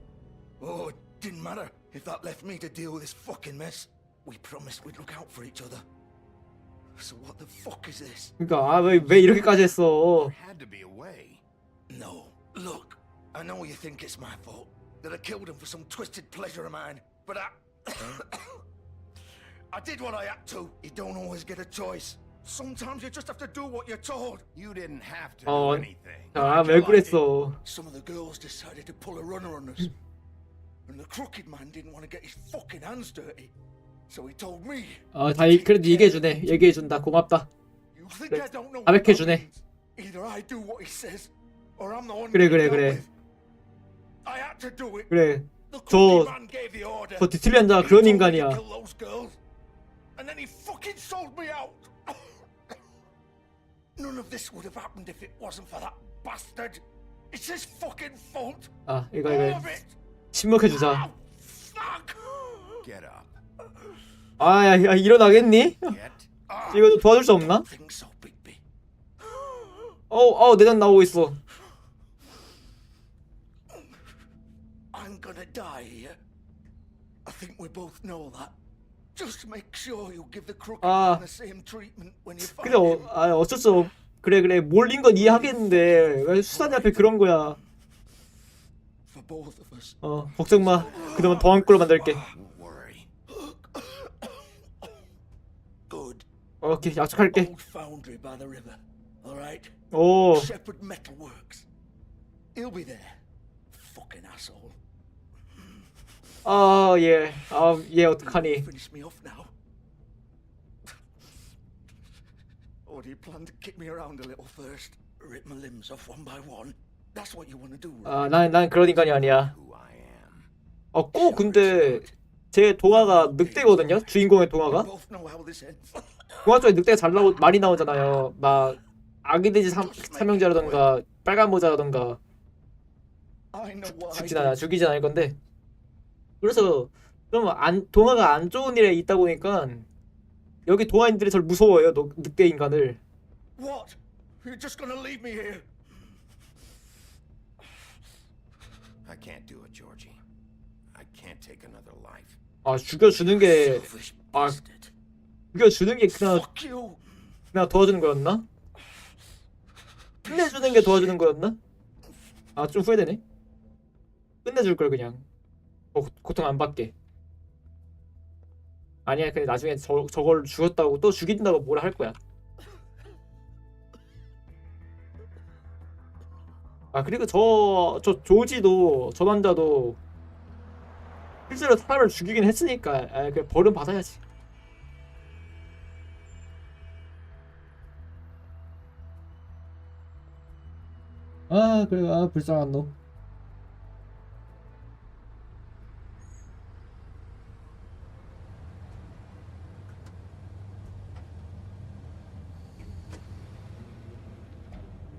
Oh, it didn't matter if that left me to deal with this fucking mess. We promised we'd look out for each other. So what the fuck is this? 그러니까 아 왜 이렇게까지 했어? Had to be a way. No, look, I know you think it's my fault that I killed him for some twisted pleasure of mine, but I did what I had to. You don't always get a choice. Sometimes you just have to do what you're told. You didn't have to do anything. 아, 왜 그랬어? Some of the girls decided to pull a runner on us. And the crooked man didn't want to get his fucking hands dirty. So he told me. 아, 다 그래도 얘기해주네. 얘기해준다. 고맙다. You think 그래, I don't know what 자백해주네. that means? Either I do what he says, or I'm the one 그래, being 그래, dealt 그래. with. I had to do it. 그래. The 저 crooked man gave the order. 저 디틀리안 자 그런 He told me to 인간이야. kill those girls, and then he fucking sold me out. None of this would have happened if it wasn't for that bastard. It's his fucking fault. 아, 이거 All of it. 침묵해주자. Get up. 아, 야, 일어나겠니? 이거 좀 도와줄 수 없나? 내장 나오고 있어. I'm gonna die here. I think we both know that. Just make sure you give the crooked 아. man the same treatment when you find 근데 him. 어쩔 수 없. 그래 몰린 건 이해하겠는데 왜 수사님 앞에 그런 거야? For both of us. 걱정 마. 그동안 더한 꼴로 만들게. Good. 오케이, 약속할게. Old foundry by the river. All right. 오. Shepherd Metal Works. He'll be there. Fucking asshole. 얘 어떡하니? Finish me off now. Or do you plan to kick me around a little first? Rip my limbs off one by one? That's what you want to do, right? 난 그런 인간이 아니야. 꼭 근데 제 동화가 늑대거든요. 주인공의 동화가. Both know how this ends. 동화 쪽에 늑대가 많이 나오잖아요. 막 아기돼지 삼형제라던가 빨간 모자라던가. I know why. 죽이진 않을 건데. 그래서 좀 동화가 안 좋은 일에 있다 보니까 여기 동화인들이 저를 무서워해요. 늑대 인간을. What? You're just gonna leave me here? I can't do it, Georgie. I can't take another life. 죽여주는 게 죽여주는 게 그냥 도와주는 거였나? 끝내주는 게 도와주는 거였나? 좀 후회되네. 끝내줄 걸 그냥. 고통 안 받게. 아니야, 근데 나중에 저걸 죽였다고 또 죽인다고 뭐라 할 거야. 그리고 저 조지도 저 남자도 실제로 사람을 죽이긴 했으니까 그냥 벌은 받아야지. 그래 불쌍한 놈.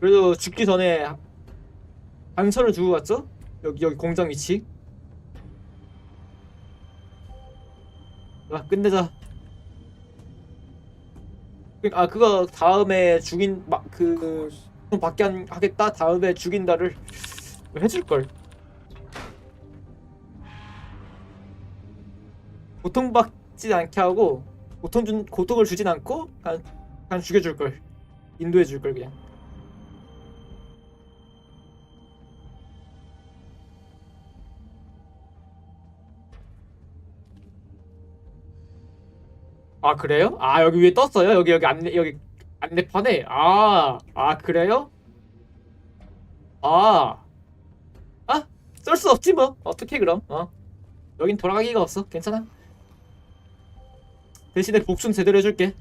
그래도 죽기 전에 방천을 주고 갔죠? 여기 공장 위치. 끝내자. 그거 다음에 받게 하겠다. 다음에 죽인다를 해줄 걸. 고통받지 않게 하고 고통을 주진 않고 그냥 죽여줄 걸. 인도해 줄 걸 그냥. 아 그래요? 아 여기 위에 떴어요? 여기 안내판에. 아 그래요? 쓸 수 없지 뭐. 어떻게 그럼? 여긴 돌아가기가 없어. 괜찮아. 대신에 복수는 제대로 해줄게.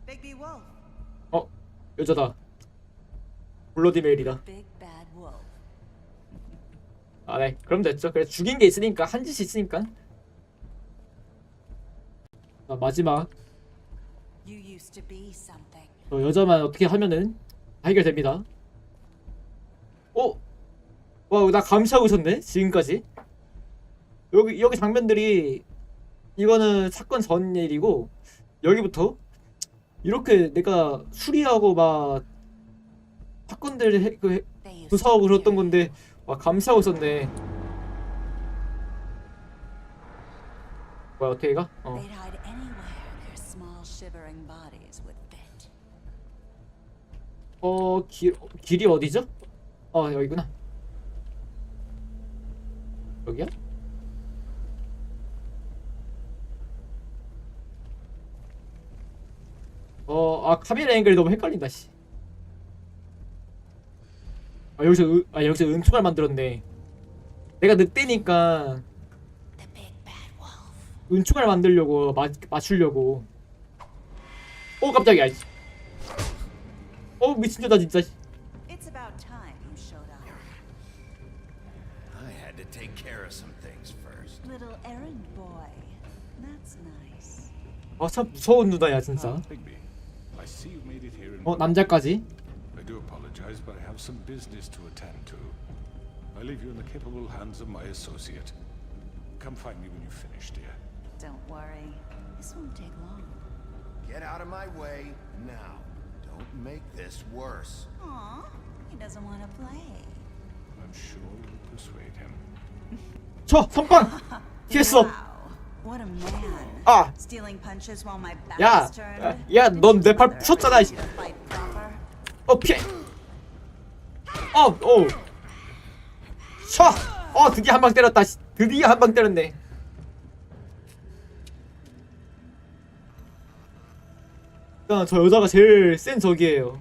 Big B Wolf. 여자다. 블러디 메일이다. Big bad wolf. 네. 그럼 됐죠. 그래 죽인 게 있으니까 한 짓이 있으니까. 마지막. You used to be something. 여자만 어떻게 하면은 해결됩니다. 와, 나 감시하고 있었네 지금까지. 여기 장면들이 이거는 사건 전 일이고 여기부터 이렇게 내가 수리하고 막 사건들 조사하고 그랬던 건데 와 감시하고 있었네. 뭐야 어떻게 가? They'd hide anywhere their small shivering bodies would fit. 길이 어디죠? 여기구나. 여기야? 카메라 앵글이 너무 헷갈린다 씨. 여기서 은총알 만들었네. 내가 늑대니까 은총알 만들려고 맞추려고. 깜짝이야. 미친 여자 진짜. It's about time you showed up. I had to take care of some things first. Little errand boy. That's nice. 참 무서운 누나야 진짜. Bigby, I see you made it here in 남자까지. I do apologize, but I have some business to attend to. I leave you in the capable hands of my associate. Come find me when you finish, dear. Don't worry. This won't take long. Get out of my way now. Don't make this worse. Aw, he doesn't want to play. I'm sure you'll persuade him. 선빵! 피했어. What a man. Stealing punches while my back is turned. 넌 내 팔 부쉈잖아. 피해. 드디어 한 방 때렸다. 드디어 한 방 때렸네. 일단 저 여자가 제일 센 적이에요.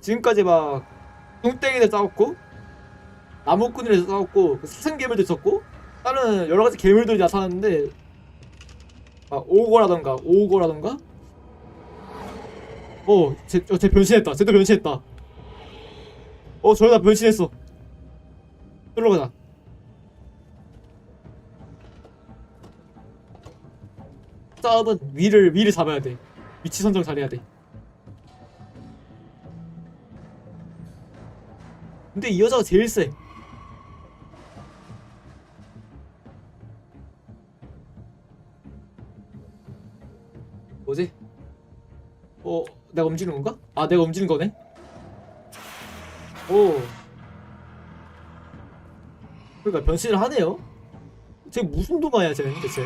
지금까지 막 뚱땡이들 싸웠고 나무꾼이들 싸웠고 사슴괴물도 있었고 다른 여러가지 괴물들이 나타났는데 오거라던가 쟤 변신했다. 쟤도 변신했다. 저 여자 변신했어. 일로 가자. 싸움은 위를 잡아야 돼. 위치 선정 잘해야 돼. 근데 이 여자가 제일 세. 뭐지? 내가 움직이는 건가? 내가 움직이는 거네? 그러니까 변신을 하네요? 쟤 무슨 도마야 쟤 대체?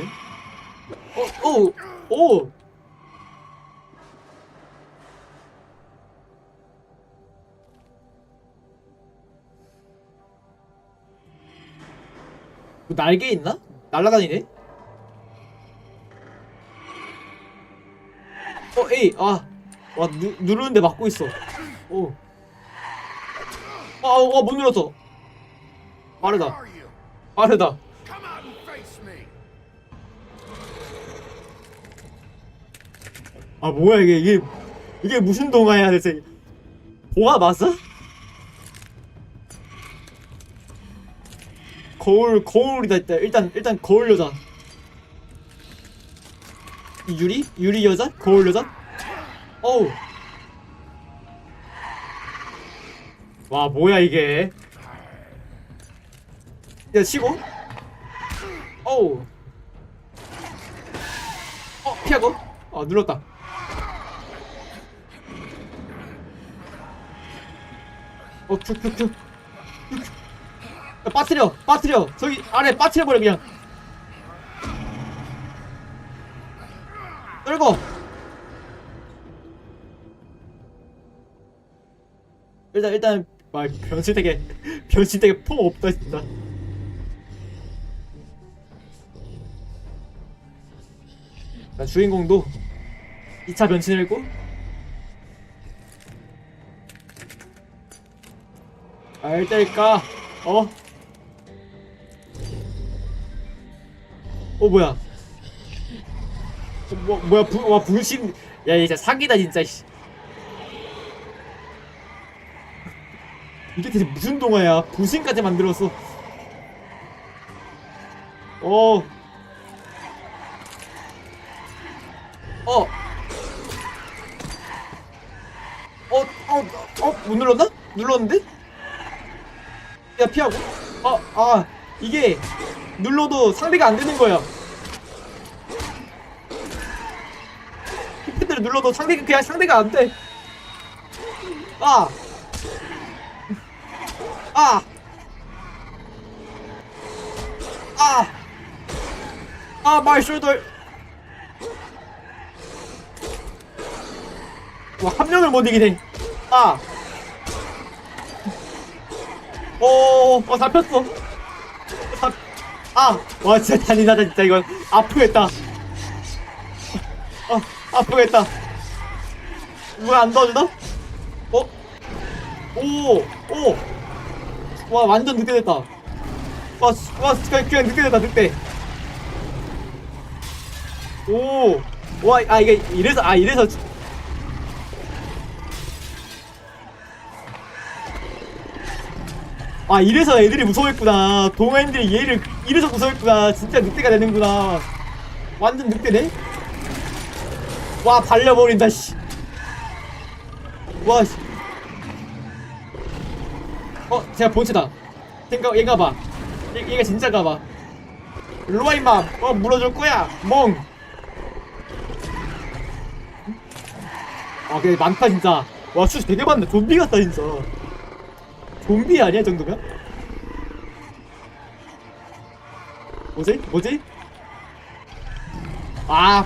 날개 있나? 날라다니네? 에이, 누르는데 막고 있어. 못 눌렀어. 빠르다. 뭐야 이게 무슨 동화야 대체? 동화 맞아? 거울이다 일단 거울 여자. 유리 여자? 거울 여자? 와 뭐야 이게? 치고? 피하고. 눌렀다. 큐. 빠뜨려. 저기 아래 빠뜨려버려 그냥. 떨고. 일단 변신 되게 폼 없다 진짜. 주인공도 2차 변신을 했고. 일단일까? 뭐야? 뭐야? 분신. 야, 얘 진짜 사기다 진짜. 씨. 이게 대체 무슨 동화야? 분신까지 만들었어. 못 눌렀나? 눌렀는데? 야, 피하고. 이게 눌러도 상대가 안 되는 거야. 히트를 눌러도 상대가 안 돼. 마이 숄더. 한 명을 못 이기네. 잡혔어. 와, 진짜 잔인하다, 진짜, 이건. 아프겠다. 아프겠다. 왜 안 도와주나? 와, 완전 늑대됐다. 그냥 늑대됐다, 늑대. 이게, 이래서. 이래서 애들이 무서워했구나. 동화인들이 얘를 이래서 무서워했구나. 진짜 늑대가 되는구나. 완전 늑대네? 와, 발려버린다, 씨. 와, 씨. 제가 본체다. 얘가봐. 얘가 진짜가봐. 일로와, 임마. 물어줄 거야. 멍. 근데 많다, 진짜. 와, 수 되게 많네. 좀비 같다, 진짜. 좀비 아니야, 이 정도면? 뭐지?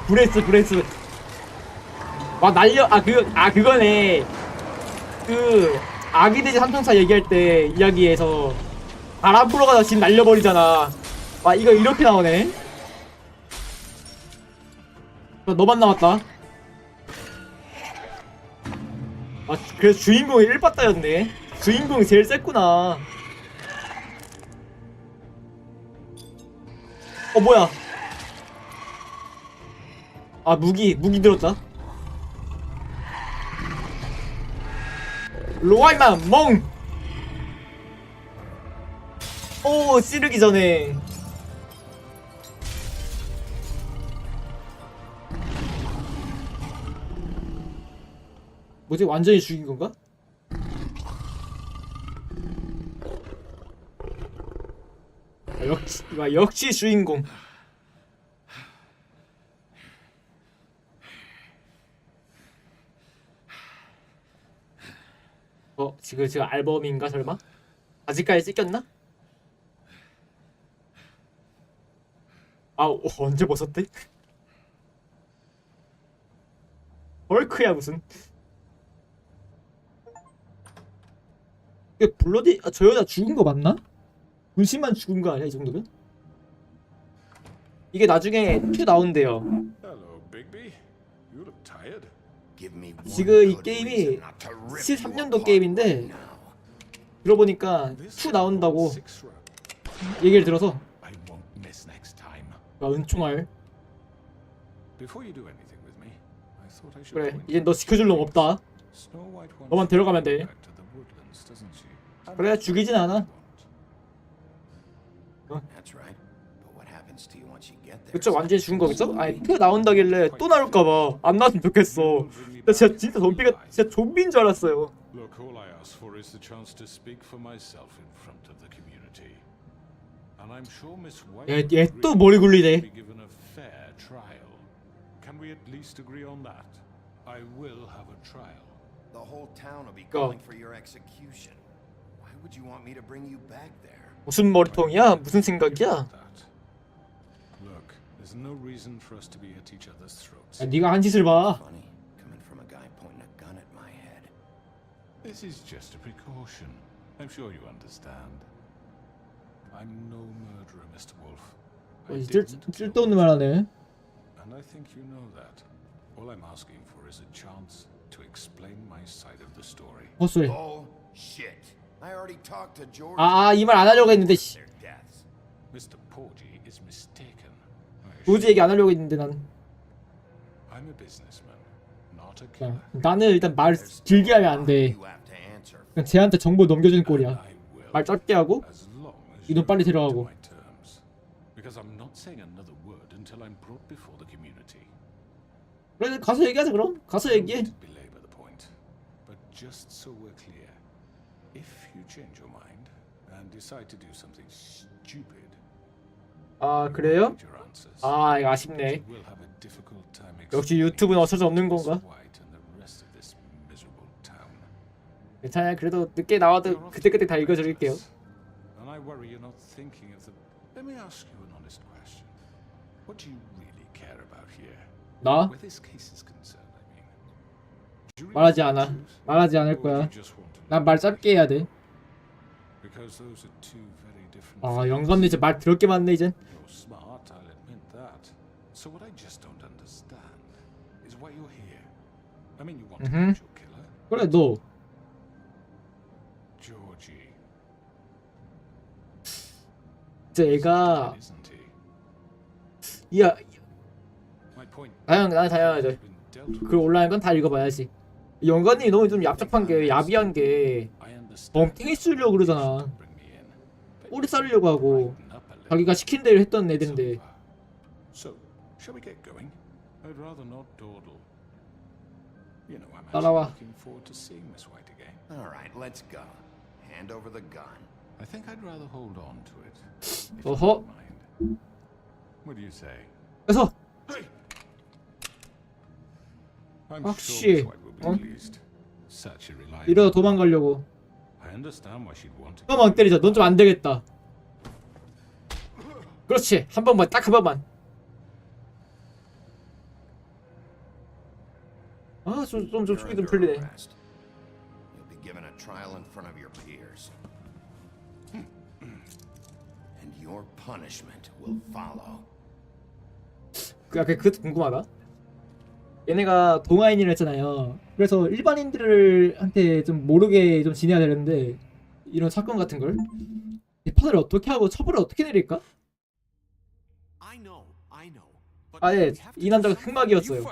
브레스. 그거네. 아기돼지 삼총사 얘기할 때 이야기에서 바람 불어가서 집 날려버리잖아. 이거 이렇게 나오네. 너만 남았다. 그래서 주인공이 1빠따였네. 주인공이 제일 셌구나. 뭐야? 무기 들었다. 로아이마 멍. 찌르기 전에. 뭐지? 완전히 죽인 건가? 역시 주인공. 지금 앨범인가 설마? 아직까지 찍혔나? 언제 벗었대? 헐크야 무슨. 이게 블러디 저 여자 죽은 거 맞나? 분신만 죽은 거 아니야 이 정도면? 이게 나중에 2 나온대요. 지금 이 게임이 13년도 게임인데 들어보니까 2 나온다고 얘기를 들어서. 은총알. 그래, 이젠 너 지켜줄 놈 없다. 너만 데려가면 돼. 그래, 죽이진 않아. 그쵸, 완전히 죽은 거겠죠? 아니, 2 나온다길래 또 나올까봐 안 나왔으면 좋겠어. 나 진짜 좀비인 줄 알았어요. Look, all I ask for is the chance to speak for myself in front of the community. And I'm sure Miss White 얘 또 머리 굴리네. be given a fair trial. Can we at least agree on that? I will have a trial. The whole town will be Go. calling for your execution. Why would you want me to bring you back there? 무슨 머리통이야? 무슨 생각이야? Look, there's no reason for us to be at each other's throats. 야, 네가 한 짓을 봐. Funny, coming from a guy pointing a gun at my head. This is just a precaution. I'm sure you understand. I'm no murderer, Mr. Wolf. I 쓸데없는 말 하네. And I think you know that. All I'm asking for is a chance to explain my side of the story. 헛소리. Shit. I already talked to George. 이 말 안 하려고 했는데 씨. Mr. Porgy is mistaken. 도저히 얘기 안 하려고 했는데 난. I'm a businessman, not a 야, killer. 나는 일단 말 길게 하면 안 돼. 그냥 쟤한테 정보 넘겨주는 꼴이야. 말 짧게 하고 이돈 빨리 데려가고. Because I'm not saying another word until I'm brought before the community. 그래 가서 얘기하자 그럼. 가서 얘기해. Belabor the point, but just so we're clear, if you change your mind and decide to do something stupid, 그래요? 이거 아쉽네. we'll have a difficult time 역시 유튜브는 어쩔 수 없는 건가? White and the rest of this miserable town. 괜찮아요. 그래도 늦게 나와도 그때그때 다 읽어드릴게요. And I worry you're not thinking of the. Let me ask you an honest question. What do you really care about here? 나? Where this case is concerned, I mean. Do you really 말하지 want the 않아. truth? 말하지 않을 Or do 거야. you just want to 난 말 짧게 해야 돼. Because those are two very different. 영감님 이제 말 더럽게 많네 이젠. You're smart, I'll admit that. So what I just don't understand is why you're here. I mean, you want to catch your killer, 그래 너. Georgie. 진짜 얘가 Isn't he? 야 My point. 나는 당연하죠. 그 온라인 건 다 읽어봐야지. 영감님이 너무 좀 얍삽한 게 야비한 게 멍탱이 쓰려고 그러잖아. 꼬리 자르려고 하고 자기가 시킨 대로 했던 애들인데. So, shall we get going? I'd rather not dawdle. You know, I'm 따라와. actually looking forward to seeing Miss White again. All right, let's go. Hand over the gun. I think I'd rather hold on to it. If you 어허. don't mind. What do you say? 그래서 I'm 혹시, sure Miss White will be pleased. Such a reliable. 이러다 도망가려고. I understand why she'd want to. 한번 때리자. 넌 좀 안 되겠다. 그렇지. 한 번만 딱 한 번만. 좀 You're 속이 좀 under 풀리네. arrest. You'll be given a trial in front of your peers. And your punishment will follow. 그것도 궁금하다. 얘네가 동아인이라 했잖아요. 그래서 일반인들한테 좀 모르게 좀 지내야 되는데 이런 사건 같은 걸 판을 어떻게 하고 처벌을 어떻게 내릴까? 예, 이 남자가 흑막이었어요.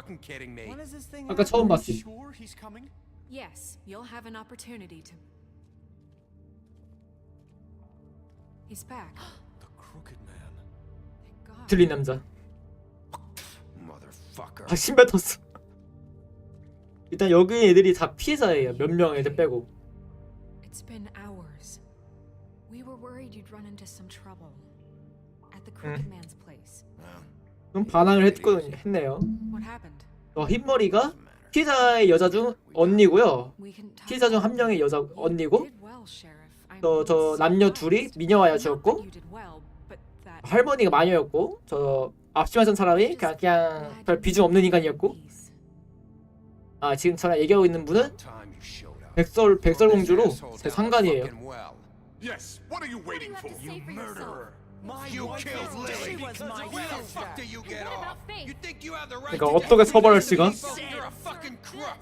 아까 처음 봤지. Yes, you'll have an opportunity to. He's back. The crooked man. 들린 남자. Motherfucker. 신발 텄어. 일단 여기 애들이 다 피해자예요. 몇 명 애들 빼고. It's been hours. We were worried you'd run into some trouble at the crooked man's place. 좀 반항을 했네요. What happened? 흰머리가 피해자의 여자 중 언니고요. 피해자 중 한 명의 여자 언니고, 저 남녀 둘이 미녀와 여주였고, 할머니가 마녀였고, 저 앞치마선 사람이 그냥 별 비중 없는 인간이었고, 지금 저랑 얘기하고 있는 분은 백설공주로 제 상관이에요. Yes, what are you waiting for? You murderer! You killed Lily! Where the fuck do you get off? You think you have the right 그러니까 to 어떻게 처벌할 수가? You're a fucking crook!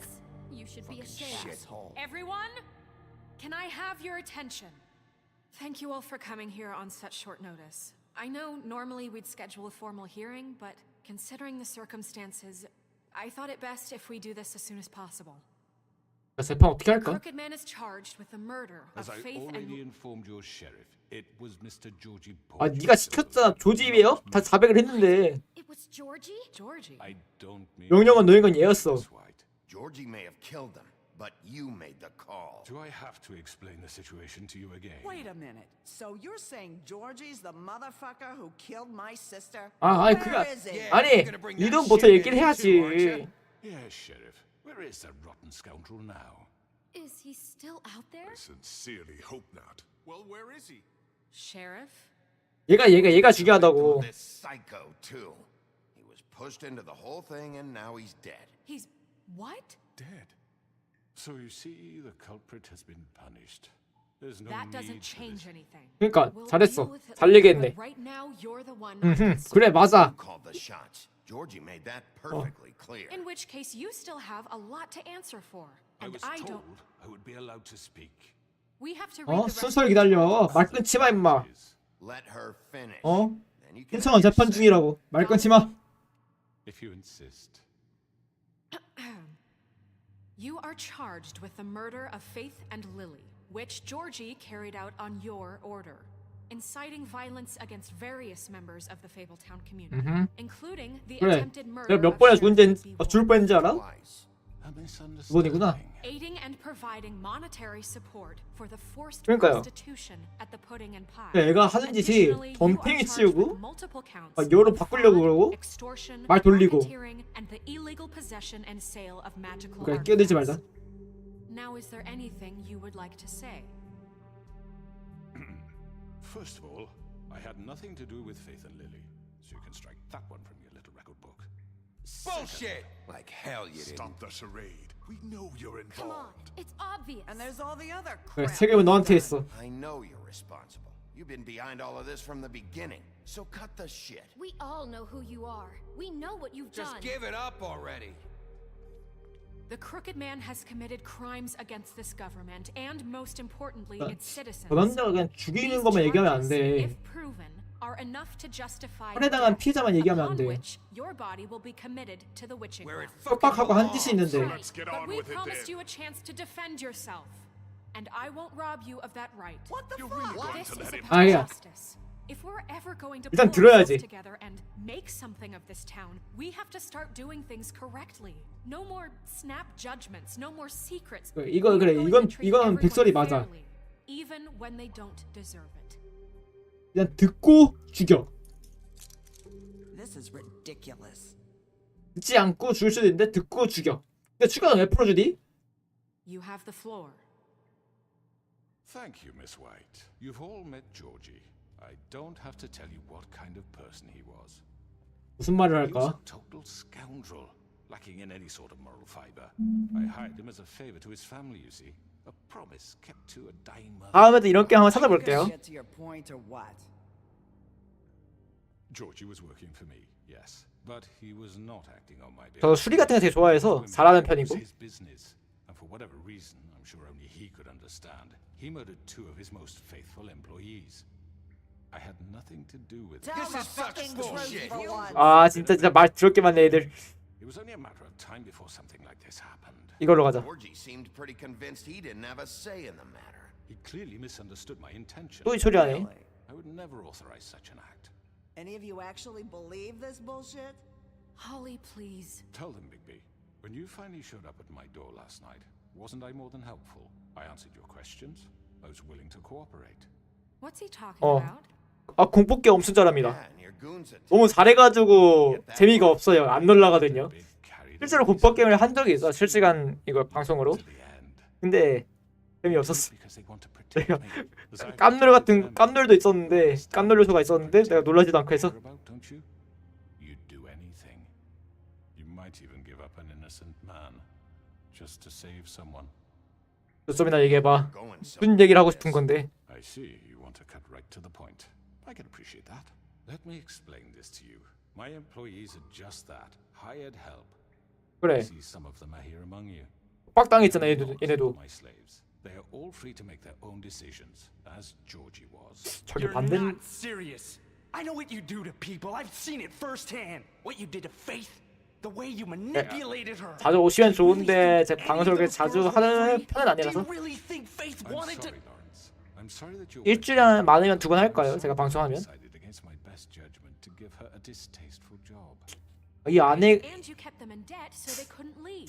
You should be ashamed. Everyone, can I have your attention? Thank you all for coming here on such short notice. I know normally we'd schedule a formal hearing, but considering the circumstances, I thought it best if we do this as soon as possible. 재판 어떻게 할까? Crooked Man is charged with the murder As of I Faith already and informed your sheriff, it was Mr. Georgie Porgy. 네가 시켰잖아. 조지입이에요? 다 자백을 했는데. It was Georgie? Georgie. I don't mean 명령은 너희건 얘였어. Georgie may have killed them, but you made the call. Do I have to explain the situation to you again? Wait a minute. So you're saying Georgie's the motherfucker who killed my sister? 아니 Where 그게 is he? 아니 이전부터 얘기를 해야지. Yes, Sheriff. Where is that rotten scoundrel now? Is he still out there? I sincerely hope not. Well, where is he? Sheriff? 얘가 중요하다고. This psycho too. He was pushed into the whole thing and now he's dead. He's what? Dead. So you see, the culprit has been punished. There's no That need doesn't for change this. anything. 그러니까 We'll 잘했어. deal with it 살리게 later, 했네. but right now you're the one. 그래 맞아. You called the shots. Georgie made that perfectly clear. In which case, you still have a lot to answer for, I and was I told don't. I would be allowed to speak. We have to read the rest 순서를 of the 기다려. 말 끊지 마 임마. Let her finish. 어? Then you can 신청한 have your 재판 say. 중이라고. 말 끊지 마. If you insist. You are charged with the murder of Faith and Lily, which Georgie carried out on your order, inciting violence against various members of the Fabletown community, including the 그래. attempted 내가 murder 몇 of 번이나 Sheriff 죽을 뻔했는지 알아? A 두 misunderstanding. 번이구나. aiding and providing monetary support for the forced 그러니까요. prostitution at the Pudding and Pie. 얘가 하는 짓이 Additionally, you 덤팽이 are charged with 치우고 multiple counts 막 여로 of 바꾸려고 fraud, 그러고 extortion, 말 돌리고. racketeering, and the illegal possession and sale of magical 그래 끼어들지 artifacts. 말자. Now, is there anything you would like to say? First of all, I had nothing to do with Faith and Lily, so you can strike that one from your little record book. Bullshit! Like hell you didn't. Stop the charade. We know you're Come on, involved. it's obvious. And there's all the other 그래 crap. 책임은 너한테 있어. I know you're responsible. You've been behind all of this from the beginning. So cut the shit. We all know who you are. We know what you've Just done. give it up already. The Crooked Man has committed crimes against this government and, most importantly, its citizens. 저 남자가 그냥 죽이는 것만 얘기하면 안 돼. If proven, are enough to justify 살해당한 death, 피해자만 얘기하면 안 upon 돼. which your body will be committed to the witching Where it well. 협박하고 한 짓이 있는데. Right, get but on we with it promised then. you a chance to defend yourself, and I won't rob you of that right. What the You're fuck? really going This to is let him about 아니야. justice. If we're ever going to 일단 pull ourselves 들어야지. together and make something of this town, we have to start doing things correctly. No more snap judgments, no more secrets. 그래, 이거 그래 We're 이건 going to treat 이건 백설이 everyone 맞아. fairly, even when they don't deserve it. 그냥 듣고 죽여. This is ridiculous. 듣지 않고 죽일 수도 있는데 듣고 죽여. 근데 추가는 왜 풀어주니? You have the floor. Thank you, Miss White. You've all met Georgie. I don't have to tell you what kind of person he was. 무슨 말을 He was 할까? a total scoundrel, lacking in any sort of moral fiber. I hired him as a favor to his family, you see. A promise kept to a dying mother. 다음에도 이런 게임 한번 찾아볼게요. Get to your point or what? Georgie was working for me, yes, but he was not acting on my behalf. 저 수리 같은 거 되게 좋아해서 잘하는 편이고. It was his business, and for whatever reason, I'm sure only he could understand, he murdered 2 of his most faithful employees. I had nothing to do with it. Tell the fucking truth for once. 아 진짜 말 더럽게만 내 애들. It was only a matter of time before something like this happened. 이걸로 가자. Georgie seemed pretty convinced he didn't have a say in the matter. He clearly misunderstood my intention. 또 이 소리 하네. I would never authorize such an act. Any of you actually believe this bullshit? Holly, please. Tell them, Bigby. When you finally showed up at my door last night, wasn't I more than helpful? I answered your questions. I was willing to cooperate. What's he talking 어. about? 아 공포게 엄청 잘합니다. Yeah, and your goons had 너무 잘해가지고 재미가 없어요. 안 놀라거든요. 실제로 공포 게임을 한 적이 있어. 실시간 이거 방송으로. 근데 재미없었어. 내가 깜놀 같은 깜놀도 있었는데 깜놀 요소가 있었는데 내가 놀라지도 않고 해서. Don't you? You'd do anything. You might even give up an innocent man just to save someone. 좀이나 얘기해봐. 무슨 얘기를 하고 싶은 건데. I see you want to cut right to the point. I can appreciate that. Let me explain this to you. My employees are just that, hired help. 그래. I see some of them are here among you. 빡당했잖아 얘네도. My slaves. They are all free to make their own decisions, as Georgie was. 저기 You're 반대. not serious. I know what you do to people. I've seen it firsthand. What you did to Faith. The way you manipulated her. 자주 오시면 좋은데 제 방송을 그렇게 자주 하는 편은 아니라서. Do you really think Faith I'm wanted to? sorry, Lawrence. I'm sorry that you're 일주일에 많으면 2번 할까요? 제가 방송하면. decided against my best judgment to give her a distasteful job. 이 아내 And you kept them in debt so they couldn't leave.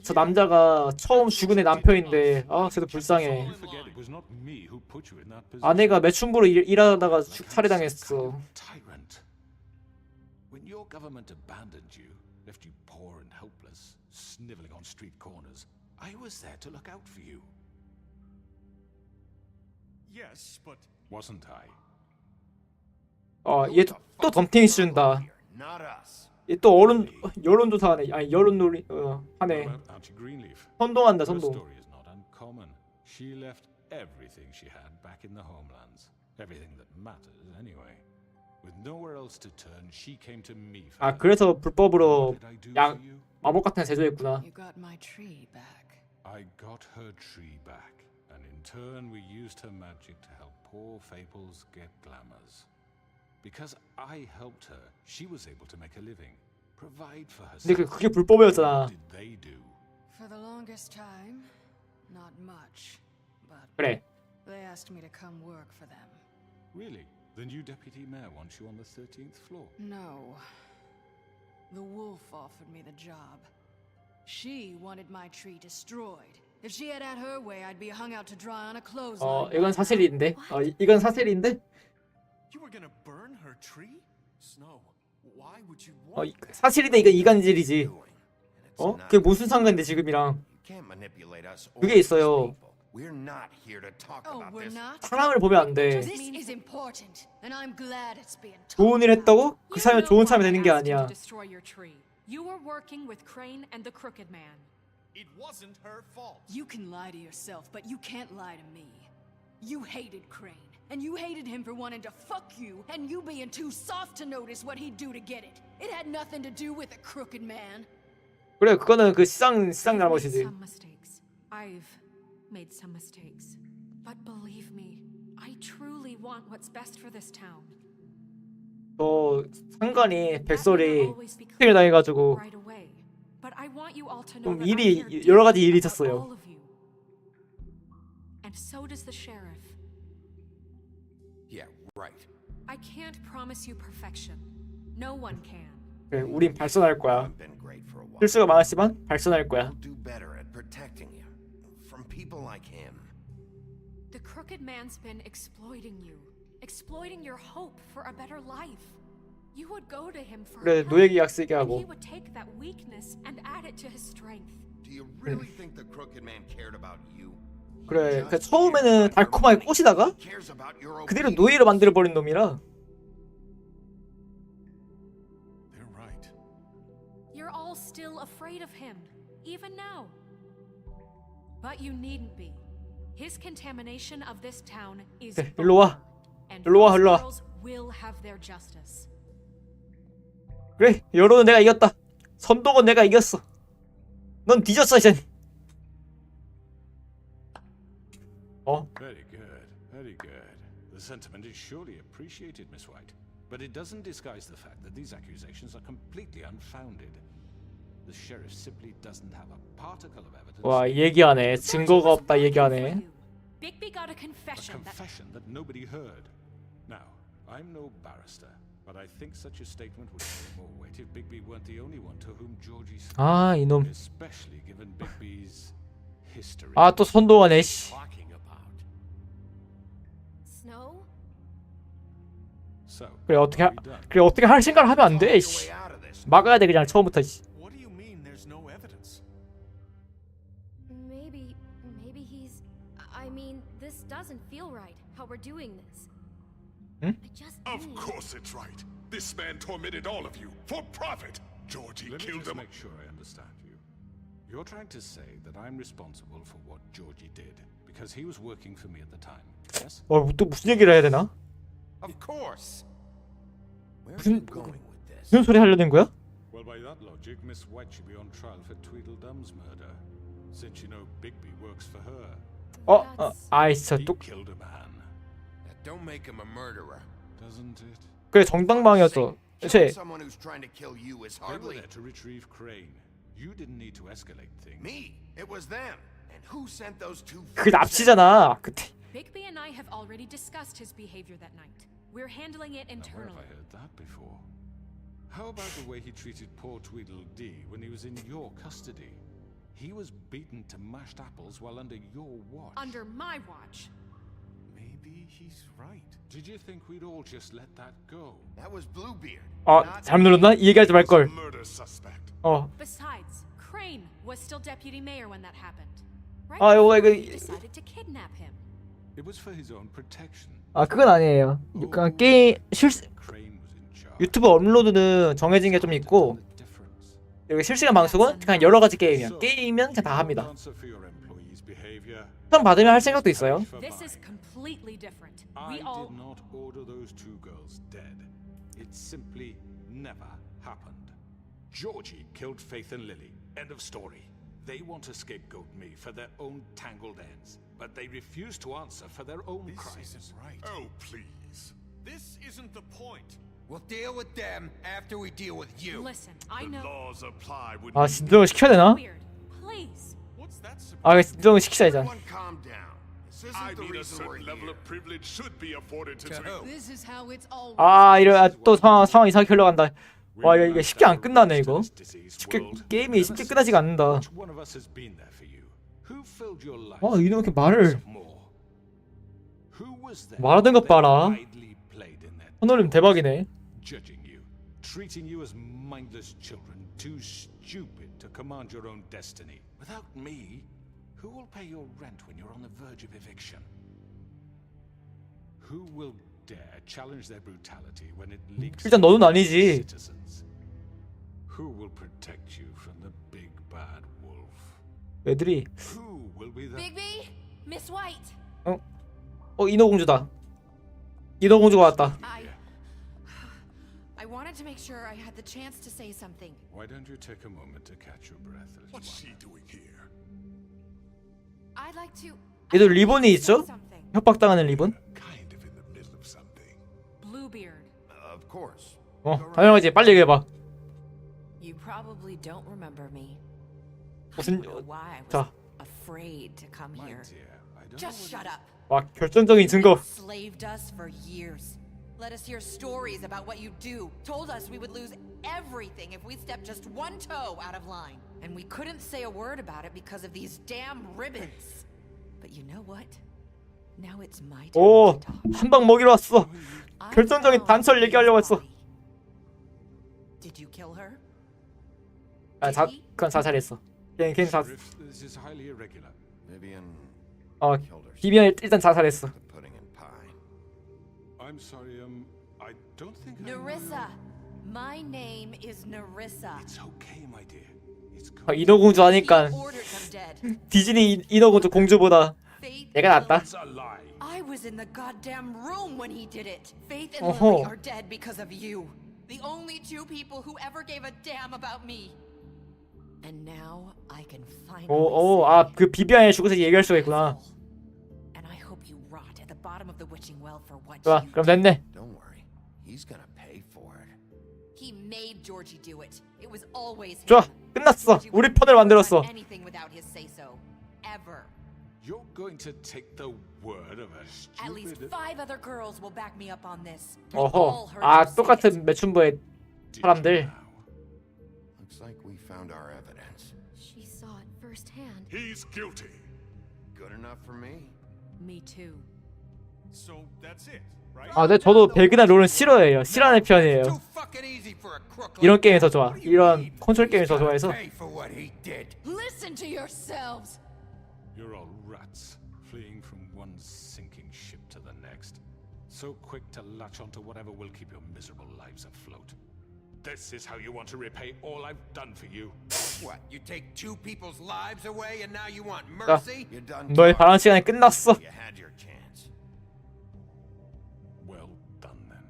저 남자가 처음 죽은 애 남편인데 아 쟤도 불쌍해. Forget it was not me who put you in that position. 아내가 매춘부로 일하다가 살해당했어. Tyrant. When your government abandoned you, left you poor and helpless, sniveling on street corners, I was there to look out for you. Yes, but Wasn't I? 얘 또 덤탱이 씌운다. Not us. 얘 또 여론조사하네. 아니 여론놀이 하네. What about Auntie Greenleaf? 선동한다 Her 선동. story is not uncommon. She left everything she had back in the homelands. Everything that matters, anyway. With nowhere else to turn, she came to me for 아 그래서 불법으로 What did I do 약 for you? 마법 같은 애 제조했구나. You got my tree back. I got her tree back, and in turn we used her magic to help poor Fables get glamours. Because I helped her, she was able to make a living, provide for 근데 herself. 그게 불법이었잖아. What did they do? For the longest time, not much. But 그래. they asked me to come work for them. Really? The new deputy mayor wants you on the 13th floor. No. The wolf offered me the job. She wanted my tree destroyed. If she had her way, I'd be hung out to dry on a clothesline. 이건 사실인데. 이건 사실인데. you were gonna burn her tree? Snow, why would you want 사실인데 이건 이간질이지. 그게 무슨 상관인데 지금이랑. Can't manipulate us. 그게 있어요. We're not here to talk Oh, about we're this. not? 사람을 보면 안 돼. This is important, and I'm glad it's being 좋은 일 했다고 그 사람이 좋은 사람이 되는 게 아니야. Destroy your tree. You were working with Crane and the Crooked Man. It wasn't her fault. You can lie to yourself, but you can't lie to me. You hated Crane, and you hated him for wanting to fuck you, and you being too soft to notice what he'd do to get it. It had nothing to do with the Crooked Man. 그래 그거는 그 시장 잘못이지. Some mistakes. I've made some mistakes. But believe me, I truly want what's best for this town. 저 상관이 백설이 스틸 당해가지고 Right away. But I want you all to know 좀 that I'm 일이 here 여러 가지 일이 about 있었어요. all of you. And so does the sheriff. Yeah, right. I can't promise you perfection. No one can. 그래, 우린 발전할 거야. Been great for a while. 실수가 많았지만 발전할 거야. We'll do better at protecting you from people like him. The Crooked Man's been exploiting you. Exploiting your hope for a better life. You would go to him for 그래 help, 노예 계약 쓰게 and 하고. he would take that weakness and add it to his strength. Do you really think the Crooked Man cared about you? 그래 그 처음에는 달콤하게 꼬시다가 Cares about your 그대로 노예로 만들어 버린 놈이라. They're right. You're all still afraid of him, even now. But you needn't be. His contamination of this town is 그래, 일로 와. and 일로 와, those 일로 와. girls will have their justice. 그래 여론은 내가 이겼다. 선동은 내가 이겼어. 넌 뒤졌어 이젠. Very good, very good. The sentiment is surely appreciated, Miss White. But it doesn't disguise the fact that these accusations are completely unfounded. The sheriff simply doesn't have a particle of evidence. 와 얘기하네. 증거가 없다 얘기하네. Bigby got a A confession that confession that nobody heard. Now, I'm no barrister, but I think such a statement would carry more weight if Bigby weren't the only one to whom Georgie spoke. 아 이놈. Especially given Bigby's history. 아 또 선동하네 씨. Snow? So, 그래 어떻게 할 생각을 하면 안 돼. 씨. 막아야 돼 그냥 처음부터. 씨. What do you mean there's no evidence? Maybe he's... I mean, this doesn't feel right, how we're doing this. I just Of need... course it's right. This man tormented all of you for profit. Georgie Let me killed just him. make sure I understand you. You're trying to say that I'm responsible for what Georgie did because he was working for me at the time, yes? 또 무슨 얘기를 해야 되나? Of course. 무슨 소리 하려는 거야? Well, by that logic, Miss White should be on trial for Tweedledum's murder, since you know Bigby works for her. 아이 진짜 He 또 killed a man, Don't make him a murderer. doesn't it? 그래 정당방위였어. Killing someone who's trying to kill you is They were hardly there to retrieve Crane. You didn't need to escalate things. me. It was them. And who sent those two? 그게 납치잖아. 그때. Bigby and I have already discussed his behavior that night. We're handling it Now, where internally. have I heard that before? How about the way he treated poor Tweedledee when he was in your custody? He was beaten to mashed apples while under your watch. Under my watch. Maybe he's right. Did you think we'd all just let that go? That was Bluebeard. 잘못 눌렀나? 이 얘기하지 말걸. Murder suspect. Besides, Crane was still deputy mayor when that happened. Right? 이거 You decided to kidnap him. It was for his own protection. 그건 아니에요. 그냥 게임 유튜브 업로드는 정해진 게 좀 있고 여기 실시간 방송은 그냥 여러 가지 게임이야. 게임이면 그냥 다 합니다. 추천 받으면 할 생각도 있어요. This is completely different. I We all did not order those two girls dead. It simply never happened. Georgie killed Faith and Lily. End of story. They want to scapegoat me for their own tangled ends, but they refuse to answer for their own crimes. Isn't right. Oh, please. This isn't the point. We'll deal with them after we deal with you. listen. I The know. laws apply when 진정을 시켜야 되나? Weird. Please. What's that supposed 이거 진정을 시키자 이제. Everyone calm down. This isn't I the mean a reason we're certain level here. of privilege should be afforded to Tweedle. This is how it's always. 이래 또 상황 이상하게 흘러간다. 와 이거 쉽게 안 끝나네 이거. 쉽게 게임이 쉽게 끝나지가 않는다. Which one of us has been there for you? Who filled your life? 이놈 이렇게 말을 more? Who was there? 말하는 것 봐라. Widely played in that 선생님 대박이네. judging you, treating you as mindless children, too stupid to command your own destiny. Without me, who will pay your rent when you're on the verge of eviction? Who will dare challenge their brutality when it leaks 일단 너는 to 아니지. citizens? Who will protect you from the big bad wolf? 애들이 Who will be the Bigby, Miss White. 인어공주다. 인어공주가 왔다. I wanted to make sure I had the chance to say something. Why don't you take a moment to catch your breath? little What's one? she doing here? I'd like to. 얘도 리본이 있죠? 협박당하는 리본? Kind of in the middle of something. Bluebeard. Of course. 당연하지. 빨리 얘기해봐. You probably don't remember me. 무슨 I don't know why I was 자, afraid to come My here. dear, I don't Just know shut up. 결정적인 증거. Slaved us for years. Let us hear stories about what you do. Told us we would lose everything if we stepped just one toe out of line. And we couldn't say a word about it because of these damn ribbons. But you know what? Now it's my turn to talk. 한 방 먹이러 왔어. 결정적인 단서를 얘기하려고 했어. Did you kill her? 그건 자살했어. 걔는 자, This is highly irregular. Vivian 비비안 일단 자살했어. the pudding and pie. I'm sorry, I don't think Nerissa. My name is Nerissa. It's okay, my dear. It's 인어공주 하니까 디즈니 인어공주 공주보다 얘가 낫다. I was in the goddamn room when he did it. Faith and 어허. Lily are dead because of you. The only two people who ever gave a damn about me. And now I can finally 그 비비안이 죽어서 얘기할 수가 있구나. And I hope you rot at the bottom of the witching well for what 좋아, you 그럼 됐네. Don't worry. He's gonna pay for it. He made Georgie do it. It was always him. 좋아, 끝났어. 우리 편을 만들었어. Anything without his say so. Ever. You're going to take the word of a At least stupid 5 other girls will back me up on this. We all 어허. heard you say 똑같은 매춘부의 사람들. Looks like we found our evidence. She saw it firsthand. He's guilty. Good enough for me. Me too. So that's it, right? 네, 저도 배그나 롤은 싫어해요. 싫어하는 편이에요. Fucking easy for a crook 이런 게임이 더 좋아. 이런 콘솔 게임이 더 좋아해서. pay for what he did. Listen to yourselves. You're all rats, fleeing from one sinking ship to the next. So quick to latch onto whatever will keep your miserable lives afloat. This is how you want to repay all I've done for you. What? You take two people's lives away and now you want 자, mercy? You're done. 너의 발언 시간이 끝났어. You had your chance. Well done then.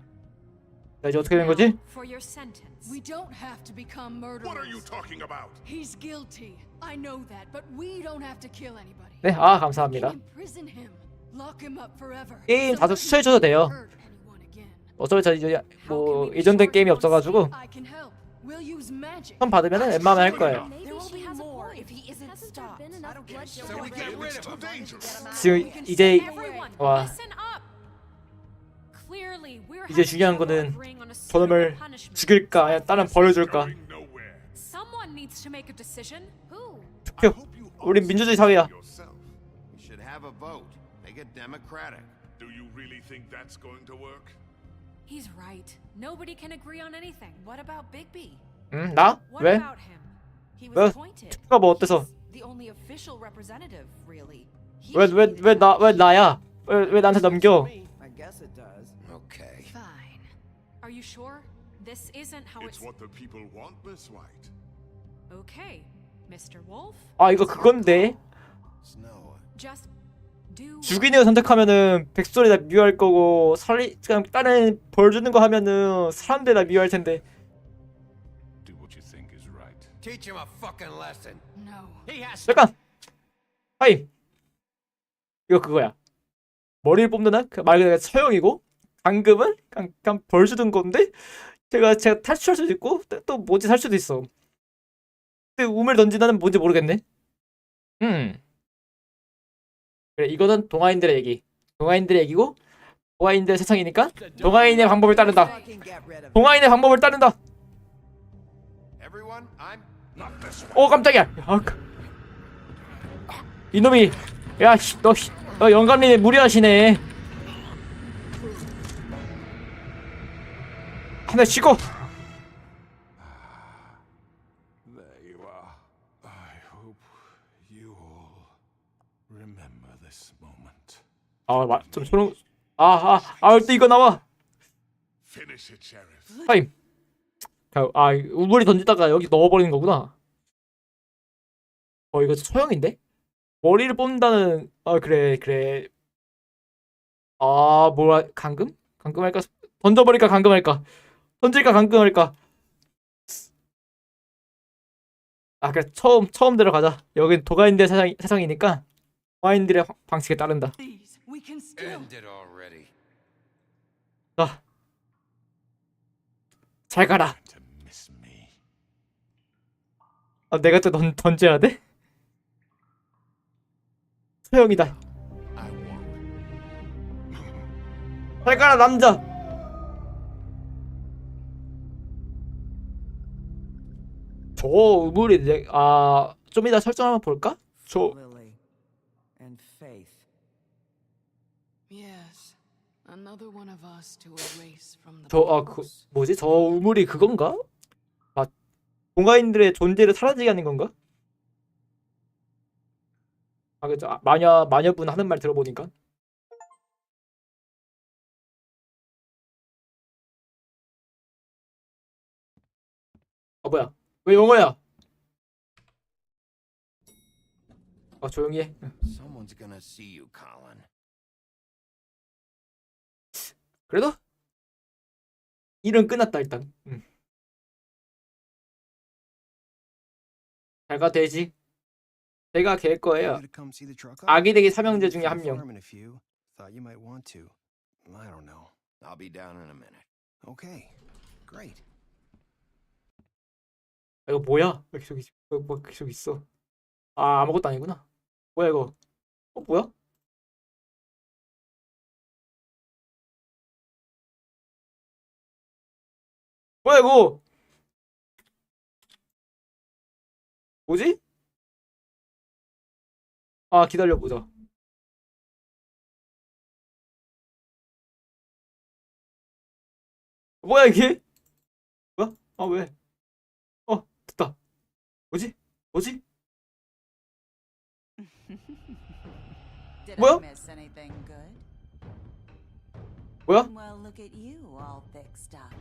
자, 이제 어떻게 된 거지? For your sentence. We don't have to become murderers. What are you talking about? He's guilty. I know that, but we don't have to kill anybody. 네, 감사합니다. Imprison him. Lock him up forever. 게임 다들 수혜줘도 돼요. 어차피 저 이제 뭐 예전된 게임이 없어가지고 I can help. We'll use magic. 선 받으면은 웬만하면 할 거예요. There will be more if he isn't stopped. I don't get So we get rid of him. 지금 이제 Everyone, 와 listen up. Clearly, we're 이제 having 중요한 trouble 거는 agreeing on a 저놈을 죽일까 아니면 다른 벌을 줄까. Someone needs to make a decision. Who? 투표. 우린 민주주의 사회야. You should have a vote. Make it democratic. Do you really think that's going to work? He's right. Nobody can agree on anything. What about Bigby? 응? 나? What 왜? about him? He 왜? was appointed. 투표가 뭐 어때서? The only official representative, really. 왜 나야? 왜 나한테 넘겨? I guess it does. Okay. Fine. Are you sure? This isn't how It's what the people want, Miss White. Okay, Mr. Wolf. 아 이거 그건데. Snow. Just do. 죽이는 거 선택하면은 백설이 다 미워할 거고 그냥 다른 벌 주는 거 하면은 사람들 다 미워할 텐데. Do what you think is right. Teach him a fucking lesson. No. He has. 잠깐. 하이. 이거 그거야. 머리를 뽑는 말 그대로 처형이고 강금은 그냥 벌 주는 건데 제가 탈출할 수도 있고 또 뭐지 살 수도 있어. 근데 우물 던진다는 뭔지 모르겠네. 그래 이거는 동아인들의 얘기. 동아인들의 얘기고 동아인들의 세상이니까 동아인의 방법을 따른다. 동아인의 방법을 따른다. Everyone, I'm not this one. 오 깜짝이야. 이놈이 야 너 영감님이 무리하시네. 하나 쉬고. There you are. I hope you all remember this moment. 좀 소름. 또 이거 나와. Finish it, Sheriff. 타임. 우물이 던지다가 여기 넣어버리는 거구나. 이거 소형인데? 머리를 뽑는다는 그래. 뭐라 감금? 감금할까? 던져버릴까 감금할까? 던질까 감금할까? 그래 처음 들어가자. 여긴 도가인들 세상이니까 도가인들의 방식에 따른다. We can still. End it already. 자, 잘 가라. 내가 또 던져야 돼? 소영이다. 잘 가라 남자. 저 우물이 좀 이따 설정 한번 볼까? Lily and Faith. Yes. Another one of us to erase from the 뭐지? 저 우물이 그건가? 동가인들의 존재를 사라지게 하는 건가? 그죠. 마녀분 하는 말 들어보니까. 뭐야? 왜 영어야? 조용히 해. Someone's gonna see you, Colin. 그래도 일은 끝났다 일단. 잘가 돼지. 제가 갤 거예요. 아기대기 삼형제 중에 한 명. Thought you might want to. I don't know. I'll be down in a minute. Okay. Great. 이거 뭐야? 왜 계속 있어? 아무것도 아니구나. 뭐야 이거? 뭐야? 뭐야 이거? 뭐지? 기다려보자. 뭐야 이게? 뭐야? 왜? 됐다. 뭐지? Did 뭐야? I miss anything good? 뭐야? Well, look at you, all fixed up.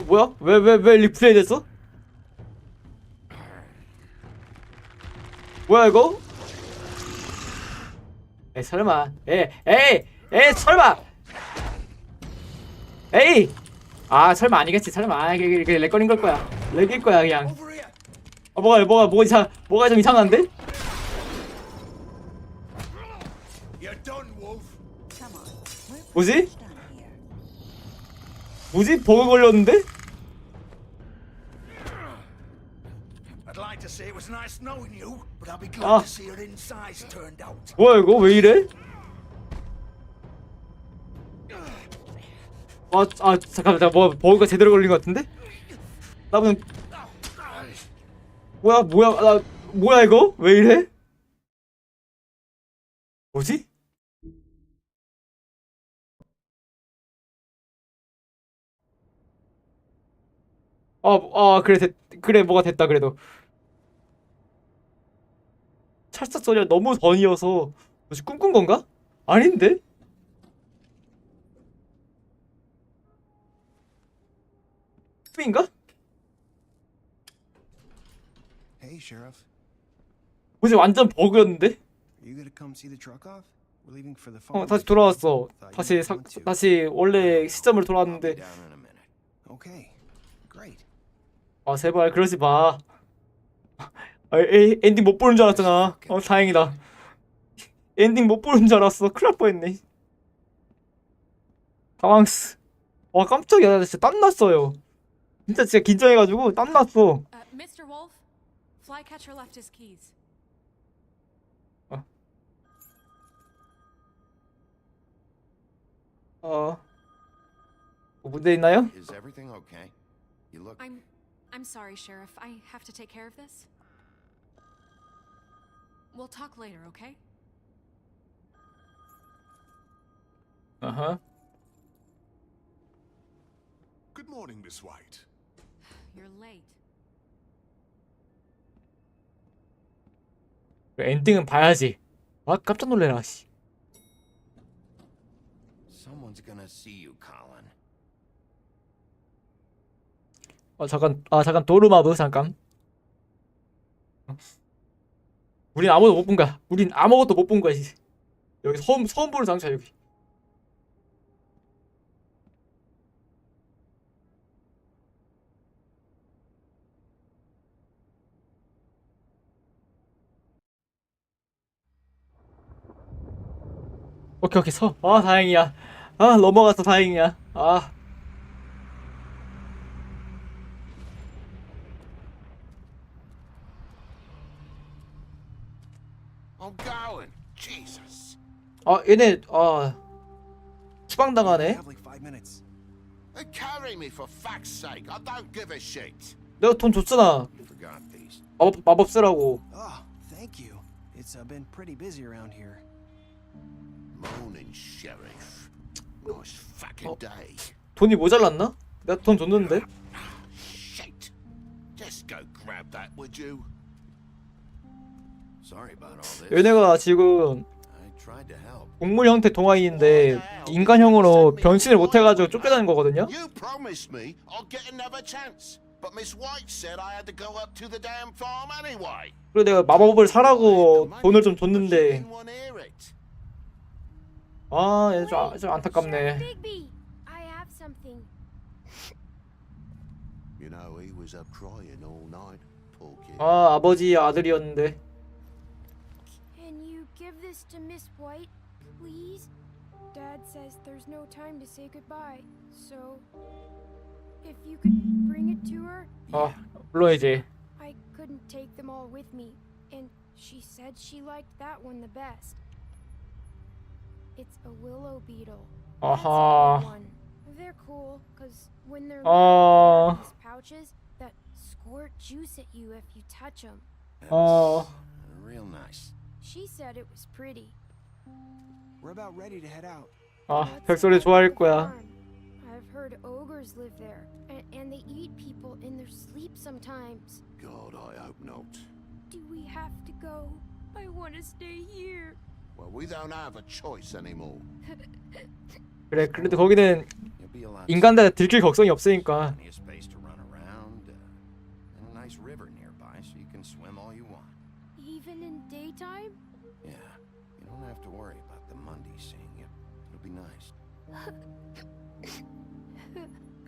뭐야? 왜 리플레이 됐어? 뭐야 이거? 설마. 에이 설마. 에이. 설마 아니겠지. 설마. 이게 렉걸린 걸 거야. 렉일 거야 그냥. 뭐가 좀 이상한데? 뭐지? 버그 걸렸는데? I'd like to say it was nice knowing you, but I'll be glad to see your insides turned out. 뭐야 이거 왜 이래? 잠깐만, 뭐 버그가 제대로 걸린 것 같은데? 나는 뭐야 이거? 왜 이래? 뭐지? 그래 뭐가 됐다 그래도. 찰싹 소리가 너무 던이어서 뭐지 꿈꾼 건가? 아닌데? 꿈인가? Hey, Sheriff. 뭐지 완전 버그였는데? Are you gonna come see the truck off? We're leaving for the farm. 다시 돌아왔어. 다시 원래 시점으로 돌아왔는데. Okay. Great. 제발 그러지 마. 엔딩 못 보는 줄 알았잖아. 다행이다. 엔딩 못 보는 줄 알았어. 큰일 날 뻔했네. 당황스. 깜짝이야. 나 진짜 땀났어요. 진짜 긴장해가지고 땀났어. Mr. Wolf, Flycatcher left his keys. 문제 있나요? Is everything okay? You look. I'm sorry, Sheriff. I have to take care of this. We'll talk later, okay? Good morning, Miss White. You're late. 엔딩은 봐야지. 깜짝 놀래라 씨. Someone's gonna see you, Colin. 잠깐 도르마브 잠깐. 우린 아무것도 못 본 거야. 우린 아무것도 못 본 거야. 여기 처음 보는 장소야 여기. 오케이 서. 다행이야. 넘어갔어 다행이야. I'm going. Jesus. 얘네 추방당하네. Have like 5 minutes. Carry me for fuck's sake. I don't give a shit. 내가 돈 줬잖아. You forgot these. 마법 쓰라고. Oh, thank you. It's been pretty busy around here. Morning, Sheriff. Nice fucking day. 돈이 모자랐나? 내가 돈 줬는데. Shit. Just go grab that, would you? Sorry about all this. 얘네가 지금 I tried to help. 동물 형태 동아이인데 인간형으로 변신을 못해가지고 쫓겨나는 거거든요. You promised me I'll get another chance, but Miss White said I had to go up to the damn farm anyway. 그리고 내가 마법을 사라고 돈을 좀 줬는데. 얘 좀 안타깝네. Bigby, I have something. You know, he was up crying all night, poor kid. 아버지 아들이었는데. Can you give this to Miss White, please? Dad says there's no time to say goodbye, so if you could bring it to her. 물론이지. I couldn't take them all with me, and she said she liked that one the best. It's a willow beetle. That's a good one. They're cool, cause when they're in these pouches that squirt juice at you if you touch them. Real nice. She said it was pretty. We're about ready to head out. 백설이 좋아할 거야. I've heard ogres live there, and they eat people in their sleep sometimes. God, I hope not. Do we have to go? I want to stay here. Well, we don't have a choice anymore. 그래 그래도 거기는 You'll be allowed 인간들 들킬 걱정이 없으니까. plenty of space to run around, and a nice river nearby, so you can swim all you want. Even in daytime? Yeah, you don't have to worry about the Mundies seeing you. It'll be nice.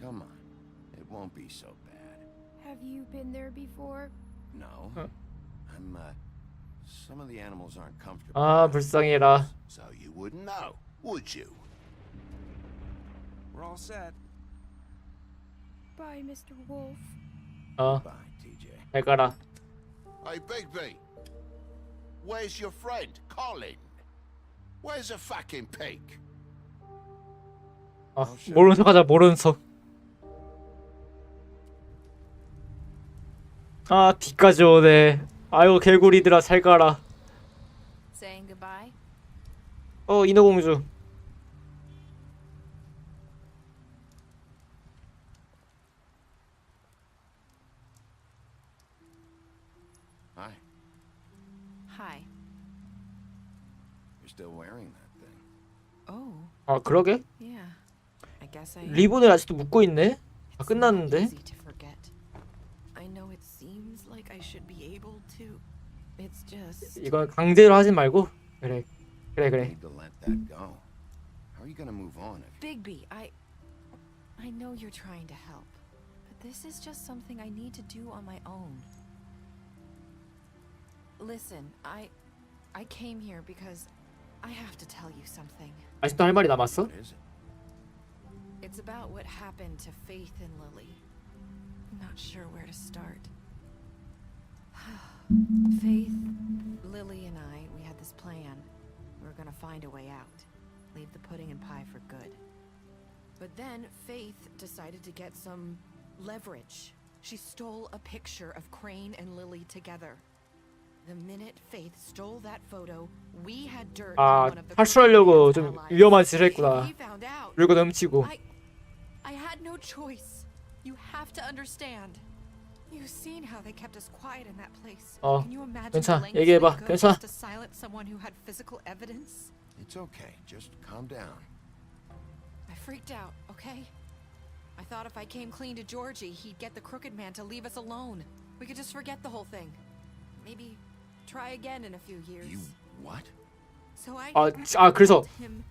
Come on, it won't be so bad. Have you been there before? No, I'm some of the animals aren't comfortable. 불쌍해라. So you wouldn't know, would you? We're all set. Bye, Mr. Wolf. Bye, TJ. 잘 가라. Hey, Bigby. Where's your friend, Colin? Where's the fucking pig? 아, 모르는 척하자, 모르는 척. 아, 비까지 오네. 아유, 개구리들아, 잘 가라. Saying goodbye? 인어공주. Hi. Hi. You're still wearing that thing. Oh. 아, 그러게? Yeah. I guess I am. 리본을 아직도 묶고 있네? 다 끝났는데? Easy to forget. I know it seems like I should be able to. It's just 이건 강제로 하지 말고. 그래. 그래, You 그래. need to let that go. How are you gonna move on if Bigby, I know you're trying to help, but this is just something I need to do on my own. Listen, I came here because I have to tell you something. 아직도 할 말이 남았어? what is it? It's about what happened to Faith and Lily. I'm not sure where to start. Faith, Lily, and we had this plan. We were gonna find a way out. Leave the pudding and pie for good. But then Faith decided to get some leverage. She stole a picture of Crane and Lily together. The minute Faith stole that photo, we had dirt 아, on one of the 탈출하려고 좀 allies. 위험한 짓을 했구나. He found out. 물고 넘치고. I had no choice. You have to understand. You've seen how they kept us quiet in that place. Can you imagine 괜찮아. the lengths 얘기해봐. they go 괜찮아. just to silence someone who had physical evidence? It's okay. Just calm down. I freaked out, okay? I thought if I came clean to Georgie, he'd get the crooked man to leave us alone. We could just forget the whole thing. Maybe try again in a few years. You what? So I 그래서 told him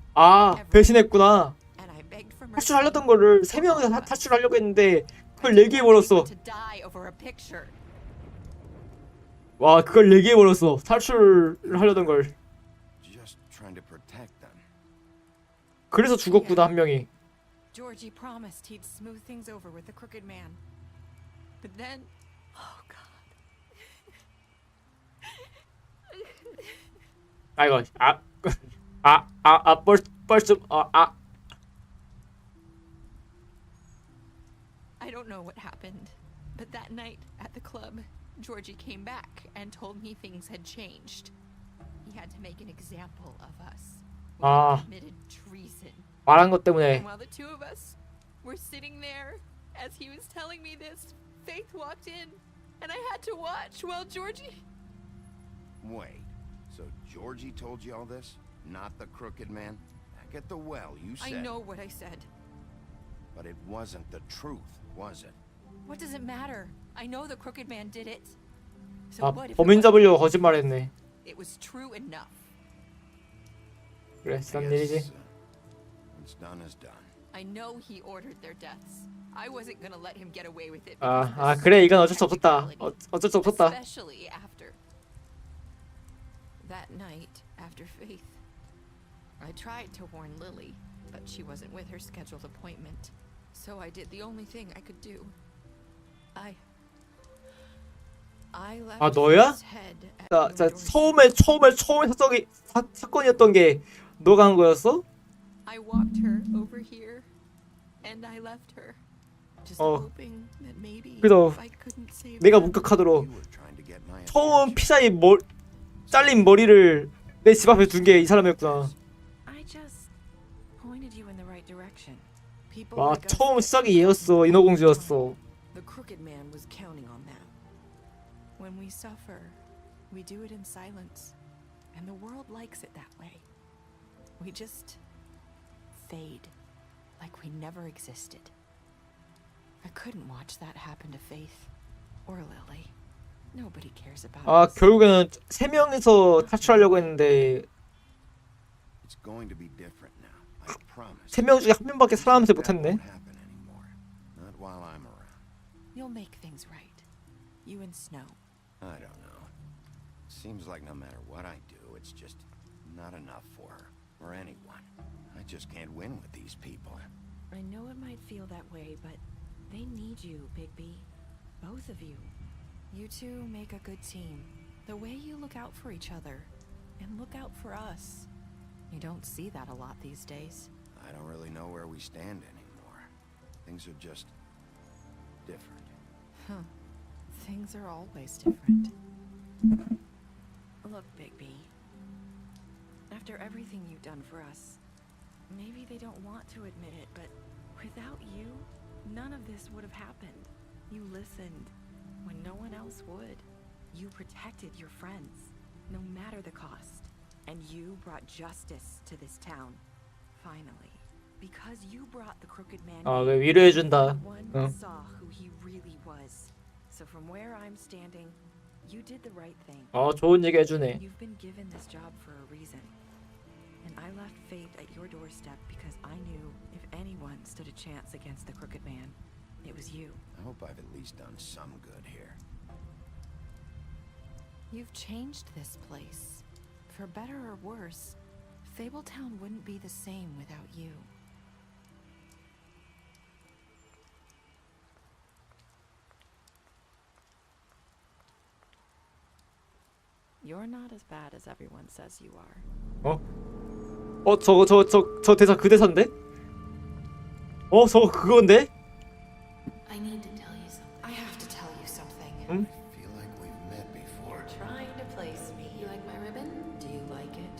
배신했구나. and I begged for mercy. 탈출하려던 거를 세 명이서 탈출하려고 했는데 그걸 얘기해버렸어. to die over a picture. 와, 그걸 얘기해버렸어. 탈출을 하려던 걸. Just trying to protect them. 그래서 죽었구나, 한 명이. Georgie promised he'd smooth things over with the crooked man. But then, oh God. 아이고, I don't know what happened, but that night at the club, Georgie came back and told me things had changed. He had to make an example of us. We had committed treason. 말한 것 때문에. And while the two of us were sitting there, as he was telling me this, Faith walked in, and I had to watch while Georgie... Wait. So Georgie told you all this? Not the crooked man? Back at the well, you said. I know what I said. But it wasn't the truth, was it? What does it matter? I know the crooked man did it. So 아, what if 범인 잡으려고 거짓말했네. it was true enough? 그래, 지난 일이지. What's done is done. I know he ordered their deaths. I wasn't gonna let him get away with it. 그래, 이건 어쩔 수 없었다. 어쩔 수 없었다. Especially after that night after Faith. I tried to warn Lily, but she wasn't with her scheduled appointment. So I did the only thing I could do. I left 너야? Faith's head at 자, Theodore's 처음에 사건이었던 게 너가 한 거였어? I walked her over here, and I left her, just hoping that maybe 그래서 if I couldn't save 내가 them. 목격하도록 처음 피자의 잘린 머리를 내 집 앞에 둔 게 이 사람이었구나. I just pointed you in the right direction. People 와, like us 처음 시작이 얘였어. 인어공주였어. The crooked man was counting on that. When we suffer, we do it in silence, and the world likes it that way. We just fade, like we never existed. I couldn't watch that happen to Faith or Lily. Nobody cares about us. 결국에는 세 명이서 탈출하려고 했는데 It's going to be different now. I promise. 세 명 중에 한 명밖에 살아남지 못했네. Not while I'm around. You'll make things right. You and Snow. I don't know. Seems like no matter what I do, it's just not enough for her or anyone. I just can't win with these people. I know it might feel that way, but they need you, Bigby. Both of you. You two make a good team. The way you look out for each other and look out for us. You don't see that a lot these days. I don't really know where we stand anymore. Things are just different. Huh. Things are always different. Look, Bigby. After everything you've done for us, maybe they don't want to admit it, but without you, none of this would have happened. You listened when no one else would. You protected your friends, no matter the cost. And you brought justice to this town. Finally. Because you brought the Crooked Man. 아, 그 위로해준다. One 응. saw who he really was. So from where I'm standing, you did the right thing. 좋은 얘기 해주네. You've been given this job for a reason. And I left fate at your doorstep because I knew if anyone stood a chance against the Crooked Man, it was you. I hope I've at least done some good here. You've changed this place. For better or worse, Fabletown wouldn't be the same without you. You're not as bad as everyone says you are. 저 대사 그 대사인데? 저거 그건데? I need to tell you something. I have to tell you something. 응? Feel like we've met before. You're trying to place me. You like my ribbon? Do you like it?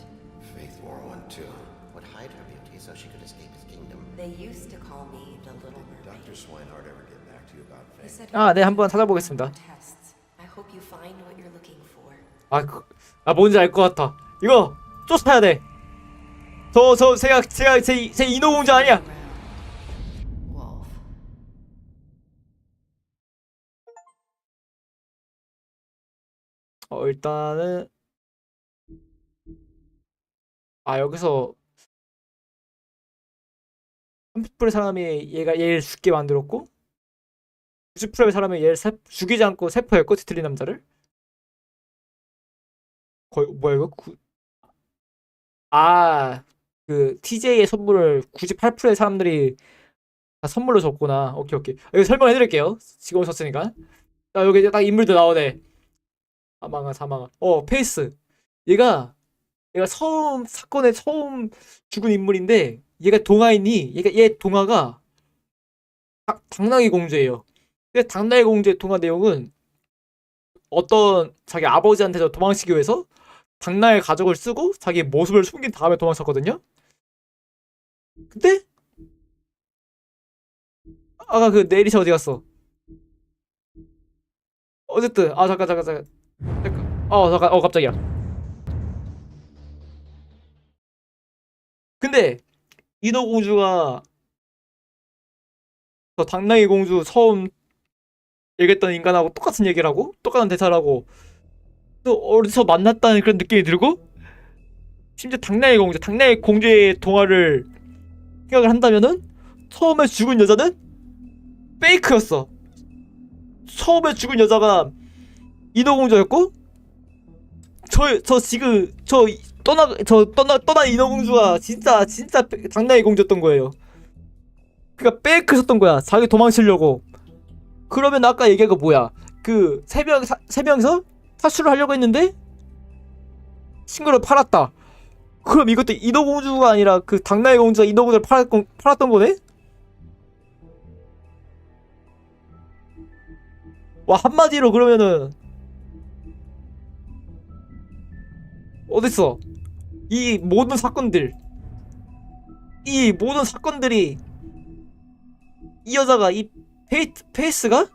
Faith wore one too. Would hide her beauty so she could escape his kingdom. They used to call me the Little Mermaid. Dr. Swinehart ever get back to you about He Faith? said 네, 한번 찾아보겠습니다. tests. I hope you find what you're looking for. 뭔지 알 것 같아. 이거 쫓아야 돼. 제가 제 인어공주 아니야. Wolf. 일단은 여기서 30%의 사람이 얘를 죽게 만들었고 90%의 사람이 얘를 죽이지 않고 세포했고 디틀리 남자를 거의 뭐야 이거 그 TJ의 선물을 98%의 사람들이 다 선물로 줬구나. 오케이. 이거 설명해 드릴게요. 지금 오셨으니까. 여기 딱 인물들 나오네. 사망아. 페이스. 얘가 사건에 처음 죽은 인물인데 얘가 동화이니 얘 동화가 당나귀 공주예요. 근데 당나귀 공주의 동화 내용은 어떤 자기 아버지한테 도망치기 위해서 당나귀 가족을 쓰고 자기 모습을 숨긴 다음에 도망쳤거든요. 근데 아까 그 네리샤 어디 갔어? 어쨌든 잠깐 갑자기야. 근데 인어공주가 저 당나귀 공주 처음 얘기했던 인간하고 똑같은 얘기를 하고 똑같은 대사라고 또 어디서 만났다는 그런 느낌이 들고 심지어 당나귀 공주의 동화를 생각을 한다면은 처음에 죽은 여자는 페이크였어. 처음에 죽은 여자가 인어공주였고 떠난 인어공주가 진짜 당나귀 공주였던 거예요. 그니까 페이크였던 거야. 자기 도망치려고. 그러면 아까 얘기한 거 뭐야? 그 세 명이서 탈출을 하려고 했는데 친구를 팔았다. 그럼 이것도 인어공주가 아니라 그 당나귀 공주가 인어공주를 팔았던 거네? 한마디로 그러면은 어딨어? 이 모든 사건들이 이 여자가 이 페이스가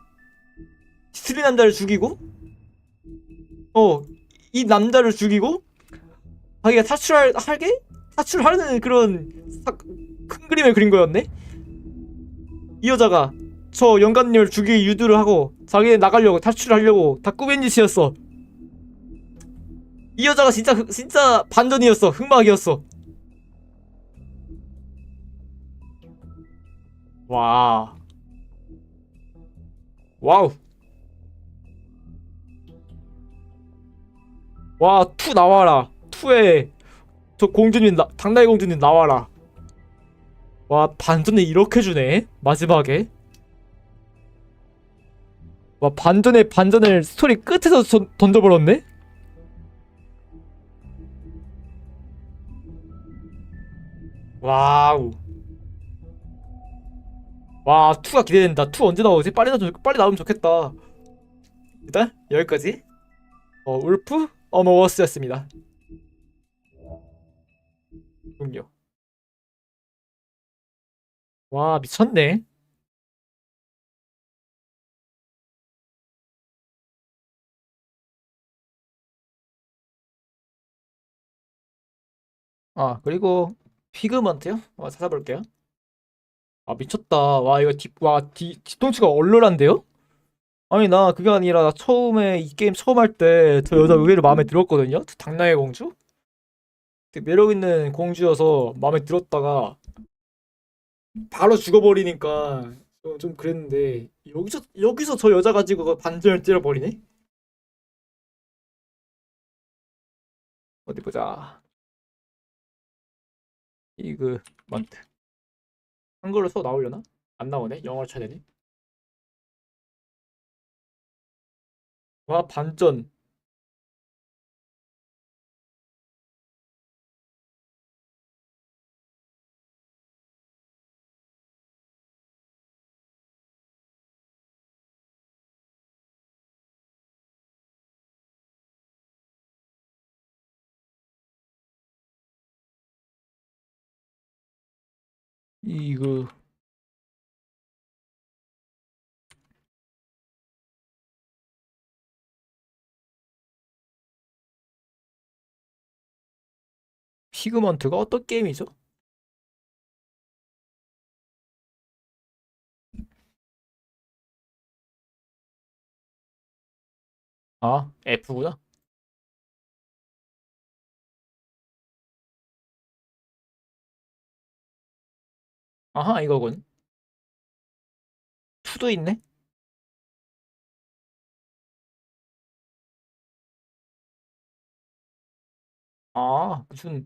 디틀리 남자를 죽이고 이 남자를 죽이고 자기가 탈출하는 그런 큰 그림을 그린 거였네? 이 여자가 저 영감님을 죽이기 유도를 하고 자기는 나가려고 탈출을 하려고 다 꾸민 짓이었어. 이 여자가 진짜 반전이었어. 흑막이었어. 와우. 투 나와라. 투에 저 공주님 당나귀 공주님 나와라. 반전을 이렇게 주네. 마지막에. 반전을 스토리 끝에서 던져버렸네? 와우. 와, 2가 기대된다. 2 언제 나오지? 빨리 나오면 좋겠다. 일단 여기까지 울프 어머워스였습니다. 종료. 와, 미쳤네. 아, 그리고 피그먼트요? 찾아볼게요. 아, 미쳤다. 와, 이거 뒤통수가 얼얼한데요? 아니, 나 그게 아니라 나 처음에 이 게임 처음 할 때 저 여자 의외로 마음에 들었거든요? 당나의 공주? 되게 매력 있는 공주여서 마음에 들었다가 바로 죽어버리니까 좀 그랬는데 여기서 저 여자 가지고 반전을 때려버리네? 어디 보자. 피그먼트. 한글로 써 나오려나? 안 나오네. 영어로 쳐야 되네. 와, 반전. 이거 피그먼트가 어떤 게임이죠? 아, F구나. 아하, 이거군. 2도 있네? 아, 무슨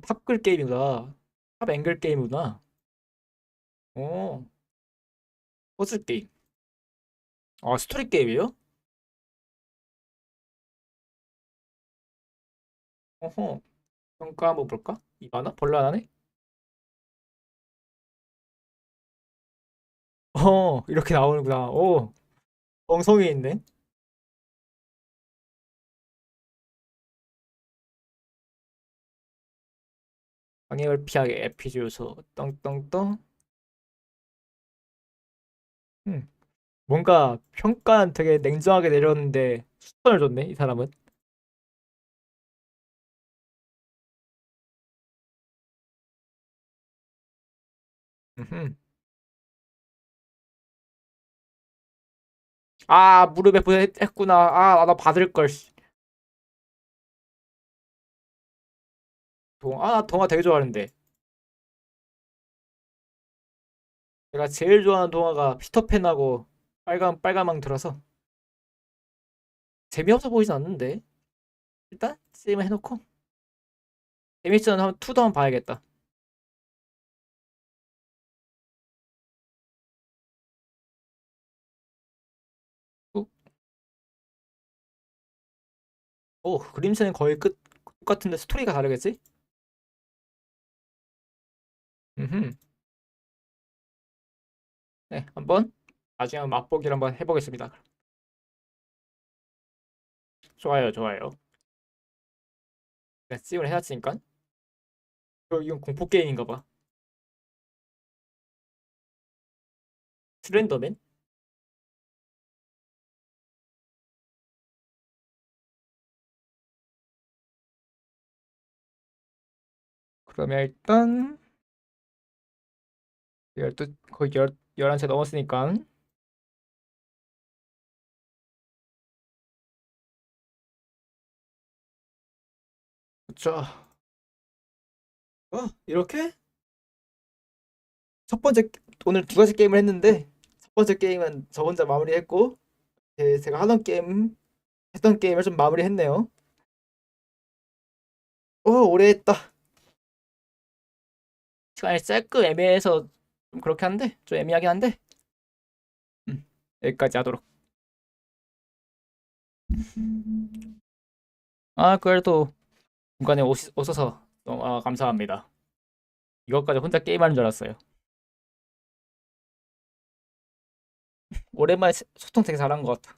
탑글 게임이구나. 탑 앵글 게임이구나. 어, 퍼즐 게임. 아, 스토리 게임이에요? 어허, 평가 한번 볼까? 이바나? 벌라나네? 이렇게 나오는구나. 오, 엉성이 있네. 방해를 피하게 에피즈 요소. 떵떵떵. 뭔가 평가는 되게 냉정하게 내렸는데 추천을 줬네, 이 사람은. 음흠. 아, 무릎에 했구나. 아, 나 받을 걸. 씨. 나 동화 되게 좋아하는데. 내가 제일 좋아하는 동화가 피터팬하고 빨간망 들어서 재미없어 보이진 않는데. 일단 게임 해놓고 재밌으면 한번 2도 한번 봐야겠다. 오, 그림체는 거의 똑같은데 스토리가 다르겠지? 음흠. 네, 한번 나중에 한번 맛보기를 한번 해보겠습니다. 좋아요, 좋아요. 내가 찜을 해놨으니까. 이건 공포 게임인가 봐. 슬렌더맨? 그러면 일단 12, 거의 11시 넘었으니까 자, 이렇게 첫 번째 오늘 2가지 게임을 했는데 첫 번째 게임은 저 혼자 마무리했고 제가 했던 게임을 좀 마무리했네요. 오래 했다. 시간이 조금 애매해서 좀 그렇게 한데 좀 애매하긴 한데 여기까지 하도록. 그래도 중간에 오셔서 너무 감사합니다. 이것까지 혼자 게임하는 줄 알았어요. 오랜만에 소통 되게 잘한 것 같아.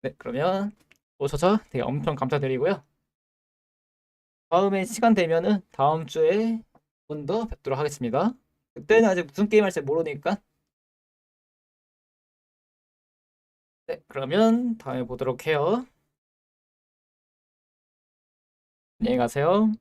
네, 그러면 오셔서 되게 엄청 감사드리고요. 다음에 시간 되면은 다음 주에 한 번 더 뵙도록 하겠습니다. 그때는 아직 무슨 게임 할지 모르니까. 네, 그러면 다음에 보도록 해요. 안녕히 가세요.